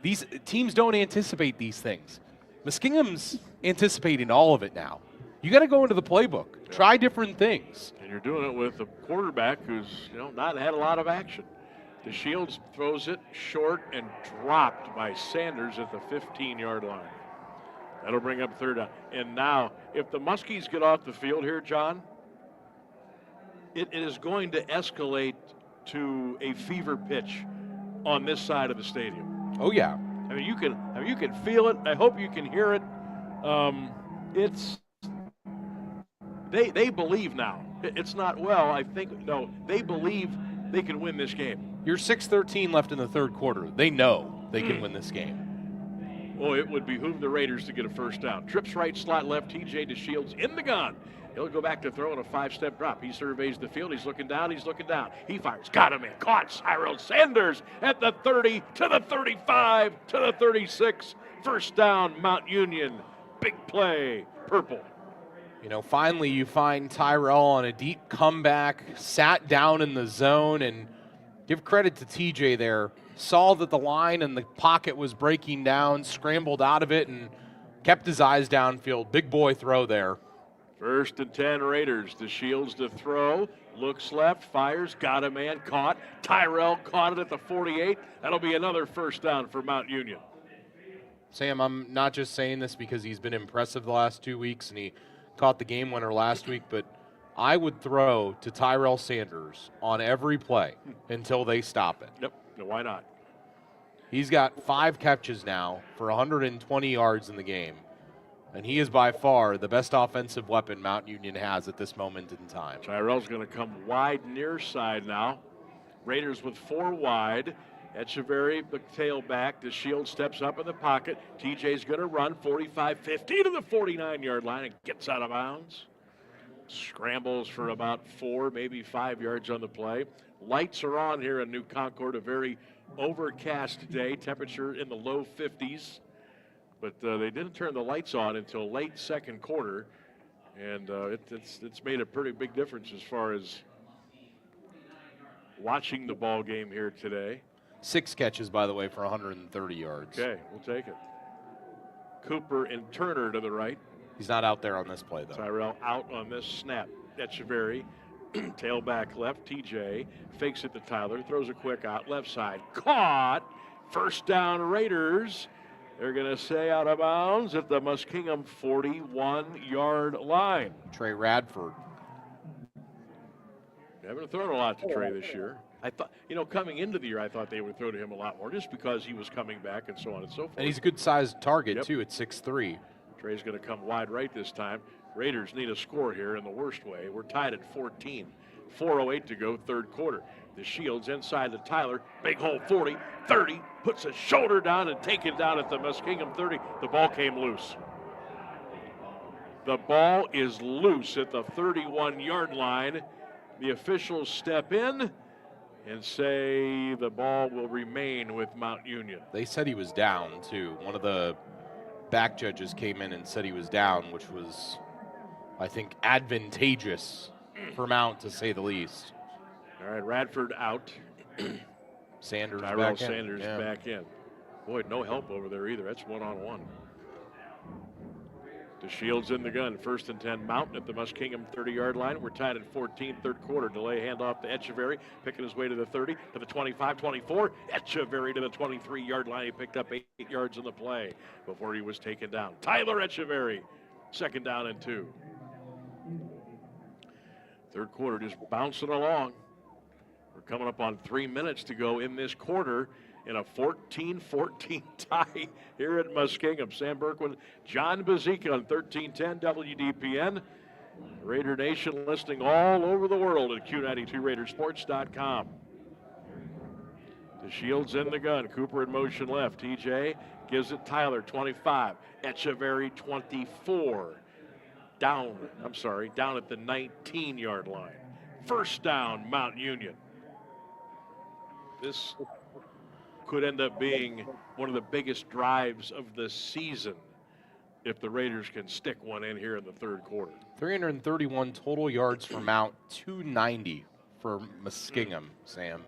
B: These teams don't anticipate these things. Muskingum's anticipating all of it now. You got to go into the playbook. Try different things.
A: And you're doing it with a quarterback who's, not had a lot of action. DeShields throws it short and dropped by Sanders at the 15-yard line. That'll bring up 3rd down. And now, if the Muskies get off the field here, John, it is going to escalate to a fever pitch on this side of the stadium.
B: Oh yeah.
A: I mean, you can feel it. I hope you can hear it. They believe now. It's not they believe they can win this game.
B: You're 6:13 left in the third quarter. They know they can win this game.
A: Oh, it would behoove the Raiders to get a first down. Trips right, slot left. TJ DeShields in the gun. He'll go back to throw on a 5-step drop. He surveys the field. He's looking down. He fires. Got him in. Caught. Cyril Sanders at the 30 to the 35 to the 36. First down, Mount Union. Big play. Purple.
B: Finally you find Tyrell on a deep comeback, sat down in the zone, and give credit to TJ there. saw that the line and the pocket was breaking down, scrambled out of it, and kept his eyes downfield. Big boy throw there.
A: 1st and 10 Raiders. The Shields to throw. Looks left, fires, got a man, caught. Tyrell caught it at the 48. That'll be another first down for Mount Union.
B: Sam, I'm not just saying this because he's been impressive the last 2 weeks and he caught the game winner last week, but I would throw to Tyrell Sanders on every play until they stop it.
A: Yep, no, why not?
B: He's got 5 catches now for 120 yards in the game, and he is by far the best offensive weapon Mount Union has at this moment in time.
A: Tyrell's going to come wide near side now. Raiders with 4 wide. Echeverry, the tailback. The Shield steps up in the pocket. TJ's going to run 45-50 to the 49-yard line and gets out of bounds. Scrambles for about 4, maybe 5 yards on the play. Lights are on here in New Concord. A very overcast day. Temperature in the low 50s. But they didn't turn the lights on until late second quarter. And it's made a pretty big difference as far as watching the ball game here today.
B: 6 catches, by the way, for 130 yards.
A: Okay, we'll take it. Cooper and Turner to the right.
B: He's not out there on this play, though.
A: Tyrell out on this snap. Echeverry, tailback left. TJ fakes it to Tyler, throws a quick out left side. Caught. First down Raiders. They're going to say out of bounds at the Muskingum 41-yard line.
B: Trey Radford.
A: They haven't thrown a lot to Trey this year. I thought, coming into the year, I thought they would throw to him a lot more just because he was coming back and so on and so forth.
B: And he's a good-sized target, too, at 6'3".
A: Trey's going to come wide right this time. Raiders need a score here in the worst way. We're tied at 14. 4:08 to go, third quarter. The Shields inside to Tyler. Big hole, 40, 30. Puts a shoulder down and taken down at the Muskingum 30. The ball came loose. The ball is loose at the 31-yard line. The officials step in and say the ball will remain with Mount Union.
B: They said he was down, too. One of the back judges came in and said he was down, which was, I think, advantageous for Mount, to say the least.
A: All right, Radford out.
B: Sanders
A: Tyrell
B: back in.
A: Sanders
B: Yeah.
A: back in. Boy, no help over there either. That's one-on-one. The Shields in the gun. 1st and 10 Mountain at the Muskingum 30-yard line. We're tied at 14, third quarter. Delay handoff to Echeverry, picking his way to the 30, to the 25, 24. Echeverry to the 23-yard line. He picked up 8 yards on the play before he was taken down. Tyler Echeverry, 2nd down and 2. Third quarter just bouncing along. We're coming up on 3 minutes to go in this quarter in a 14-14 tie here at Muskingum. Sam Berkwin, John Bazika on 1310 WDPN. Raider Nation listening all over the world at Q92Raidersports.com. The Shields in the gun. Cooper in motion left. TJ gives it Tyler, 25. Echeverry, 24. Down at the 19-yard line. First down, Mount Union. This could end up being one of the biggest drives of the season if the Raiders can stick one in here in the third quarter.
B: 331 total yards for Mount, 290 for Muskingum, Sam.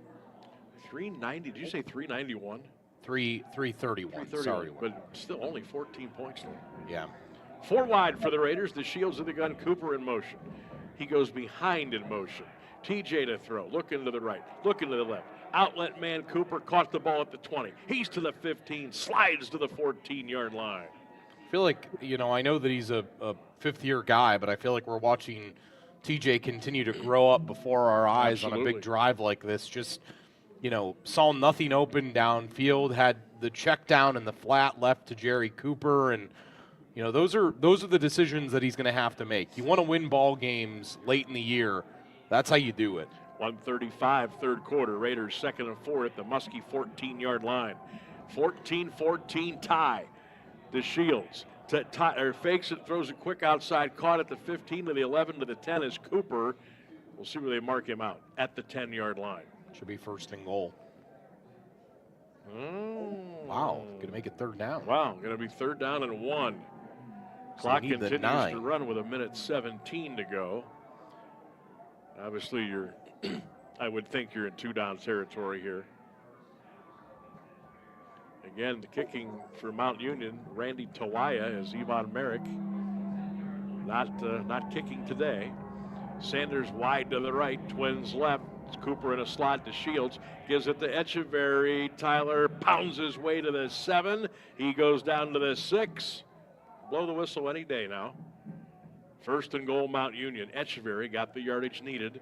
A: 390, did you say 391?
B: 331, sorry.
A: But still only 14 points though.
B: Yeah.
A: 4 wide for the Raiders. The Shields of the gun. Cooper in motion. He goes behind in motion. TJ to throw. Looking to the right. Looking to the left. Outlet man Cooper caught the ball at the 20. He's to the 15. Slides to the 14-yard line.
B: I feel like, I know that he's a fifth-year guy, but I feel like we're watching TJ continue to grow up before our eyes on a big drive like this. Just, saw nothing open downfield, had the check down in the flat left to Jerry Cooper, and those are the decisions that he's going to have to make. You want to win ball games late in the year. That's how you do it.
A: 1:35, third quarter. Raiders 2nd and 4 at the Muskie 14-yard line. 14-14 tie. The Shields fakes it, throws it quick outside, caught at the 15 to the 11 to the 10 is Cooper. We'll see where they mark him out at the 10-yard line.
B: Should be 1st and goal. Wow, going to make it 3rd down.
A: Wow, going to be 3rd down and 1. Clock continues to run with 1:17 to go. Obviously, I would think you're in 2-down territory here. Again, the kicking for Mount Union, Randy Tawaya is Yvonne Merrick. Not kicking today. Sanders wide to the right, Twins left. It's Cooper in a slot to Shields. Gives it to Echeverry. Tyler pounds his way to the 7. He goes down to the 6. Blow the whistle any day now. First and goal, Mount Union. Echeverry got the yardage needed.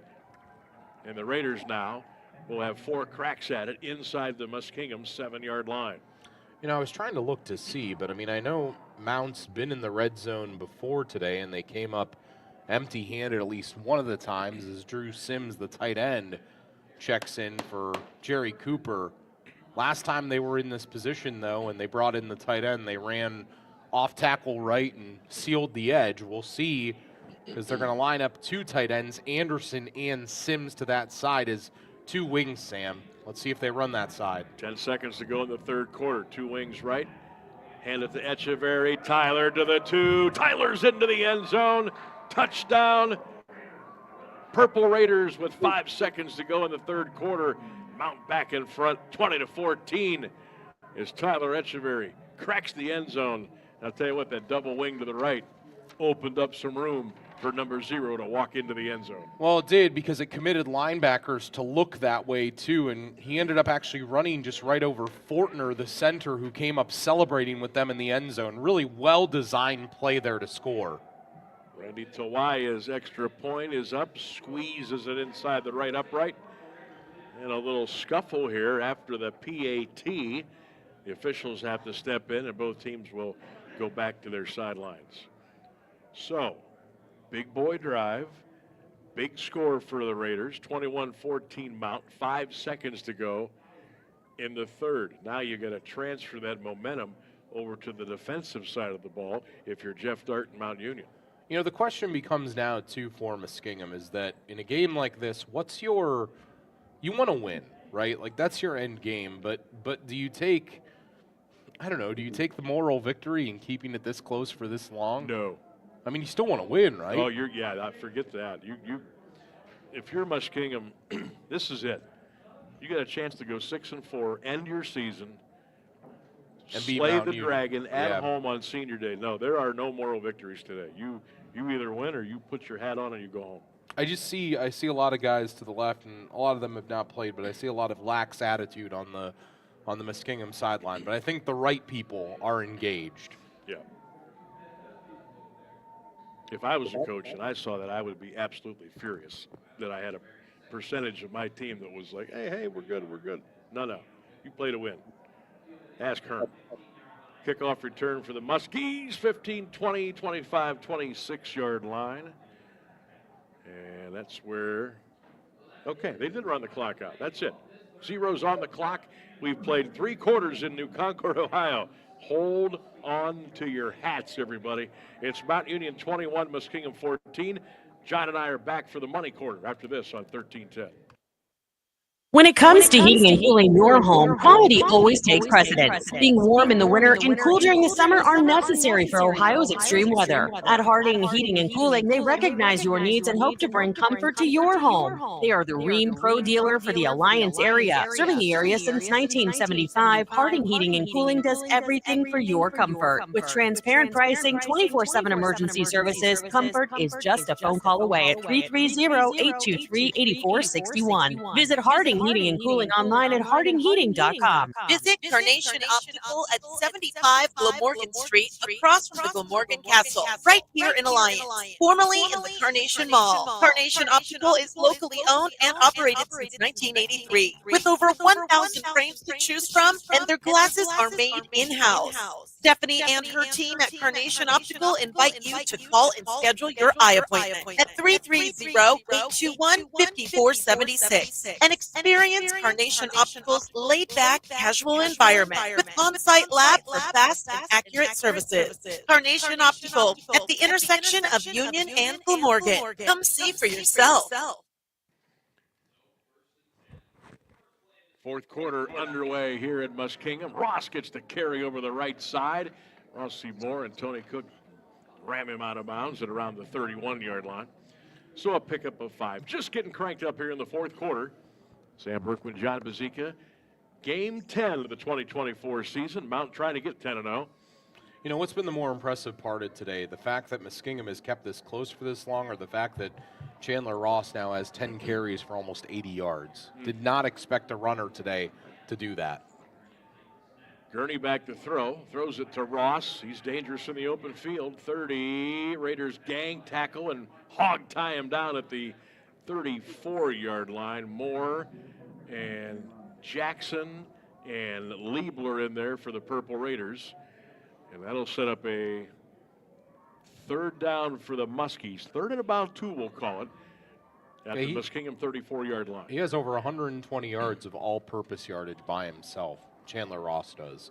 A: And the Raiders now will have 4 cracks at it inside the Muskingum 7-yard line.
B: You know, I was trying to look to see, but I mean, I know Mount's been in the red zone before today, and they came up empty-handed at least one of the times as Drew Sims, the tight end, checks in for Jerry Cooper. Last time they were in this position, though, and they brought in the tight end, they ran off tackle right and sealed the edge. We'll see, because they're going to line up 2 tight ends, Anderson and Sims to that side as 2 wings, Sam. Let's see if they run that side.
A: 10 seconds to go in the third quarter. 2 wings right. Hand it to Echeverry. Tyler to the 2. Tyler's into the end zone. Touchdown. Purple Raiders with 5 seconds to go in the third quarter. Mount back in front, 20-14 is Tyler Echeverry. Cracks the end zone. I'll tell you what, that double wing to the right opened up some room for number 0 to walk into the end zone.
B: Well, it did, because it committed linebackers to look that way too, and he ended up actually running just right over Fortner, the center, who came up celebrating with them in the end zone. Really well-designed play there to score.
A: Randy Tawaya's extra point is up, squeezes it inside the right upright. And a little scuffle here after the PAT. The officials have to step in, and both teams will go back to their sidelines. So, big boy drive, big score for the Raiders, 21-14 Mount, 5 seconds to go in the third. Now you got to transfer that momentum over to the defensive side of the ball if you're Jeff Dart and Mount Union.
B: You know, the question becomes now, too, for Muskingum is that in a game like this, you want to win, right? Like, that's your end game, but do you take, I don't know, do you take the moral victory in keeping it this close for this long?
A: No.
B: I mean, you still want to win, right?
A: Oh, I forget that. If you're Muskingum, this is it. You got a chance to go 6-4, end your season,
B: and
A: slay the Dragon at home on Senior Day. No, there are no moral victories today. You either win or you put your hat on and you go home.
B: I see a lot of guys to the left, and a lot of them have not played, but I see a lot of lax attitude on the Muskingum sideline. But I think the right people are engaged.
A: Yeah. If I was a coach and I saw that, I would be absolutely furious that I had a percentage of my team that was like, hey, we're good. No, you play to win. Ask Hearn. Kickoff return for the Muskies, 15, 20, 25, 26-yard line. And that's where, okay, they did run the clock out. That's it. 0's on the clock. We've played 3 quarters in New Concord, Ohio. Hold on to your hats, everybody. It's Mount Union 21, Muskingum 14. John and I are back for the money quarter after this on 1310.
K: When it comes to heating and cooling your home, quality always takes precedence. Being warm in the winter and cool during the summer are necessary for Ohio's extreme weather. At Harding Heating and Cooling, they recognize your needs and hope to bring comfort to your home. They are the Rheem Pro dealer for the Alliance area. Serving the area since 1975, Harding Heating and Cooling does everything for your comfort. With transparent pricing, 24/7 emergency services, comfort is just a phone call away at 330-823-8461. Visit Harding Heating and Cooling online at hardingheating.com.
F: Visit Carnation Optical at 75 Glamorgan Street, across from the Glamorgan Castle, right here in Alliance, formerly in the Carnation Mall. Carnation Optical is locally owned and operated since 1983, with over 1,000 frames to choose from, and their glasses are made in-house. Stephanie and her team at Carnation Optical invite you to call and schedule your eye appointment at 330-821-5476 and experience Carnation Optical's laid-back, casual environment with on-site lab for fast and accurate services. Carnation Optical at the intersection of Union and Glamorgan. Come see for yourself.
A: Fourth quarter underway here at Muskingum. Ross gets the carry over the right side. Ross Seymour and Tony Cook ram him out of bounds at around the 31-yard line. So a pickup of 5. Just getting cranked up here in the fourth quarter. Sam Berkman, John Bazika, Game 10 of the 2024 season. Mount trying to get 10-0.
B: You know, what's been the more impressive part of today? The fact that Muskingum has kept this close for this long, or the fact that Chandler Ross now has 10 carries for almost 80 yards? Did not expect a runner today to do that.
A: Gurney back to throw. Throws it to Ross. He's dangerous in the open field. 30. Raiders gang tackle and hog tie him down at the 34-yard line. Moore and Jackson and Liebler in there for the Purple Raiders. And that'll set up a third down for the Muskies. Third and about 2, we'll call it, at the Muskingum 34-yard line.
B: He has over 120 yards of all-purpose yardage by himself. Chandler Ross does.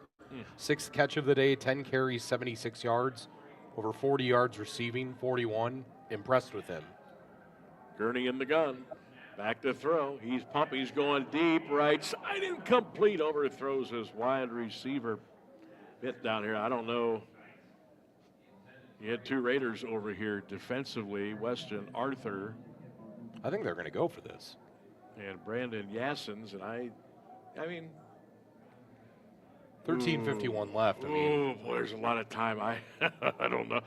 B: 6th catch of the day, 10 carries, 76 yards, over 40 yards receiving, 41. Impressed with him.
A: Gurney in the gun. Back to throw. He's pumping. He's going deep right side. Incomplete. Overthrows his wide receiver. Bit down here. I don't know. You had 2 Raiders over here defensively. Weston Arthur.
B: I think they're going to go for this.
A: And Brandon Yassins. And I mean.
B: 13:51 left. I mean,
A: oh boy, there's a lot of time. I don't know.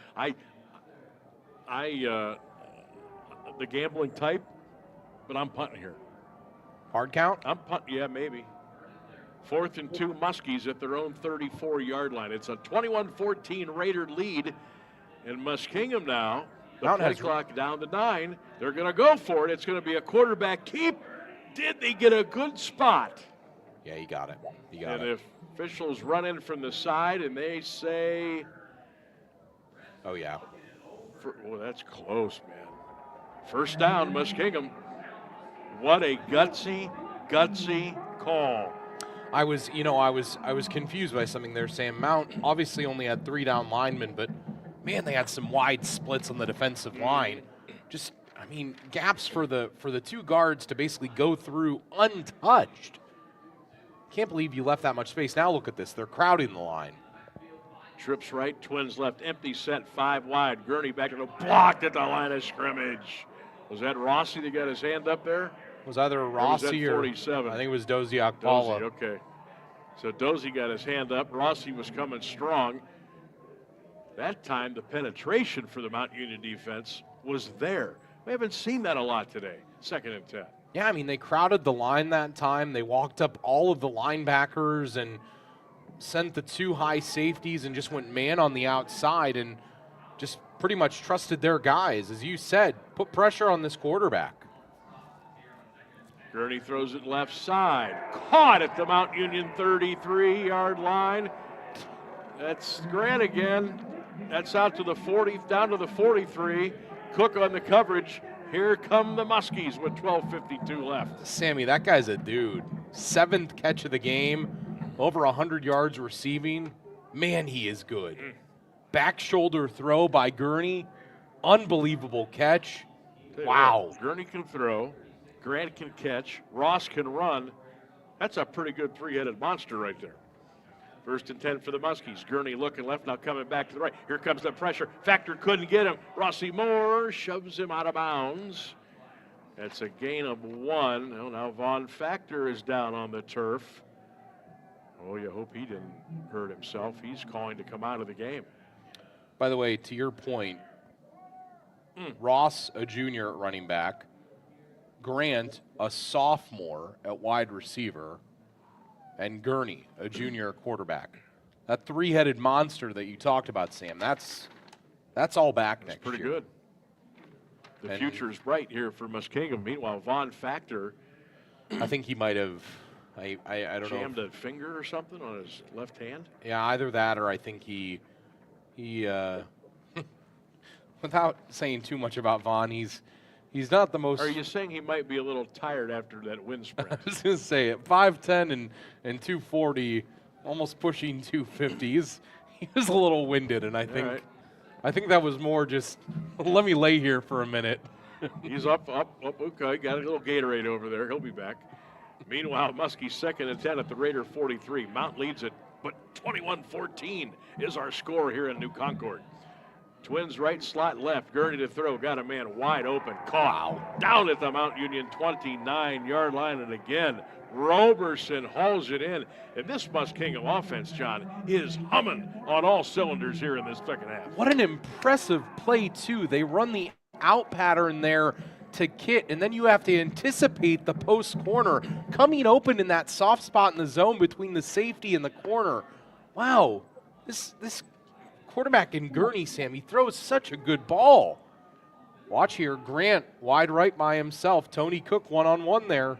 A: The gambling type, but I'm punting here.
B: Hard count?
A: I'm punting. Yeah, maybe. 4th and 2 Muskies at their own 34-yard line. It's a 21-14 Raider lead, and Muskingum now. The play clock down to 9. They're going to go for it. It's going to be a quarterback keep. Did they get a good spot?
B: Yeah, he got it. He got
A: and
B: it.
A: if officials run in from the side and they say,
B: oh, yeah.
A: Well, that's close, man. First down, Muskingum. What a gutsy call.
B: I was confused by something there, Sam. Mount obviously only had 3 down linemen, but man, they had some wide splits on the defensive line. Just, I mean, gaps for the 2 guards to basically go through untouched. Can't believe you left that much space. Now look at this. They're crowding the line.
A: Trips right, Twins left, empty set, 5 wide. Gurney back to the blocked at the line of scrimmage. Was that Rossi that got his hand up there?
B: It was either Rossi or
A: 47?
B: I think it was Dozie Akpala.
A: Okay. So Dozie got his hand up. Rossi was coming strong. That time, the penetration for the Mount Union defense was there. We haven't seen that a lot today. 2nd and 10.
B: Yeah, I mean, they crowded the line that time. They walked up all of the linebackers and sent the 2 high safeties and just went man on the outside and just pretty much trusted their guys. As you said, put pressure on this quarterback.
A: Gurney throws it left side. Caught at the Mount Union 33-yard line. That's Grant again. That's out to the 40, down to the 43. Cook on the coverage. Here come the Muskies with 12:52 left.
B: Sammy, that guy's a dude. 7th catch of the game, over 100 yards receiving. Man, he is good. Back shoulder throw by Gurney. Unbelievable catch. Wow.
A: Gurney can throw. Grant can catch. Ross can run. That's a pretty good 3-headed monster right there. 1st and 10 for the Muskies. Gurney looking left, now coming back to the right. Here comes the pressure. Factor couldn't get him. Rossi Moore shoves him out of bounds. That's a gain of 1. Oh, now Von Factor is down on the turf. Oh, you hope he didn't hurt himself. He's calling to come out of the game.
B: By the way, to your point, Ross, a junior at running back, Grant, a sophomore at wide receiver, and Gurney, a junior quarterback. That 3-headed monster that you talked about, Sam, that's all back next
A: pretty
B: year.
A: Good. The future is bright here for Muskingum. Meanwhile, Von Factor,
B: I think he might have, I don't know.
A: Jammed a finger or something on his left hand?
B: Yeah, either that or I think he without saying too much about Von, he's not the most.
A: Are you saying he might be a little tired after that wind sprint?
B: I was going to say it. 5'10" and 240, almost pushing 250. He was a little winded, and I think that was more just let me lay here for a minute.
A: He's up. Okay, got a little Gatorade over there. He'll be back. Meanwhile, Muskie's 2nd and 10 at the Raider 43. Mount leads it, but 21-14 is our score here in New Concord. Twins right slot left. Gurney to throw. Got a man wide open. Caught. Down at the Mount Union 29-yard line. And again, Roberson hauls it in. And this Muskingum offense, John, is humming on all cylinders here in this second half.
B: What an impressive play, too. They run the out pattern there to Kit, and then you have to anticipate the post corner coming open in that soft spot in the zone between the safety and the corner. Wow, this quarterback in Gurney, Sam, he throws such a good ball. Watch here, Grant wide right by himself. Tony Cook one-on-one there.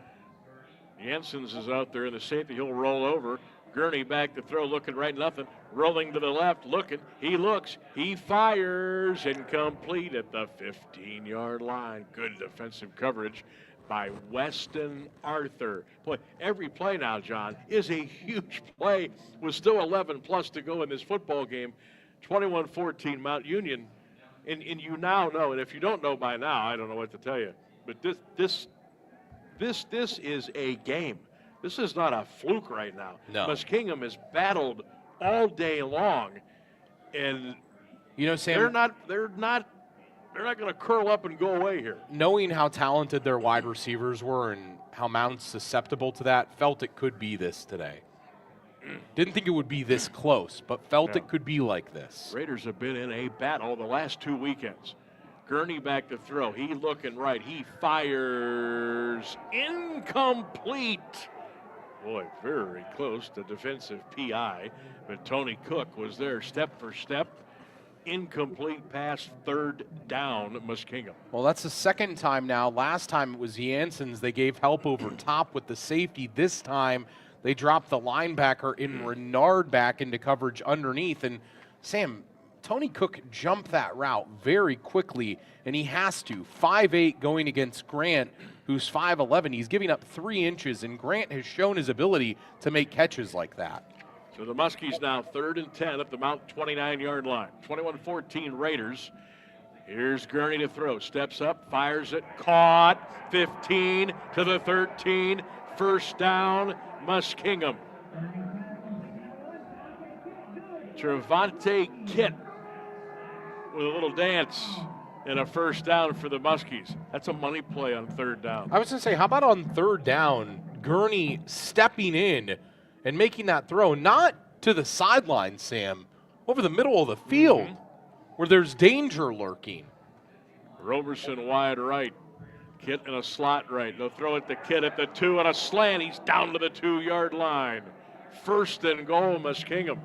A: Jensen's is out there in the safety. He'll roll over. Gurney back to throw, looking right, nothing. Rolling to the left, looking. He looks. He fires. Incomplete at the 15-yard line. Good defensive coverage by Weston Arthur. Boy, every play now, John, is a huge play with still 11 plus to go in this football game. 21-14 Mount Union. And you now know, and if you don't know by now, I don't know what to tell you. But this is a game. This is not a fluke right now.
B: No.
A: Muskingum has battled all day long, and
B: you know, Sam,
A: they're not going to curl up and go away here.
B: Knowing how talented their wide receivers were and how Mount's susceptible to that, felt it could be this today. Didn't think it would be this close, but felt it could be like this.
A: Raiders have been in a battle the last 2 weekends. Gurney back to throw. He looking right. He fires. Incomplete. Boy, very close to defensive PI. But Tony Cook was there step for step. Incomplete pass, third down, Muskingum.
B: Well, that's the second time now. Last time it was Jansen's. They gave help over top with the safety. This time they dropped the linebacker in Renard back into coverage underneath. And Sam, Tony Cook jumped that route very quickly, and he has to. 5'8" going against Grant, who's 5'11". He's giving up 3 inches, and Grant has shown his ability to make catches like that.
A: So the Muskies now 3rd and 10 at the Mount 29-yard line. 21-14 Raiders. Here's Gurney to throw. Steps up, fires it, caught. 15 to the 13. First down, Muskingum. Trevante Kitt with a little dance and a first down for the Muskies. That's a money play on 3rd down.
B: I was going to say, how about on 3rd down, Gurney stepping in and making that throw, not to the sideline, Sam, over the middle of the field where there's danger lurking.
A: Roberson wide right. Kitt in a slot right. They'll throw it to Kitt at the 2 on a slant. He's down to the 2-yard line. 1st and goal, Muskingum.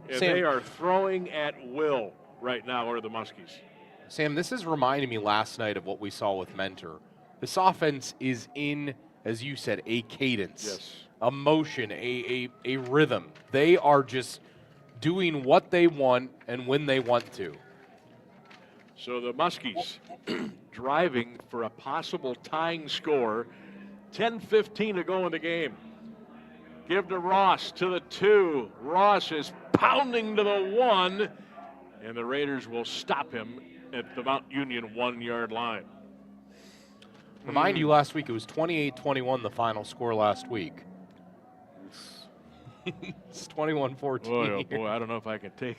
A: And
B: Sam,
A: they are throwing at will right now, are the Muskies.
B: Sam, this is reminding me last night of what we saw with Mentor. This offense is in, as you said, a cadence, a motion, a rhythm. They are just doing what they want and when they want to.
A: So the Muskies driving for a possible tying score. 10:15 to go in the game. Give to Ross to the 2. Ross is pounding to the 1, and the Raiders will stop him at the Mount Union 1-yard line.
B: Remind you, last week it was 28-21 the final score last week. It's 21-14.
A: Boy, oh boy, I don't know if I can take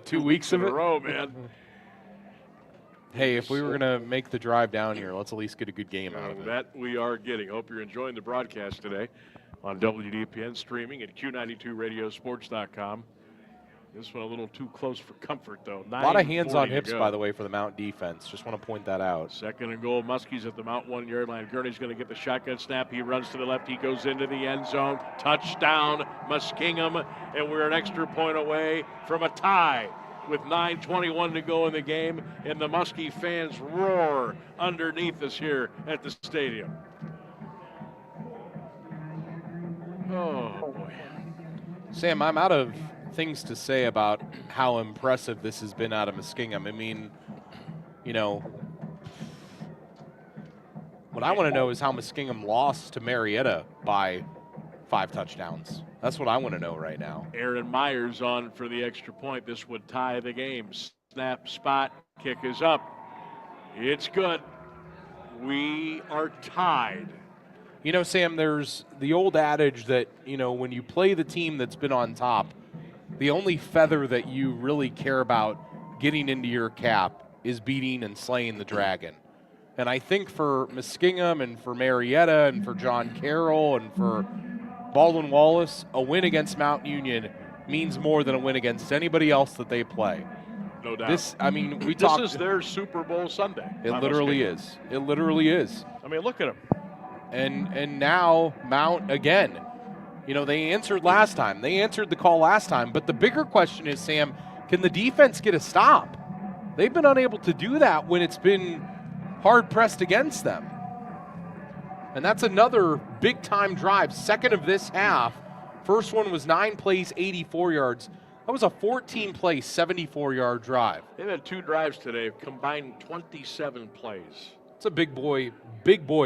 B: 2 weeks of
A: in
B: it?
A: a row, man.
B: Hey, if we were going to make the drive down here, let's at least get a good game out of it.
A: That we are getting. Hope you're enjoying the broadcast today on WDPN, streaming at Q92radiosports.com. This one a little too close for comfort, though.
B: A lot of hands on hips, by the way, for the Mount defense. Just want to point that out.
A: 2nd and goal. Muskies at the Mount 1-yard line. Gurney's going to get the shotgun snap. He runs to the left. He goes into the end zone. Touchdown, Muskingum. And we're an extra point away from a tie with 9:21 to go in the game. And the Muskie fans roar underneath us here at the stadium. Oh, boy.
B: Sam, I'm out of things to say about how impressive this has been out of Muskingum. I mean, you know, what I want to know is how Muskingum lost to Marietta by 5 touchdowns. That's what I want to know right now.
A: Aaron Myers on for the extra point. This would tie the game. Snap, spot, kick is up. It's good. We are tied.
B: You know, Sam, there's the old adage that, you know, when you play the team that's been on top, the only feather that you really care about getting into your cap is beating and slaying the dragon. And I think for Muskingum and for Marietta and for John Carroll and for Baldwin Wallace, a win against Mount Union means more than a win against anybody else that they play.
A: No doubt.
B: This
A: is their Super Bowl Sunday.
B: It literally is. It literally is.
A: I mean, look at them.
B: And now Mount again. You know, they answered last time. They answered the call last time. But the bigger question is, Sam, can the defense get a stop? They've been unable to do that when it's been hard pressed against them. And that's another big-time drive, second of this half. First one was 9 plays, 84 yards. That was a 14-play, 74-yard drive.
A: They've had 2 drives today, combined 27 plays.
B: It's a big boy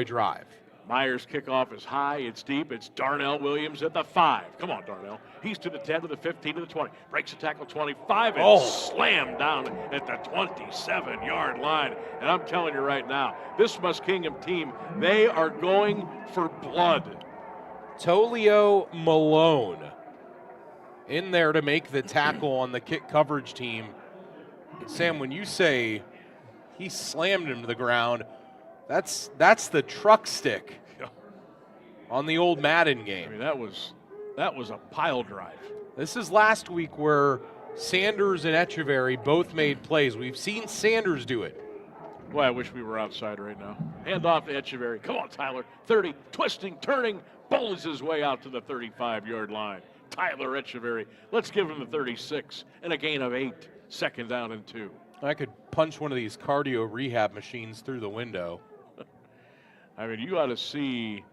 B: drive.
A: Myers' kickoff is high, it's deep, it's Darnell Williams at the 5. Come on, Darnell. He's to the 10, to the 15, to the 20. Breaks a tackle 25 and slammed down at the 27-yard line. And I'm telling you right now, this Muskingum team, they are going for blood.
B: Tolio Malone in there to make the tackle on the kick coverage team. Sam, when you say he slammed him to the ground, that's the truck stick on the old Madden game.
A: I mean, that was a pile drive.
B: This is last week where Sanders and Echeverry both made plays. We've seen Sanders do it.
A: Boy, I wish we were outside right now. Hand off to Echeverry. Come on, Tyler. 30, twisting, turning, bowls his way out to the 35-yard line. Tyler Echeverry. Let's give him the 36 and a gain of 8. Second down and 2.
B: I could punch one of these cardio rehab machines through the window.
A: I mean, you ought to see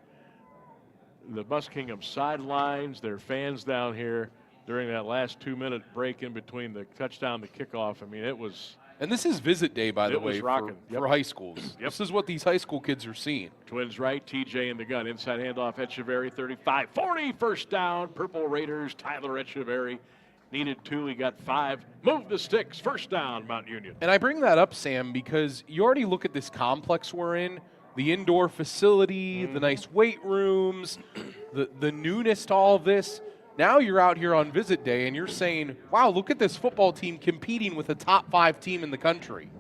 A: the Muskingum sidelines, their fans down here during that last 2-minute break in between the touchdown and the kickoff. I mean, it was.
B: And this is visit day, by the way, for high schools.
A: Yep.
B: This is what these high school kids are seeing.
A: Twins right, TJ in the gun. Inside handoff, Echeverry, 35, 40, first down. Purple Raiders, Tyler Echeverry. Needed 2, he got 5. Move the sticks, first down, Mount Union.
B: And I bring that up, Sam, because you already look at this complex we're in, the indoor facility, the nice weight rooms, the newness to all of this. Now you're out here on visit day and you're saying, wow, look at this football team competing with a top 5 team in the country.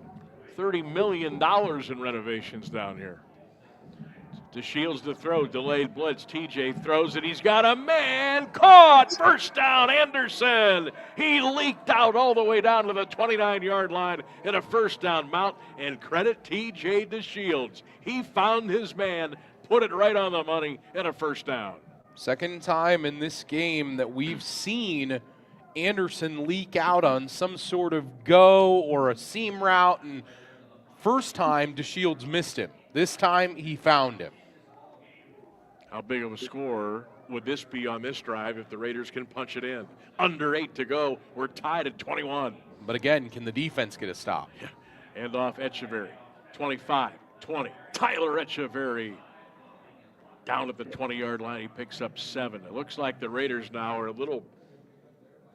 A: $30 million in renovations down here. DeShields to throw, delayed blitz. TJ throws it. He's got a man caught. First down, Anderson. He leaked out all the way down to the 29-yard line in a first down. Mount, and credit TJ DeShields. He found his man, put it right on the money in a first down.
B: Second time in this game that we've seen Anderson leak out on some sort of go or a seam route, and first time DeShields missed him. This time he found him.
A: How big of a score would this be on this drive if the Raiders can punch it in? Under 8 to go. We're tied at 21.
B: But again, can the defense get a stop?
A: Yeah. Hand off Echeverry. 25, 20. Tyler Echeverry. Down at the 20-yard line, he picks up 7. It looks like the Raiders now are a little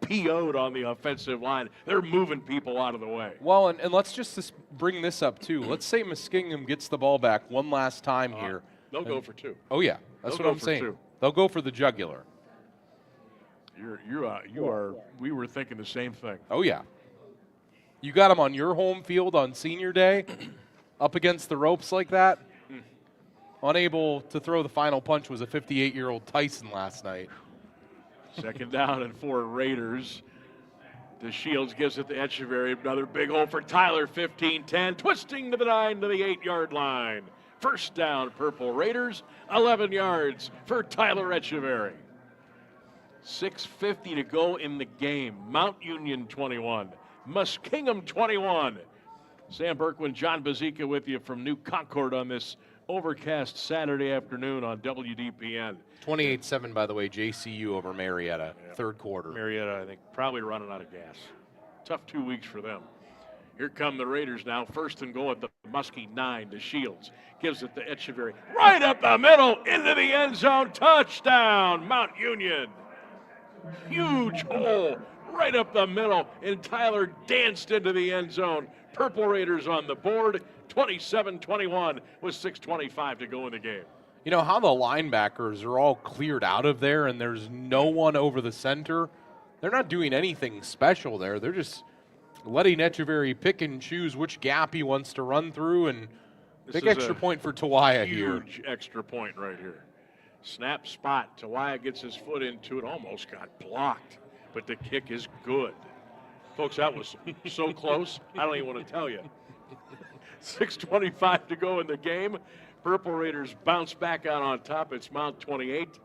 A: PO'd on the offensive line. They're moving people out of the way.
B: Well, and let's just bring this up, too. Let's say Muskingum gets the ball back one last time here.
A: They'll go for 2.
B: Oh, yeah. That's what I'm saying. 2. They'll go for the jugular.
A: We were thinking the same thing.
B: Oh, yeah. You got them on your home field on senior day, up against the ropes like that. Unable to throw the final punch was a 58-year-old Tyson last night.
A: Second down and 4 Raiders. DeShields gives it to Echeverry. Another big hole for Tyler, 15-10. Twisting to the 9 to the 8-yard line. First down, Purple Raiders. 11 yards for Tyler Echeverry. 6:50 to go in the game. Mount Union 21. Muskingum 21. Sam Berkwin, John Bazika with you from New Concord on this overcast Saturday afternoon on WDPN.
B: 28-7, by the way, JCU over Marietta, third quarter.
A: Marietta, I think, probably running out of gas. Tough 2 weeks for them. Here come the Raiders now. First and goal at the Muskie 9 to Shields. Gives it to Echeverry. Right up the middle, into the end zone. Touchdown, Mount Union. Huge hole right up the middle, and Tyler danced into the end zone. Purple Raiders on the board. 27-21 with 6:25 to go in the game.
B: You know how the linebackers are all cleared out of there and there's no one over the center? They're not doing anything special there. They're just letting Echeverry pick and choose which gap he wants to run through and Big extra point for Tawaya here.
A: Huge extra point right here. Snap spot. Tawaya gets his foot into it. Almost got blocked, but the kick is good. Folks, that was so close. I don't even want to tell you. 6:25 to go in the game. Purple Raiders bounce back out on top. It's Mount 28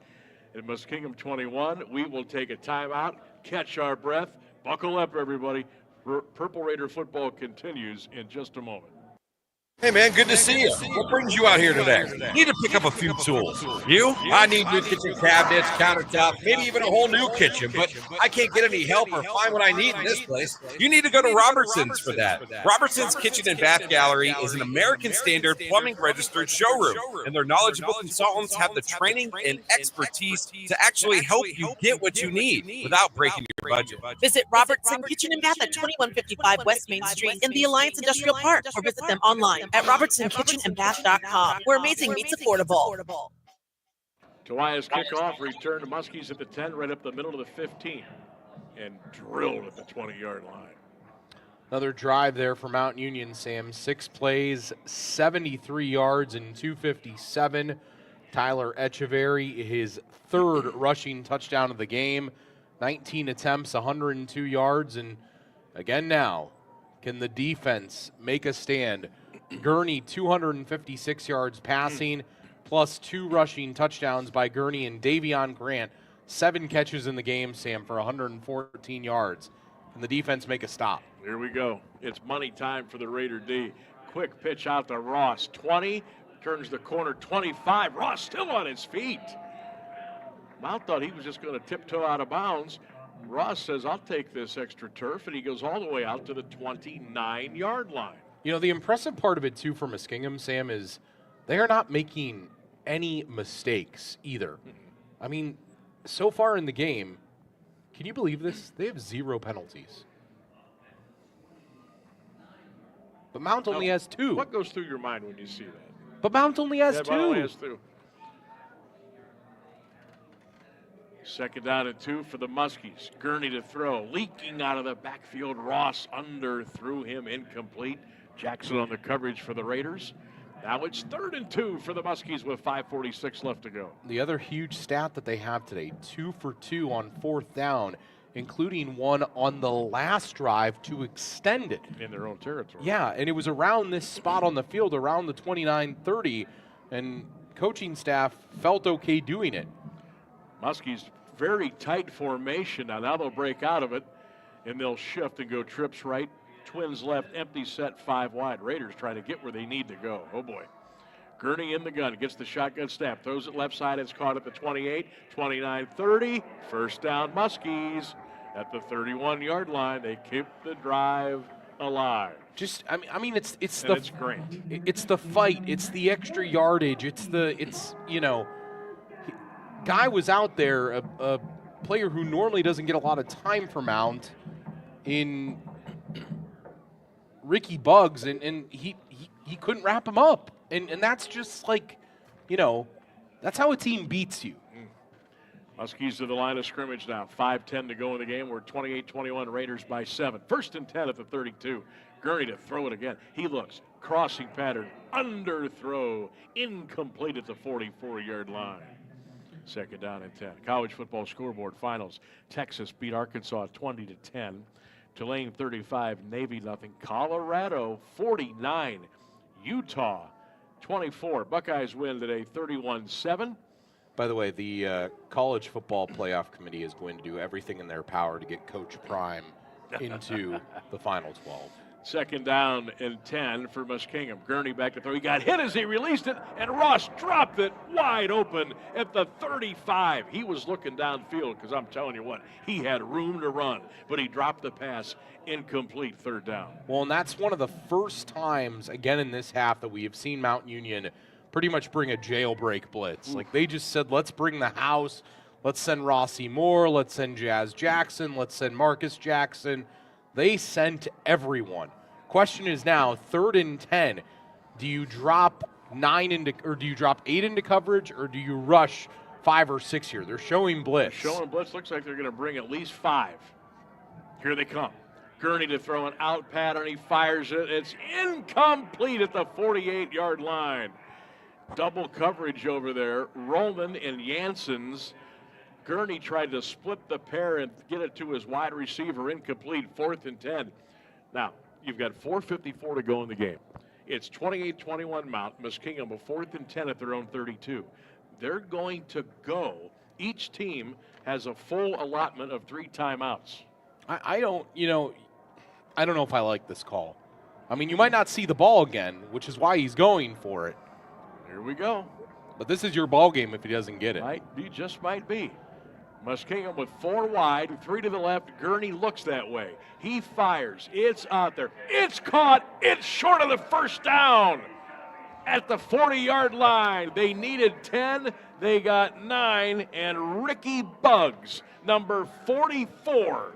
A: and Muskingum 21. We will take a timeout, catch our breath. Buckle up, everybody. Purple Raider football continues in just a moment.
E: Hey, man, good to see you. What brings you out here today? Need to pick up a few tools. You? I need new kitchen cabinets, countertops, maybe even a whole new kitchen, but I can't get any help or find what I need in this place. You need to go to Robertson's for that. Robertson's Kitchen and Bath Gallery is an American Standard plumbing registered showroom, and their knowledgeable consultants have the training and expertise to actually help you get what you need without breaking your budget.
F: Visit Robertson Kitchen and Bath at 2155 West Main Street in the Alliance Industrial Park, or visit them online at robertsonkitchenandbath.com, where amazing meets affordable.
A: Tawaya's kickoff, return to Muskies at the 10, right up the middle of the 15, and drilled at the 20-yard line.
B: Another drive there for Mount Union, Sam. 6 plays, 73 yards, and 257. Tyler Echeverry, his third rushing touchdown of the game. 19 attempts, 102 yards, and again now, can the defense make a stand? Gurney, 256 yards passing, plus 2 rushing touchdowns by Gurney, and Davion Grant, 7 catches in the game, Sam, for 114 yards. Can the defense make a stop?
A: Here we go. It's money time for the Raider D. Quick pitch out to Ross. 20, turns the corner, 25. Ross still on his feet. Mount thought he was just going to tiptoe out of bounds. Ross says, I'll take this extra turf, and he goes all the way out to the 29-yard line.
B: You know, the impressive part of it, too, for Muskingum, Sam, is they are not making any mistakes either. I mean, so far in the game, can you believe this? They have 0 penalties. But Mount only has 2.
A: What goes through your mind when you see that?
B: But Mount only has 2.
A: Mount only has 2. Second down and 2 for the Muskies. Gurney to throw. Leaking out of the backfield. Ross underthrew him, incomplete. Jackson on the coverage for the Raiders. Now it's 3rd and 2 for the Muskies with 5:46 left to go.
B: The other huge stat that they have today, 2 for 2 on 4th down, including one on the last drive to extend it.
A: In their own territory.
B: Yeah, and it was around this spot on the field, around the 29-30, and coaching staff felt okay doing it.
A: Muskies, very tight formation. Now they'll break out of it, and they'll shift and go trips right. Twins left, empty set, 5 wide. Raiders trying to get where they need to go. Oh, boy. Gurney in the gun, gets the shotgun snap, throws it left side. It's caught at the 28, 29, 30. First down, Muskies at the 31-yard line. They keep the drive alive.
B: Just, I mean, it's
A: Grant.
B: It's the fight. It's the extra yardage. It's you know, guy was out there, a player who normally doesn't get a lot of time for Mount in Ricky Buggs, and he couldn't wrap him up. And that's just like, you know, that's how a team beats you.
A: Muskies to the line of scrimmage now. 5:10 to go in the game. We're 28-21 Raiders by 7. 1st and 10 at the 32. Gurney to throw it again. He looks. Crossing pattern. Underthrow. Incomplete at the 44-yard line. 2nd down and 10. College football scoreboard finals. Texas beat Arkansas 20-10. Tulane 35, Navy nothing. Colorado 49, Utah 24. Buckeyes win today 31-7.
B: By the way, the college football playoff committee is going to do everything in their power to get Coach Prime into the Final 12.
A: 2nd down and 10 for Muskingum. Gurney back to throw. He got hit as he released it, and Ross dropped it wide open at the 35. He was looking downfield because I'm telling you what, he had room to run, but he dropped the pass, incomplete, 3rd down.
B: Well, and that's one of the first times, again in this half, that we have seen Mount Union pretty much bring a jailbreak blitz. Like, they just said, let's bring the house. Let's send Rossi Moore. Let's send Jazz Jackson. Let's send Marcus Jackson. They sent everyone. Question is now, 3rd and 10. Do you drop 8 into coverage, or do you rush 5 or 6 here? They're showing blitz.
A: Looks like they're going to bring at least 5. Here they come. Gurney to throw an out pattern. He fires it. It's incomplete at the 48-yard line. Double coverage over there. Roman and Janssens. Gurney tried to split the pair and get it to his wide receiver. Incomplete. 4th and 10. Now, you've got 4:54 to go in the game. It's 28-21 Mount. Muskingum a 4th and 10 at their own 32. They're going to go. Each team has a full allotment of 3 timeouts.
B: I don't know if I like this call. I mean, you might not see the ball again, which is why he's going for it.
A: Here we go.
B: But this is your ball game if he doesn't get it.
A: Might be, just might be. Muskingum with 4 wide, 3 to the left. Gurney looks that way. He fires. It's out there. It's caught. It's short of the first down at the 40-yard line. They needed 10. They got 9. And Ricky Buggs, number 44,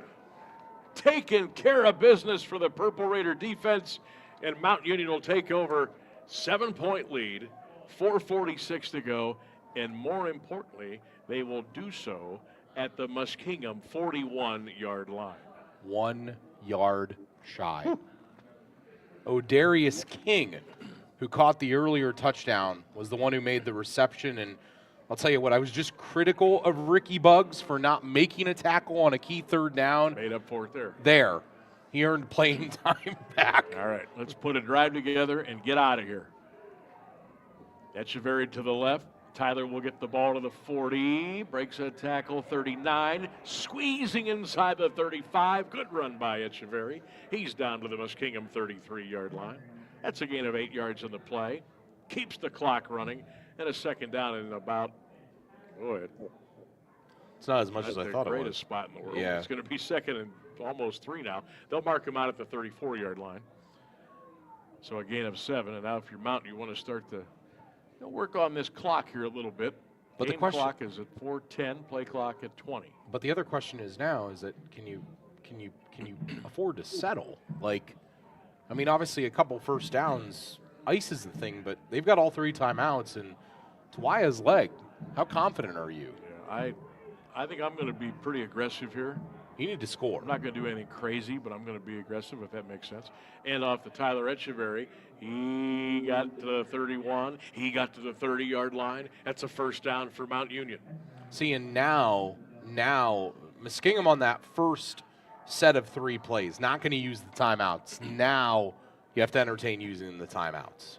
A: taking care of business for the Purple Raider defense. And Mount Union will take over. 7-point lead, 4:46 to go. And more importantly, they will do so at the Muskingum 41-yard line.
B: 1 yard shy. O'Darius King, who caught the earlier touchdown, was the one who made the reception. And I'll tell you what, I was just critical of Ricky Buggs for not making a tackle on a key 3rd down.
A: Made up for it there.
B: There. He earned playing time back.
A: All right, let's put a drive together and get out of here. Echeverry to the left. Tyler will get the ball to the 40, breaks a tackle, 39, squeezing inside the 35. Good run by Echeverry. He's down to the Muskingum 33-yard line. That's a gain of 8 yards on the play. Keeps the clock running, and a 2nd down in about,
B: it's not as much as I thought it was.
A: The greatest spot in the world.
B: Yeah.
A: It's going to be 2nd and almost 3 now. They'll mark him out at the 34-yard line. So a gain of 7, and now if you're Mountain, you want to start to work on this clock here a little bit.
B: But
A: Game
B: the question,
A: clock is at 4:10, play clock at 20.
B: But the other question is now is that can you afford to settle? Like, I mean, obviously a couple first downs, ice is the thing, but they've got all 3 timeouts, and Twaya's leg. How confident are you?
A: Yeah, I think I'm going to be pretty aggressive here.
B: You need to score.
A: I'm not going to do anything crazy, but I'm going to be aggressive, if that makes sense. And off the Tyler Echeverry, he got to the 31. He got to the 30-yard line. That's a first down for Mount Union.
B: See, and now Muskingum on that first set of 3 plays, not going to use the timeouts. Now you have to entertain using the timeouts.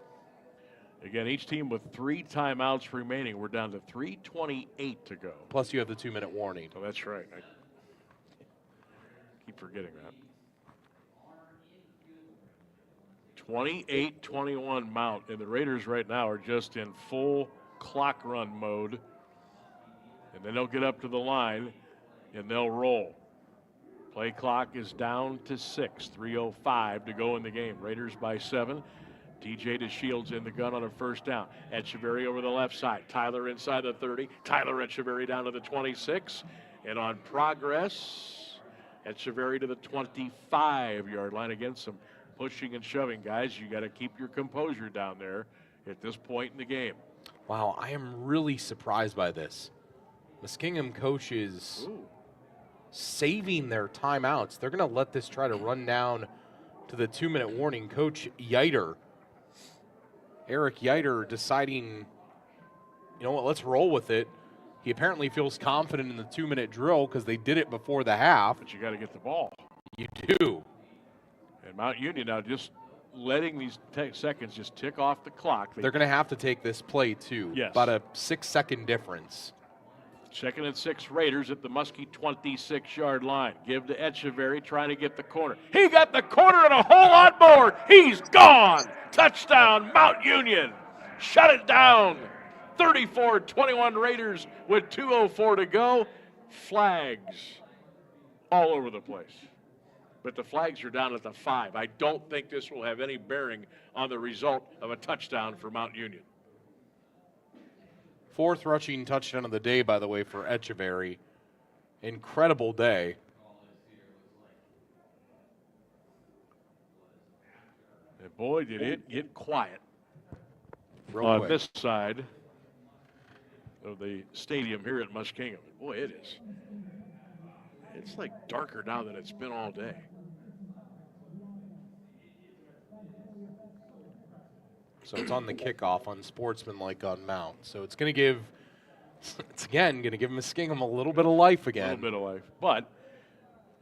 A: Again, each team with 3 timeouts remaining. We're down to 3:28 to go.
B: Plus you have the 2-minute warning.
A: Oh, that's right. I keep forgetting that. 28-21 Mount, and the Raiders right now are just in full clock run mode. And then they'll get up to the line, and they'll roll. Play clock is down to 6, 3:05 to go in the game. Raiders by 7. DJ DeShields in the gun on a first down. Echeverry over the left side. Tyler inside the 30. Tyler Echeverry down to the 26. And on progress, Echeverry to the 25-yard line. Again, some pushing and shoving, guys. You got to keep your composure down there at this point in the game.
B: Wow, I am really surprised by this. Muskingum coaches saving their timeouts. They're going to let this try to run down to the 2-minute warning. Coach Eric Yeiter deciding, you know what, let's roll with it. He apparently feels confident in the 2-minute drill because they did it before the half.
A: But you got to get the ball.
B: You do.
A: And Mount Union now just letting these seconds just tick off the clock.
B: They're going to have to take this play too.
A: Yes.
B: About a 6-second difference.
A: 2nd and 6 Raiders at the Muskie 26-yard line. Give to Echeverry trying to get the corner. He got the corner and a whole lot more. He's gone. Touchdown, Mount Union. Shut it down. 34-21 Raiders with 2:04 to go. Flags all over the place. But the flags are down at the 5. I don't think this will have any bearing on the result of a touchdown for Mount Union.
B: 4th rushing touchdown of the day, by the way, for Echeverry. Incredible day.
A: And boy, did it get quiet
B: Real
A: on
B: quick.
A: this side of the stadium here at Muskingum. Boy, it is. It's like darker now than it's been all day.
B: So it's on the kickoff on Sportsmanlike on Mount. So it's going to give, going to give Muskingum a little bit of life again.
A: A little bit of life. But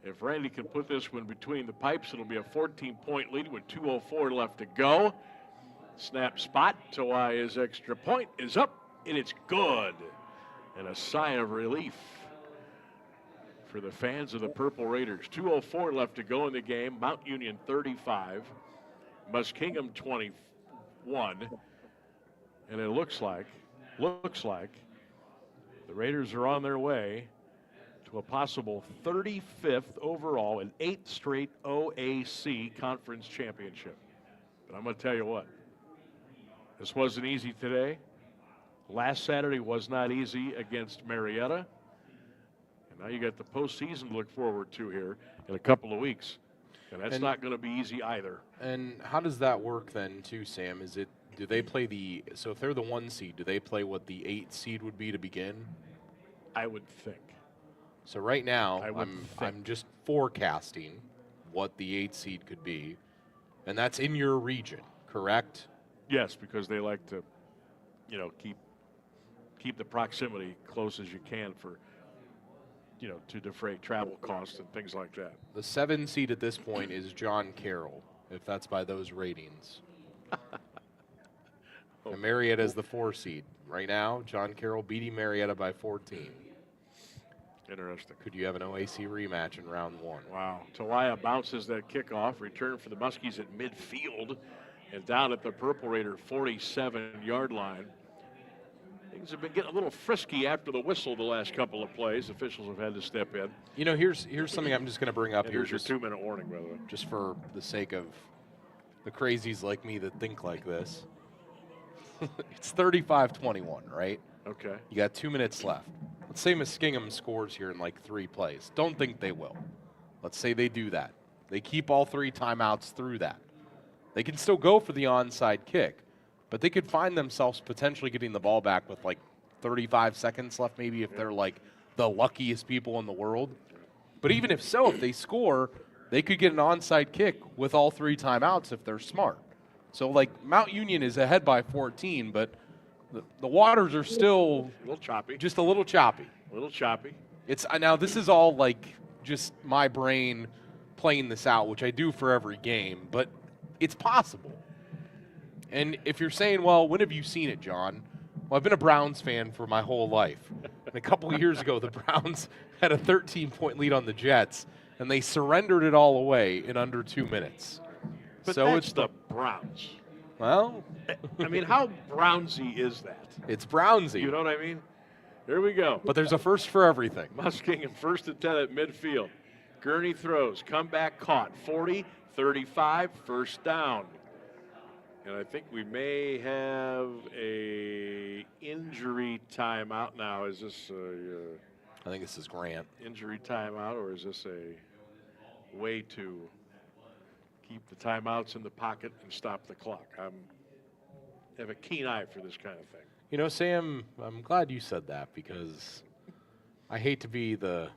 A: if Randy can put this one between the pipes, it'll be a 14-point lead with 2:04 left to go. Snap spot. Tawaya's extra point is up, and it's good. And a sigh of relief for the fans of the Purple Raiders. 2:04 left to go in the game. Mount Union 35, Muskingum 21. And it looks like the Raiders are on their way to a possible 35th overall and 8th straight OAC Conference Championship. But I'm going to tell you what, this wasn't easy today. Last Saturday was not easy against Marietta. And now you got the postseason to look forward to here in a couple of weeks. And that's not going to be easy either.
B: And how does that work then too, Sam? Do they play so if they're the 1 seed, do they play what the 8 seed would be to begin?
A: I would think.
B: So right now, I'm just forecasting what the 8 seed could be. And that's in your region, correct?
A: Yes, because they like to, keep the proximity close as you can for, to defray travel costs and things like that.
B: The 7 seed at this point is John Carroll, if that's by those ratings. And Marietta is the 4 seed. Right now, John Carroll beating Marietta by 14.
A: Interesting.
B: Could you have an OAC rematch in round 1?
A: Wow. Tawaya bounces that kickoff, return for the Muskies at midfield, and down at the Purple Raider 47-yard line. Things have been getting a little frisky after the whistle the last couple of plays. Officials have had to step in.
B: Here's something I'm just going to bring up
A: and
B: here.
A: Here's your 2-minute warning, by the way.
B: Just for the sake of the crazies like me that think like this. It's 35-21, right?
A: Okay.
B: You got 2 minutes left. Let's say Muskingum scores here in like 3 plays. Don't think they will. Let's say they do that. They keep all 3 timeouts through that. They can still go for the onside kick, but they could find themselves potentially getting the ball back with like 35 seconds left, maybe if they're like the luckiest people in the world. But even if so, if they score, they could get an onside kick with all 3 timeouts if they're smart. So like Mount Union is ahead by 14, but the waters are still
A: a little choppy.
B: Just a little choppy.
A: A little choppy.
B: It's now this is all like just my brain playing this out, which I do for every game, but it's possible. And if you're saying, well, when have you seen it, John? Well, I've been a Browns fan for my whole life. And a couple of years ago, the Browns had a 13-point lead on the Jets, and they surrendered it all away in under 2 minutes.
A: But
B: so
A: that's
B: it's
A: the Browns.
B: Well,
A: I mean, how Brownsy is that?
B: It's Brownsy.
A: You know what I mean? Here we go.
B: But there's a first for everything.
A: Muskingum 1st and 10 at midfield. Gurney throws, comeback caught, 40, 35, first down. And I think we may have a injury timeout now. Is this
B: I think this is Grant.
A: Injury timeout, or is this a way to keep the timeouts in the pocket and stop the clock? I have a keen eye for this kind of thing.
B: Sam, I'm glad you said that because I hate to be the,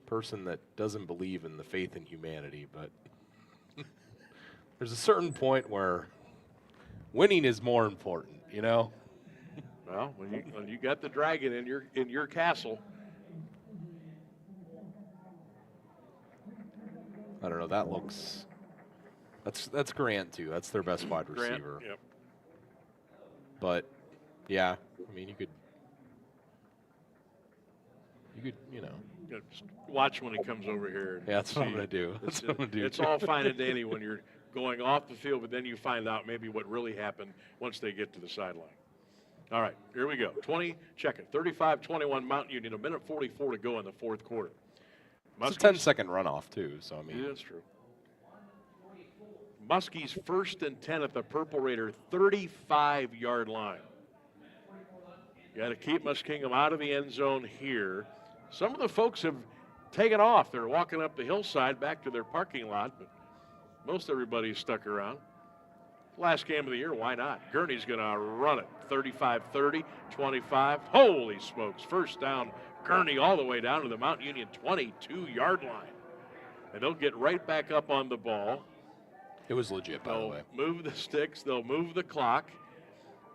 B: person that doesn't believe in the faith in humanity, but there's a certain point where winning is more important, Well,
A: when you got the dragon in your castle.
B: I don't know. That looks. That's Grant too. That's their best wide receiver.
A: Grant, yep.
B: But yeah, I mean you could,
A: Just watch when he comes over here.
B: Yeah, that's what I'm gonna do. That's what I'm gonna do.
A: It's all fine and dandy when you're going off the field, but then you find out maybe what really happened once they get to the sideline. All right, here we go. 35-21 Mount Union. 1:44 to go in the 4th quarter.
B: It's a 10-second runoff too, so I mean.
A: Yeah, that's true. Muskies 1st and 10 at the Purple Raider 35-yard line. You got to keep Muskingum out of the end zone here. Some of the folks have taken off. They're walking up the hillside back to their parking lot, but most everybody's stuck around. Last game of the year, why not? Gurney's going to run it. 35-30, 25. Holy smokes. First down, Gurney all the way down to the Mount Union 22-yard line. And they'll get right back up on the ball.
B: It was legit, by the way.
A: Move the sticks. They'll move the clock.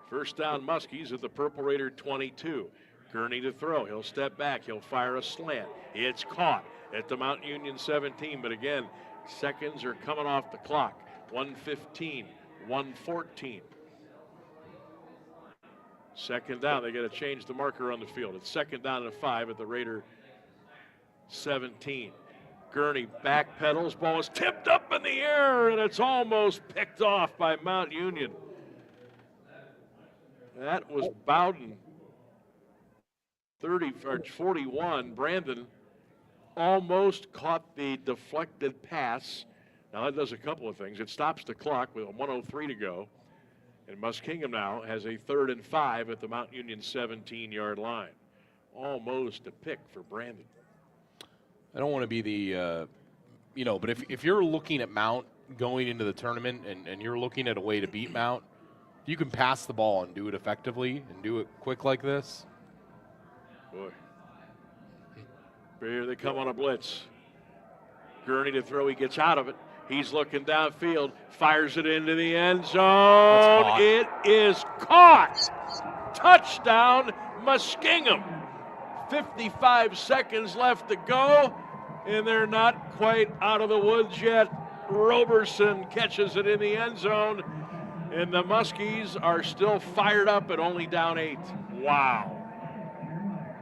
A: First down, Muskies at the Purple Raider 22. Gurney to throw. He'll step back. He'll fire a slant. It's caught at the Mount Union 17. But again, seconds are coming off the clock. 1:15, 1:14. Second down. They got to change the marker on the field. It's second down and 5 at the Raider 17. Gurney backpedals. Ball is tipped up in the air, and it's almost picked off by Mount Union. That was Bowden. 41. Brandon almost caught the deflected pass. Now that does a couple of things. It stops the clock with 1:03 to go. And Muskingum now has a 3rd and 5 at the Mount Union 17-yard line. Almost a pick for Brandon.
B: I don't want to be the, but if you're looking at Mount going into the tournament and you're looking at a way to beat Mount, you can pass the ball and do it effectively and do it quick like this.
A: Boy. Here they come on a blitz. Gurney to throw. He gets out of it. He's looking downfield. Fires it into the end zone. It is caught. Touchdown, Muskingum. 55 seconds left to go, and they're not quite out of the woods yet. Roberson catches it in the end zone, and the Muskies are still fired up and only down 8. Wow.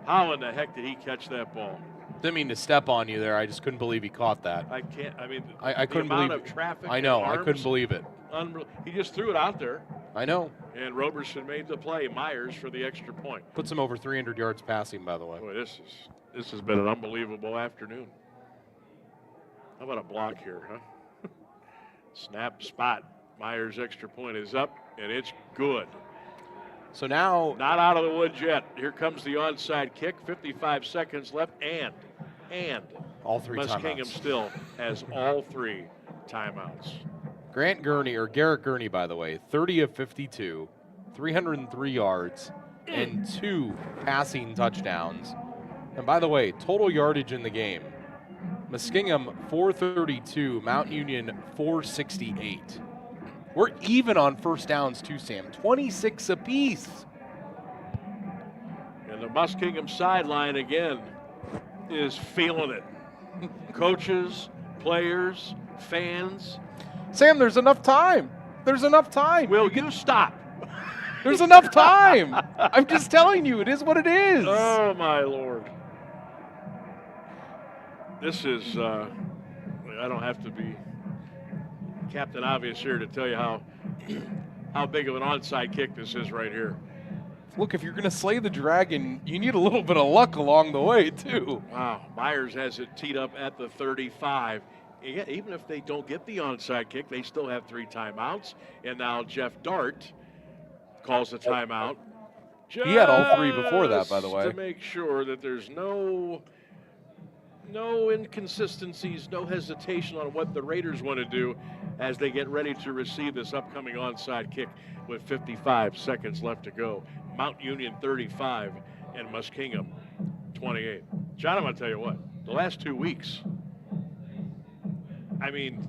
A: How in the heck did he catch that ball?
B: Didn't mean to step on you there. I just couldn't believe he caught that.
A: I can't. I mean,
B: I couldn't believe
A: of traffic.
B: I know.
A: Arms,
B: I couldn't believe it.
A: Unreal. He just threw it out there.
B: I know.
A: And Roberson made the play. Myers for the extra point.
B: Puts him over 300 yards passing, by the way.
A: Boy, this has been an unbelievable afternoon. How about a block here, huh? Snap, spot. Myers' extra point is up, and it's good.
B: So now,
A: not out of the woods yet. Here comes the onside kick. 55 seconds left, and
B: all 3
A: Muskingum
B: timeouts.
A: still has all 3 timeouts.
B: Garrett Gurney, by the way, 30 of 52, 303 yards, and 2 passing touchdowns. And by the way, total yardage in the game: Muskingum 432, Mount Union 468. We're even on first downs too, Sam. 26 apiece.
A: And the Muskingum sideline again is feeling it. Coaches, players, fans.
B: Sam, there's enough time. There's enough time.
A: Will you stop?
B: There's enough time. I'm just telling you, it is what it is.
A: Oh, my Lord. This is, I don't have to be Captain Obvious here to tell you how big of an onside kick this is right here.
B: Look, if you're going to slay the dragon, you need a little bit of luck along the way, too.
A: Wow. Myers has it teed up at the 35. Even if they don't get the onside kick, they still have 3 timeouts. And now Jeff Dart calls a timeout.
B: He had all 3 before that, by the way.
A: To make sure that there's no inconsistencies, no hesitation on what the Raiders want to do as they get ready to receive this upcoming onside kick with 55 seconds left to go. Mount Union 35 and Muskingum 28. John, I'm going to tell you what, the last 2 weeks, I mean,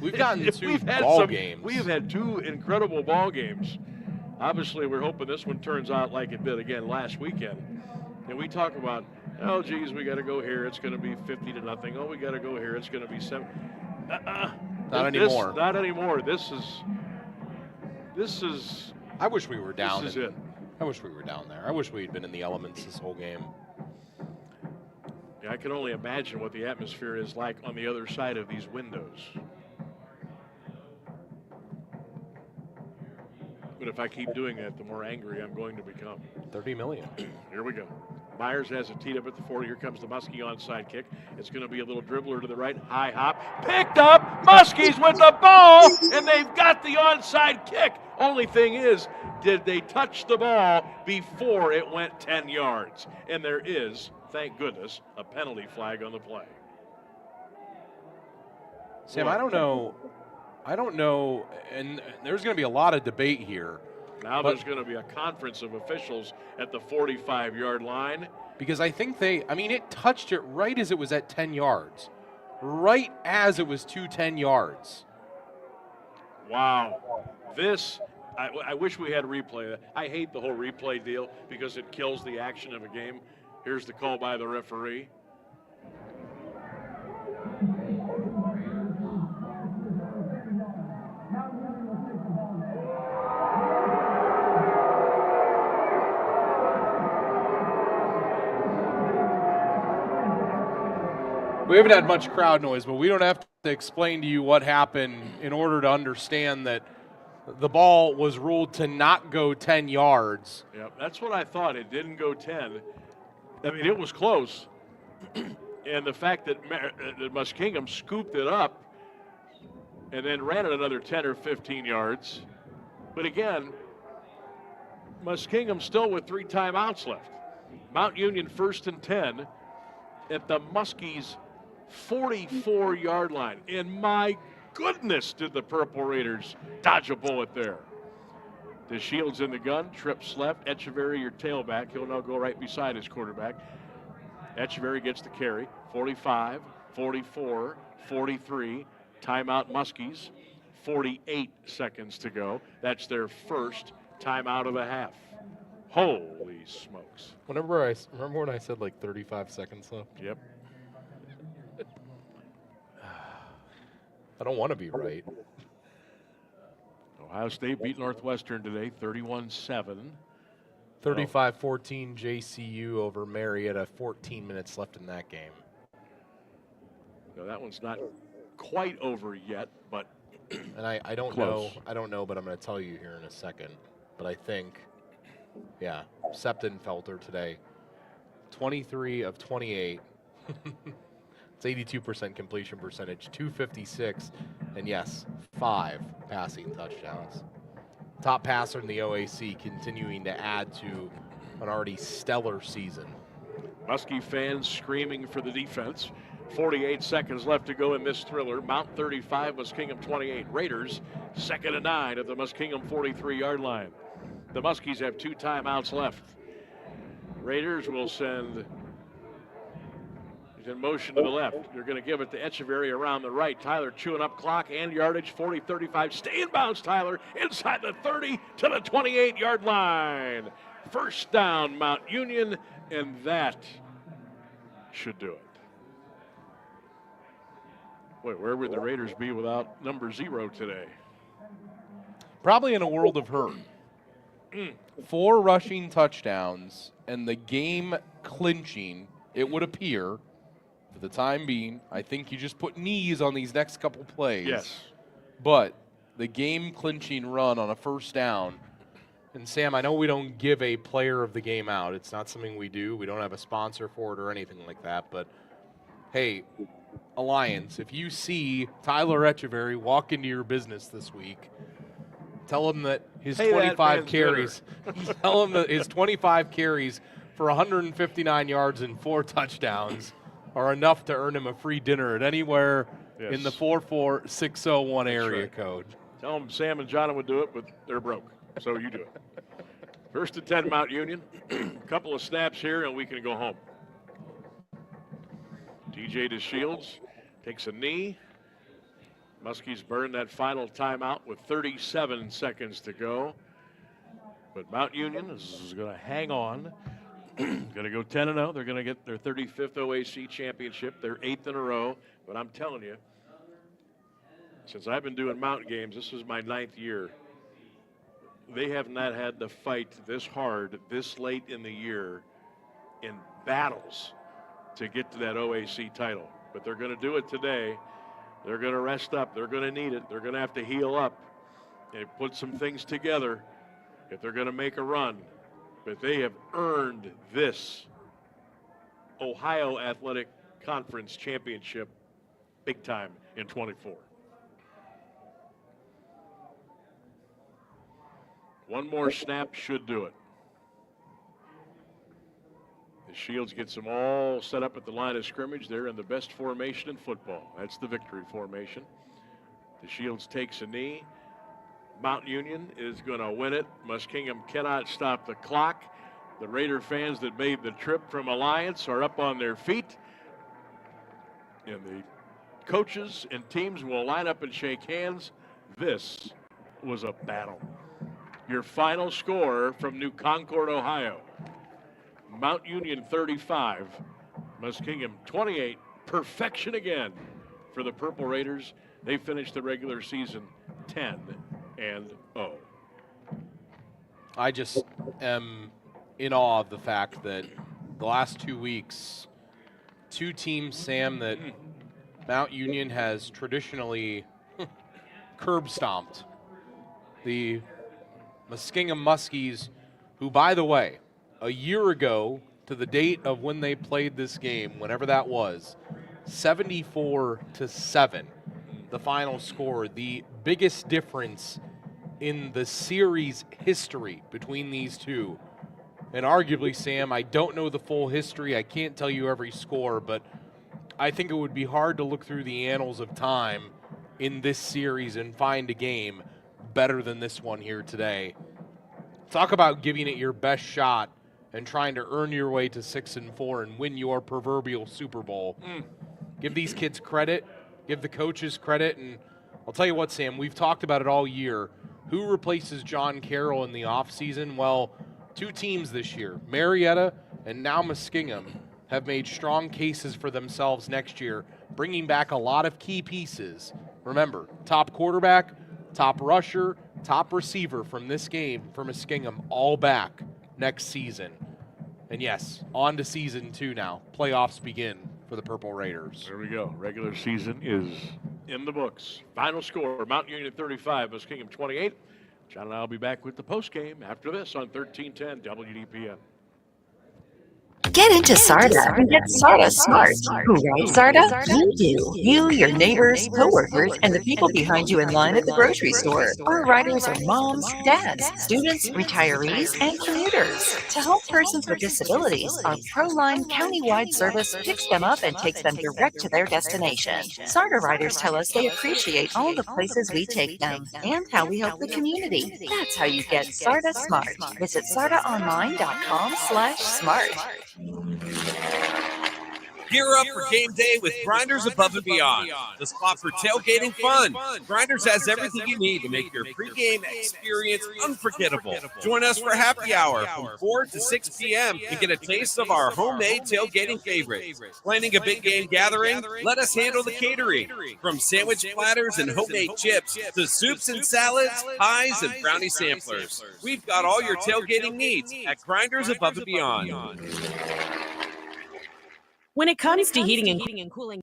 B: we've gotten 2 ball games.
A: We have had 2 incredible ball games. Obviously, we're hoping this one turns out like it did again last weekend. And we talk about, oh, geez, we got to go here. It's going to be 50-0. Oh, we got to go here. It's going to be 7.
B: Not anymore.
A: Not anymore. This is.
B: I wish we were down.
A: This is it.
B: I wish we were down there. I wish we'd been in the elements this whole game.
A: Yeah, I can only imagine what the atmosphere is like on the other side of these windows. But if I keep doing that, the more angry I'm going to become.
B: 30 million.
A: Here we go. Myers has it teed up at the 40. Here comes the Muskie onside kick. It's going to be a little dribbler to the right. High hop. Picked up. Muskies with the ball, and they've got the onside kick. Only thing is, did they touch the ball before it went 10 yards? And there is, thank goodness, a penalty flag on the play.
B: Sam, I don't know, and there's going to be a lot of debate here.
A: Now there's going to be a conference of officials at the 45-yard line.
B: Because I think it touched it right as it was at 10 yards. Right as it was to 10 yards.
A: Wow. This, I wish we had a replay. I hate the whole replay deal because it kills the action of a game. Here's the call by the referee.
B: We haven't had much crowd noise, but we don't have to explain to you what happened in order to understand that the ball was ruled to not go 10 yards.
A: Yep, that's what I thought. It didn't go 10. I mean, it was close. And the fact that Muskingum scooped it up and then ran it another 10 or 15 yards. But again, Muskingum still with 3 timeouts left. Mount Union 1st and 10 at the Muskies' 44-yard line. And my goodness, did the Purple Raiders dodge a bullet there. The Shields in the gun, trips left. Echeverry, your tailback. He'll now go right beside his quarterback. Echeverry gets the carry. 45, 44, 43. Timeout Muskies. 48 seconds to go. That's their first timeout of the half. Holy smokes.
B: Remember when I said like 35 seconds left?
A: Yep.
B: I don't want to be right.
A: Ohio State beat Northwestern today, 31-7.
B: 35-14 JCU over Marietta, 14 minutes left in that game.
A: No, that one's not quite over yet, but
B: and I don't
A: close.
B: know. I don't know, but I'm going to tell you here in a second. But I think, yeah, Septenfelter today, 23 of 28. It's 82% completion percentage, 256, and yes, 5 passing touchdowns. Top passer in the OAC, continuing to add to an already stellar season.
A: Muskie fans screaming for the defense. 48 seconds left to go in this thriller. Mount 35, Muskingum 28. Raiders 2nd and 9 at the Muskingum 43-yard line. The Muskies have 2 timeouts left. Raiders will send in motion to the left. They're going to give it to Echeverry around the right. Tyler chewing up clock and yardage, 40-35. Stay in bounds, Tyler, inside the 30 to the 28-yard line. First down, Mount Union, and that should do it. Boy, where would the Raiders be without number 0 today?
B: Probably in a world of hurt. 4 rushing touchdowns and the game clinching, it would appear, for the time being. I think you just put knees on these next couple plays.
A: Yes.
B: But the game clinching run on a first down. And Sam, I know we don't give a player of the game out. It's not something we do. We don't have a sponsor for it or anything like that. But, hey, Alliance, if you see Tyler Echeverry walk into your business this week, tell him that his 25 carries, tell him that his 25 carries for 159 yards and 4 touchdowns are enough to earn him a free dinner at anywhere in the 44601 area code.
A: Tell them Sam and John would do it, but they're broke, so you do it. 1st and 10, Mount Union. A couple of snaps here, and we can go home. DJ DeShields takes a knee. Muskies burn that final timeout with 37 seconds to go. But Mount Union is going to hang on. Going to go 10-0. They're going to get their 35th OAC championship, their 8th in a row. But I'm telling you, since I've been doing Mount games, this is my 9th year. They have not had to fight this hard, this late in the year, in battles to get to that OAC title. But they're going to do it today. They're going to rest up. They're going to need it. They're going to have to heal up and put some things together if they're going to make a run. But they have earned this Ohio Athletic Conference Championship big time in 24. One more snap should do it. The Shields gets them all set up at the line of scrimmage. They're in the best formation in football. That's the victory formation. The Shields takes a knee. Mount Union is going to win it. Muskingum cannot stop the clock. The Raider fans that made the trip from Alliance are up on their feet. And the coaches and teams will line up and shake hands. This was a battle. Your final score from New Concord, Ohio. Mount Union 35, Muskingum 28. Perfection again for the Purple Raiders. They finished the regular season 10-0.
B: I just am in awe of the fact that the last 2 weeks, two teams, Sam, that Mount Union has traditionally curb stomped. The Muskingum Muskies, who, by the way, a year ago to the date of when they played this game, whenever that was, 74-7, the final score. The biggest difference in the series history between these two. And arguably, Sam, I don't know the full history. I can't tell you every score, but I think it would be hard to look through the annals of time in this series and find a game better than this one here today. Talk about giving it your best shot and trying to earn your way to 6-4 and win your proverbial Super Bowl. Give these kids credit, give the coaches credit, and I'll tell you what, Sam, we've talked about it all year. Who replaces John Carroll in the offseason? Well, two teams this year, Marietta and now Muskingum, have made strong cases for themselves next year, bringing back a lot of key pieces. Remember, top quarterback, top rusher, top receiver from this game for Muskingum, all back next season. And yes, on to season 2 now. Playoffs begin for the Purple Raiders.
A: There we go. Regular season is in the books. Final score, Mount Union 35, Muskingum 28. John and I will be back with the postgame after this on 1310 WDPN.
C: Get into SARTA and get SARTA smart. Who writes SARTA? You do. You, your neighbors, coworkers, and the people behind you in line at the grocery store. Our riders are moms, dads, students, retirees, and commuters. To help persons with disabilities, our ProLine countywide service picks them up and takes them direct to their destination. SARTA riders tell us they appreciate all the places we take them and how we help the community. That's how you get SARTA smart. Visit sartaonline.com/smart.
E: Gear up for game day with Grinders Above and Beyond, the spot for tailgating fun. Grinders has everything you need to make your pregame experience unforgettable. Join us for happy hour from 4 to 6 p.m. and get a taste of our homemade tailgating favorites. Planning a big game gathering? Let us handle the catering. From sandwich platters and homemade chips to soups and salads, pies, and brownie samplers. We've got all your tailgating needs at Grinders Above and Beyond.
K: When it comes to heating and cooling,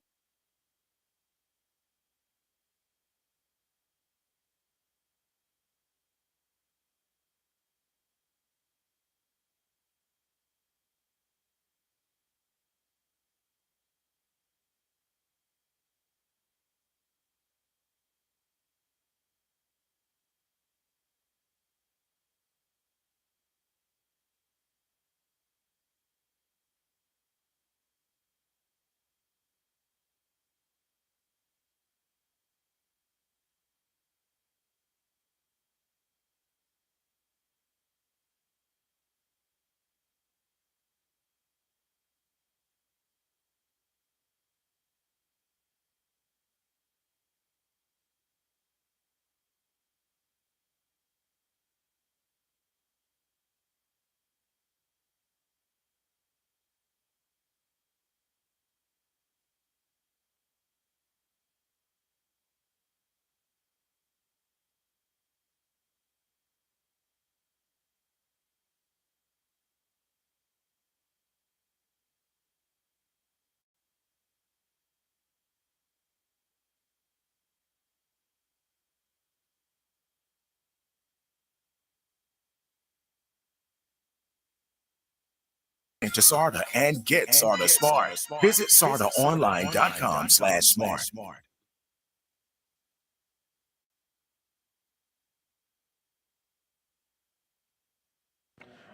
I: To SARTA and get SARTA smart. Visit sartaonline.com/smart.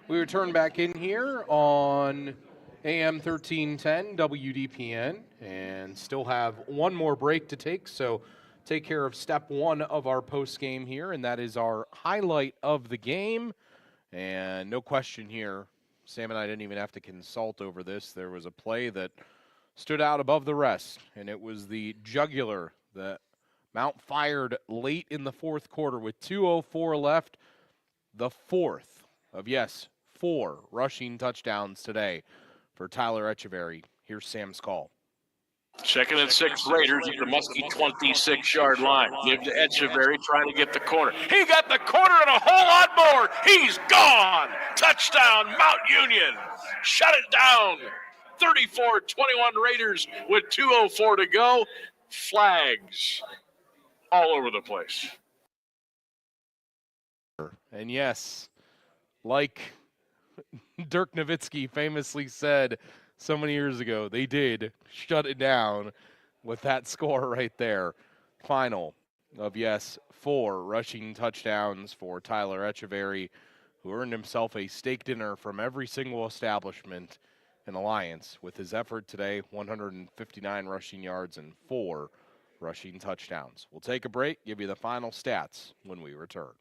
B: We return back in here on AM 1310 WDPN and still have one more break to take. So take care of step one of our post game here, and that is our highlight of the game. And no question here, Sam and I didn't even have to consult over this. There was a play that stood out above the rest, and it was the jugular that Mount fired late in the fourth quarter with 2:04 left. The fourth of, yes, 4 rushing touchdowns today for Tyler Echeverry. Here's Sam's call.
P: 2nd and 6 Raiders at the Muskie 26-yard line. Give to Echeverry trying to get the corner. He got the corner and a whole lot more. He's gone. Touchdown, Mount Union. Shut it down. 34-21 Raiders with 2:04 to go. Flags all over the place.
B: And yes, like Dirk Nowitzki famously said so many years ago, they did shut it down with that score right there. Final of, yes, 4 rushing touchdowns for Tyler Echeverry, who earned himself a steak dinner from every single establishment in Alliance with his effort today, 159 rushing yards and 4 rushing touchdowns. We'll take a break, give you the final stats when we return.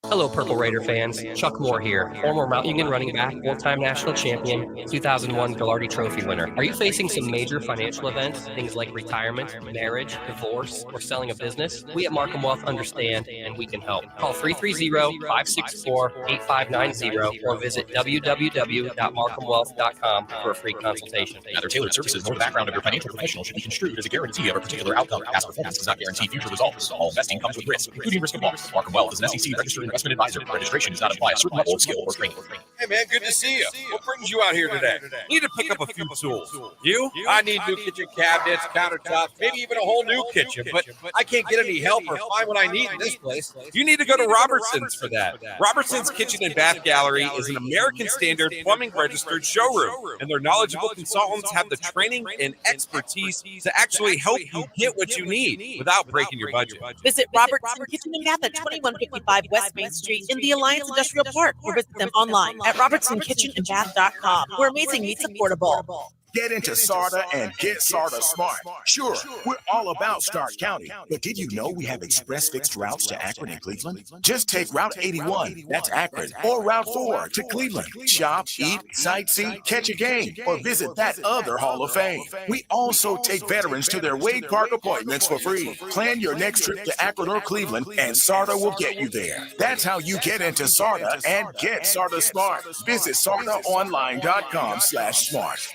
G: Hello, Purple Raider fans. Chuck Moore here, former Mount Union running back, four-time national champion, 2001 Gallardi Trophy winner. Are you facing some major financial events, things like retirement, marriage, divorce, or selling a business? We at Markham Wealth understand, and we can help. Call 330-564-8590 or visit www.markhamwealth.com for a free consultation.
H: Neither tailored services nor the background of your financial professional should be construed as a guarantee of a particular outcome. Past performance does not guarantee future results. All investing comes with risk, including risk of loss. Markham Wealth is an SEC registered investment advisor. Registration does not imply a certain level of skill or training.
E: Hey, man, good to see you. What brings you out here today? Need to pick up a few tools. You? I need new kitchen cabinets, countertops, maybe even a whole new kitchen, but I can't get any help or find what I need in this place. You need to go to Robertson's for that. Robertson's Kitchen and Bath Gallery is an American standard plumbing registered showroom, and their knowledgeable consultants have the training and expertise to actually help you get what you need without breaking your budget.
F: Visit Robertson Kitchen and Bath at 2155 West Main Street in the Alliance Industrial Park, or visit them online at robertsonkitchenandbath.com, where amazing meets affordable.
I: Get into SARTA and get SARTA smart. Sure, we're all about Stark County, but did you know we have express fixed routes to Akron and Cleveland? Just take Route 81, that's Akron, or Route 4 to Cleveland. Shop, eat, sightsee, catch a game, or visit that other Hall of Fame. We also take veterans to their Wade Park appointments for free. Plan your next trip to Akron or Cleveland, and SARTA will get you there. That's how you get into SARTA and get SARTA smart. Visit sartaonline.com/smart.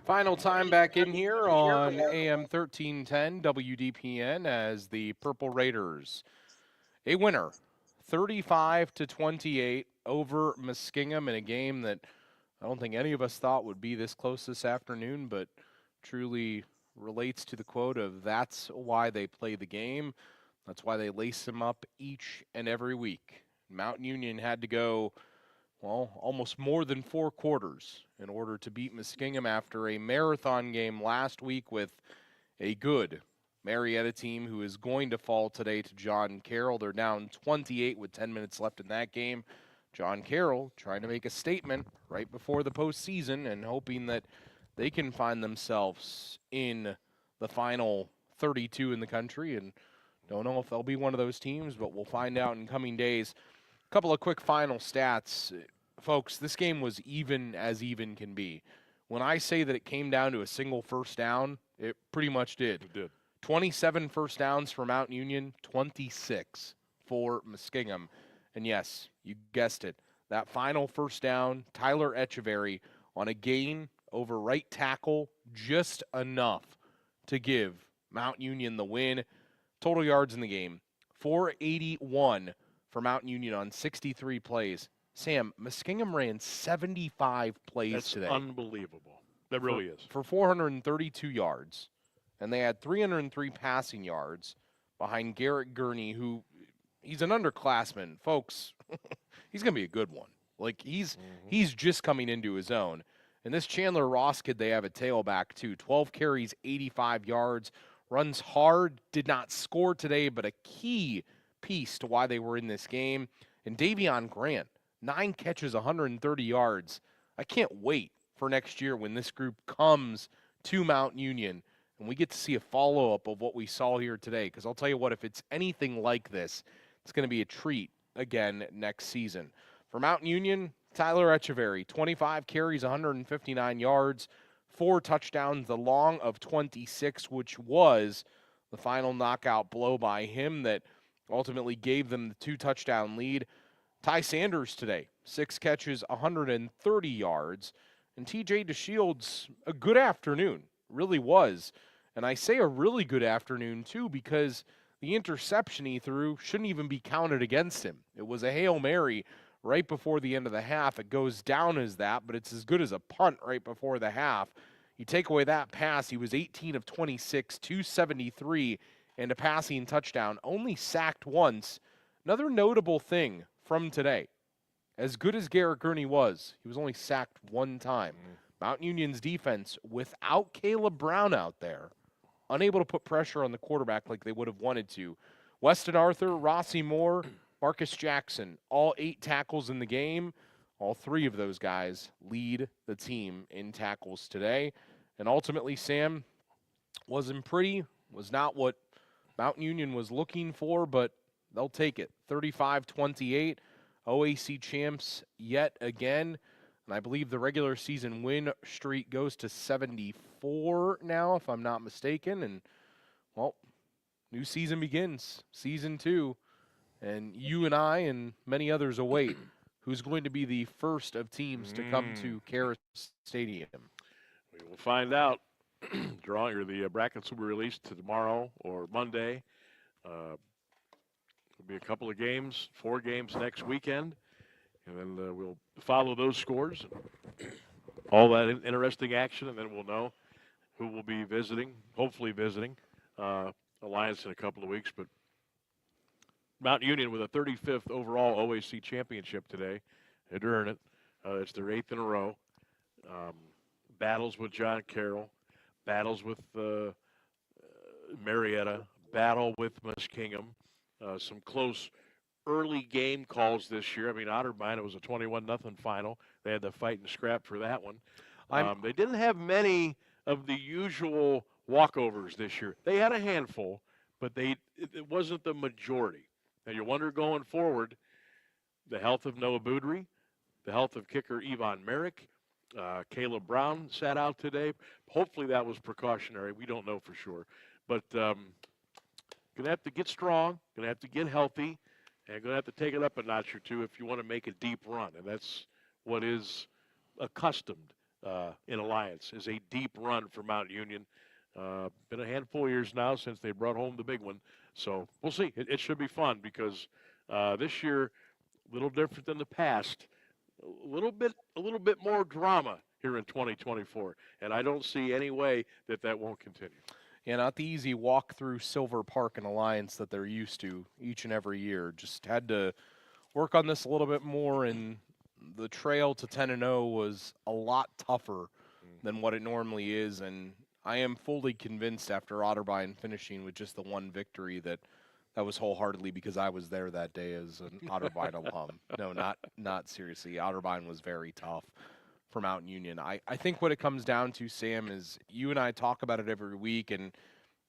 B: Final time back in here on AM 1310 WDPN as the Purple Raiders, a winner, 35-28 over Muskingum in a game that I don't think any of us thought would be this close this afternoon, but truly relates to the quote of that's why they play the game. That's why they lace them up each and every week. Mount Union had to go, well, almost more than 4 quarters in order to beat Muskingum after a marathon game last week with a good Marietta team who is going to fall today to John Carroll. They're down 28 with 10 minutes left in that game. John Carroll trying to make a statement right before the postseason and hoping that they can find themselves in the final 32 in the country. And don't know if they'll be one of those teams, but we'll find out in coming days. Couple of quick final stats. Folks, this game was even as even can be. When I say that it came down to a single first down, it pretty much did.
A: It did.
B: 27 first downs for Mount Union, 26 for Muskingum. And yes, you guessed it. That final first down, Tyler Echeverry on a gain over right tackle, just enough to give Mount Union the win. Total yards in the game, 481 for Mount Union on 63 plays. Sam, Muskingum ran 75 plays
A: That's
B: today.
A: Unbelievable. That really is.
B: For 432 yards. And they had 303 passing yards behind Garrett Gurney, who he's an underclassman. Folks, he's going to be a good one. Like, he's just coming into his own. And this Chandler Ross kid, they have a tailback, too. 12 carries, 85 yards. Runs hard, did not score today, but a key piece to why they were in this game. And Davion Grant, 9 catches, 130 yards. I can't wait for next year when this group comes to Mount Union and we get to see a follow-up of what we saw here today. Because I'll tell you what, if it's anything like this, it's going to be a treat again next season. For Mount Union, Tyler Echeverry, 25 carries, 159 yards, 4 touchdowns, the long of 26, which was the final knockout blow by him that ultimately gave them the 2-touchdown lead. Ty Sanders today, 6 catches, 130 yards. And TJ DeShields, a good afternoon, really was. And I say a really good afternoon, too, because the interception he threw shouldn't even be counted against him. It was a Hail Mary right before the end of the half. It goes down as that, but it's as good as a punt right before the half. You take away that pass, he was 18 of 26, 273, and a passing touchdown, only sacked once. Another notable thing from today, as good as Garrett Gurney was, he was only sacked one time. Mount Union's defense, without Caleb Brown out there, unable to put pressure on the quarterback like they would have wanted to. Weston Arthur, Rossi Moore, Marcus Jackson, all 8 tackles in the game. All 3 of those guys lead the team in tackles today. And ultimately, Sam, wasn't pretty, was not what Mount Union was looking for, but they'll take it. 35-28, OAC champs yet again. And I believe the regular season win streak goes to 74 now, if I'm not mistaken. And, well, new season begins, season 2. And you and I and many others await who's going to be the first of teams to come to Karas Stadium.
A: We will find out. The brackets will be released tomorrow or Monday. There'll be a couple of games, 4 games next weekend, and then we'll follow those scores, all that interesting action, and then we'll know who will be visiting, hopefully visiting Alliance in a couple of weeks. But Mount Union with a 35th overall OAC championship today. They'd earn it. It's their 8th in a row. Battles with John Carroll, battles with Marietta, battle with Muskingum. Some close early game calls this year. I mean, Otterbein, it was a 21-0 final. They had to fight and scrap for that one. They didn't have many of the usual walkovers this year. They had a handful, but it wasn't the majority. Now, you wonder going forward, the health of Noah Boudry, the health of kicker Yvonne Merrick, Caleb Brown sat out today. Hopefully that was precautionary. We don't know for sure. But going to have to get strong, going to have to get healthy, and going to have to take it up a notch or two if you want to make a deep run. And that's what is accustomed in Alliance, is a deep run for Mount Union. Been a handful of years now since they brought home the big one. So we'll see. It should be fun because this year, a little different than the past. A little bit more drama here in 2024, and I don't see any way that won't continue.
B: Yeah, not the easy walk through Silver Park and Alliance that they're used to each and every year. Just had to work on this a little bit more, and the trail to 10-0 was a lot tougher than what it normally is, and I am fully convinced after Otterbein finishing with just the one victory that was wholeheartedly because I was there that day as an Otterbein alum. No, not seriously. Otterbein was very tough for Mount Union. I think what it comes down to, Sam, is you and I talk about it every week, and,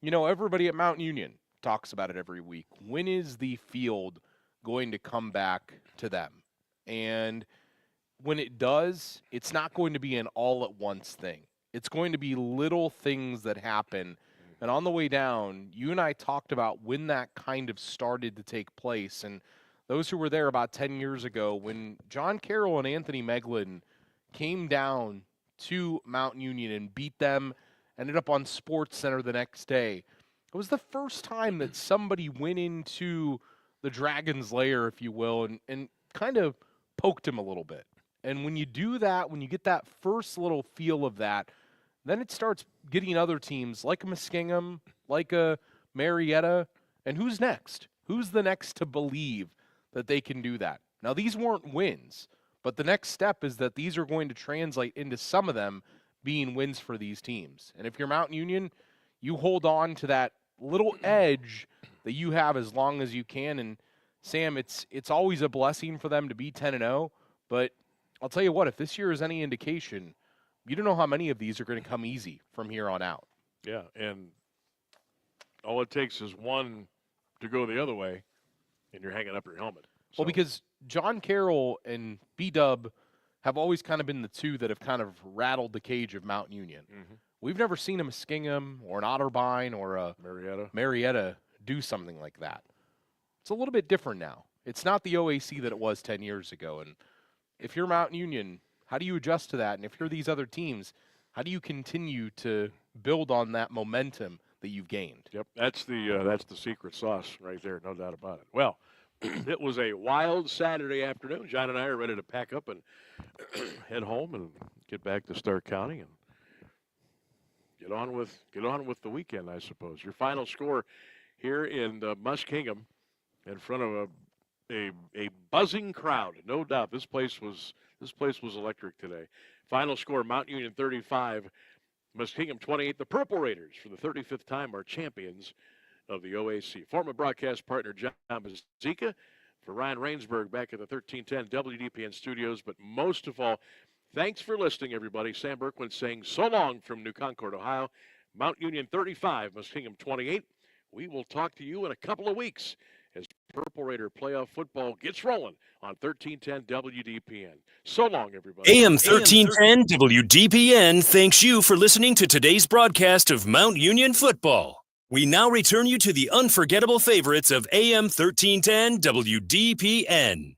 B: everybody at Mount Union talks about it every week. When is the field going to come back to them? And when it does, it's not going to be an all-at-once thing. It's going to be little things that happen. And on the way down, you and I talked about when that kind of started to take place. And those who were there about 10 years ago, when John Carroll and Anthony Meglin came down to Mount Union and beat them, ended up on Sports Center the next day. It was the first time that somebody went into the Dragon's Lair, if you will, and kind of poked him a little bit. And when you do that, when you get that first little feel of that, then it starts getting other teams like a Muskingum, like a Marietta, and who's next? Who's the next to believe that they can do that? Now, these weren't wins, but the next step is that these are going to translate into some of them being wins for these teams. And if you're Mount Union, you hold on to that little edge that you have as long as you can. And, Sam, it's always a blessing for them to be 10-0, but I'll tell you what, if this year is any indication, you don't know how many of these are going to come easy from here on out.
A: Yeah, and all it takes is one to go the other way, and you're hanging up your helmet.
B: Well, because John Carroll and B-Dub have always kind of been the two that have kind of rattled the cage of Mount Union.
A: Mm-hmm.
B: We've never seen a Muskingum or an Otterbein or a Marietta do something like that. It's a little bit different now. It's not the OAC that it was 10 years ago. And if you're Mount Union, how do you adjust to that? And if you're these other teams, how do you continue to build on that momentum that you've gained?
A: Yep, that's the secret sauce right there, no doubt about it. Well, it was a wild Saturday afternoon. John and I are ready to pack up and head home and get back to Stark County and get on with the weekend, I suppose. Your final score here in Muskingum, in front of a buzzing crowd, no doubt. This place was electric today. Final score: Mount Union 35, Muskingum 28. The Purple Raiders, for the 35th time, are champions of the OAC. Former broadcast partner John Bazika, for Ryan Rainsberg back at the 1310 WDPN studios. But most of all, thanks for listening, everybody. Sam Berkwin saying so long from New Concord, Ohio. Mount Union 35, Muskingum 28. We will talk to you in a couple of weeks as Purple Raider playoff football gets rolling on 1310 WDPN. So long, everybody.
Q: AM 1310 WDPN thanks you for listening to today's broadcast of Mount Union football. We now return you to the unforgettable favorites of AM 1310 WDPN.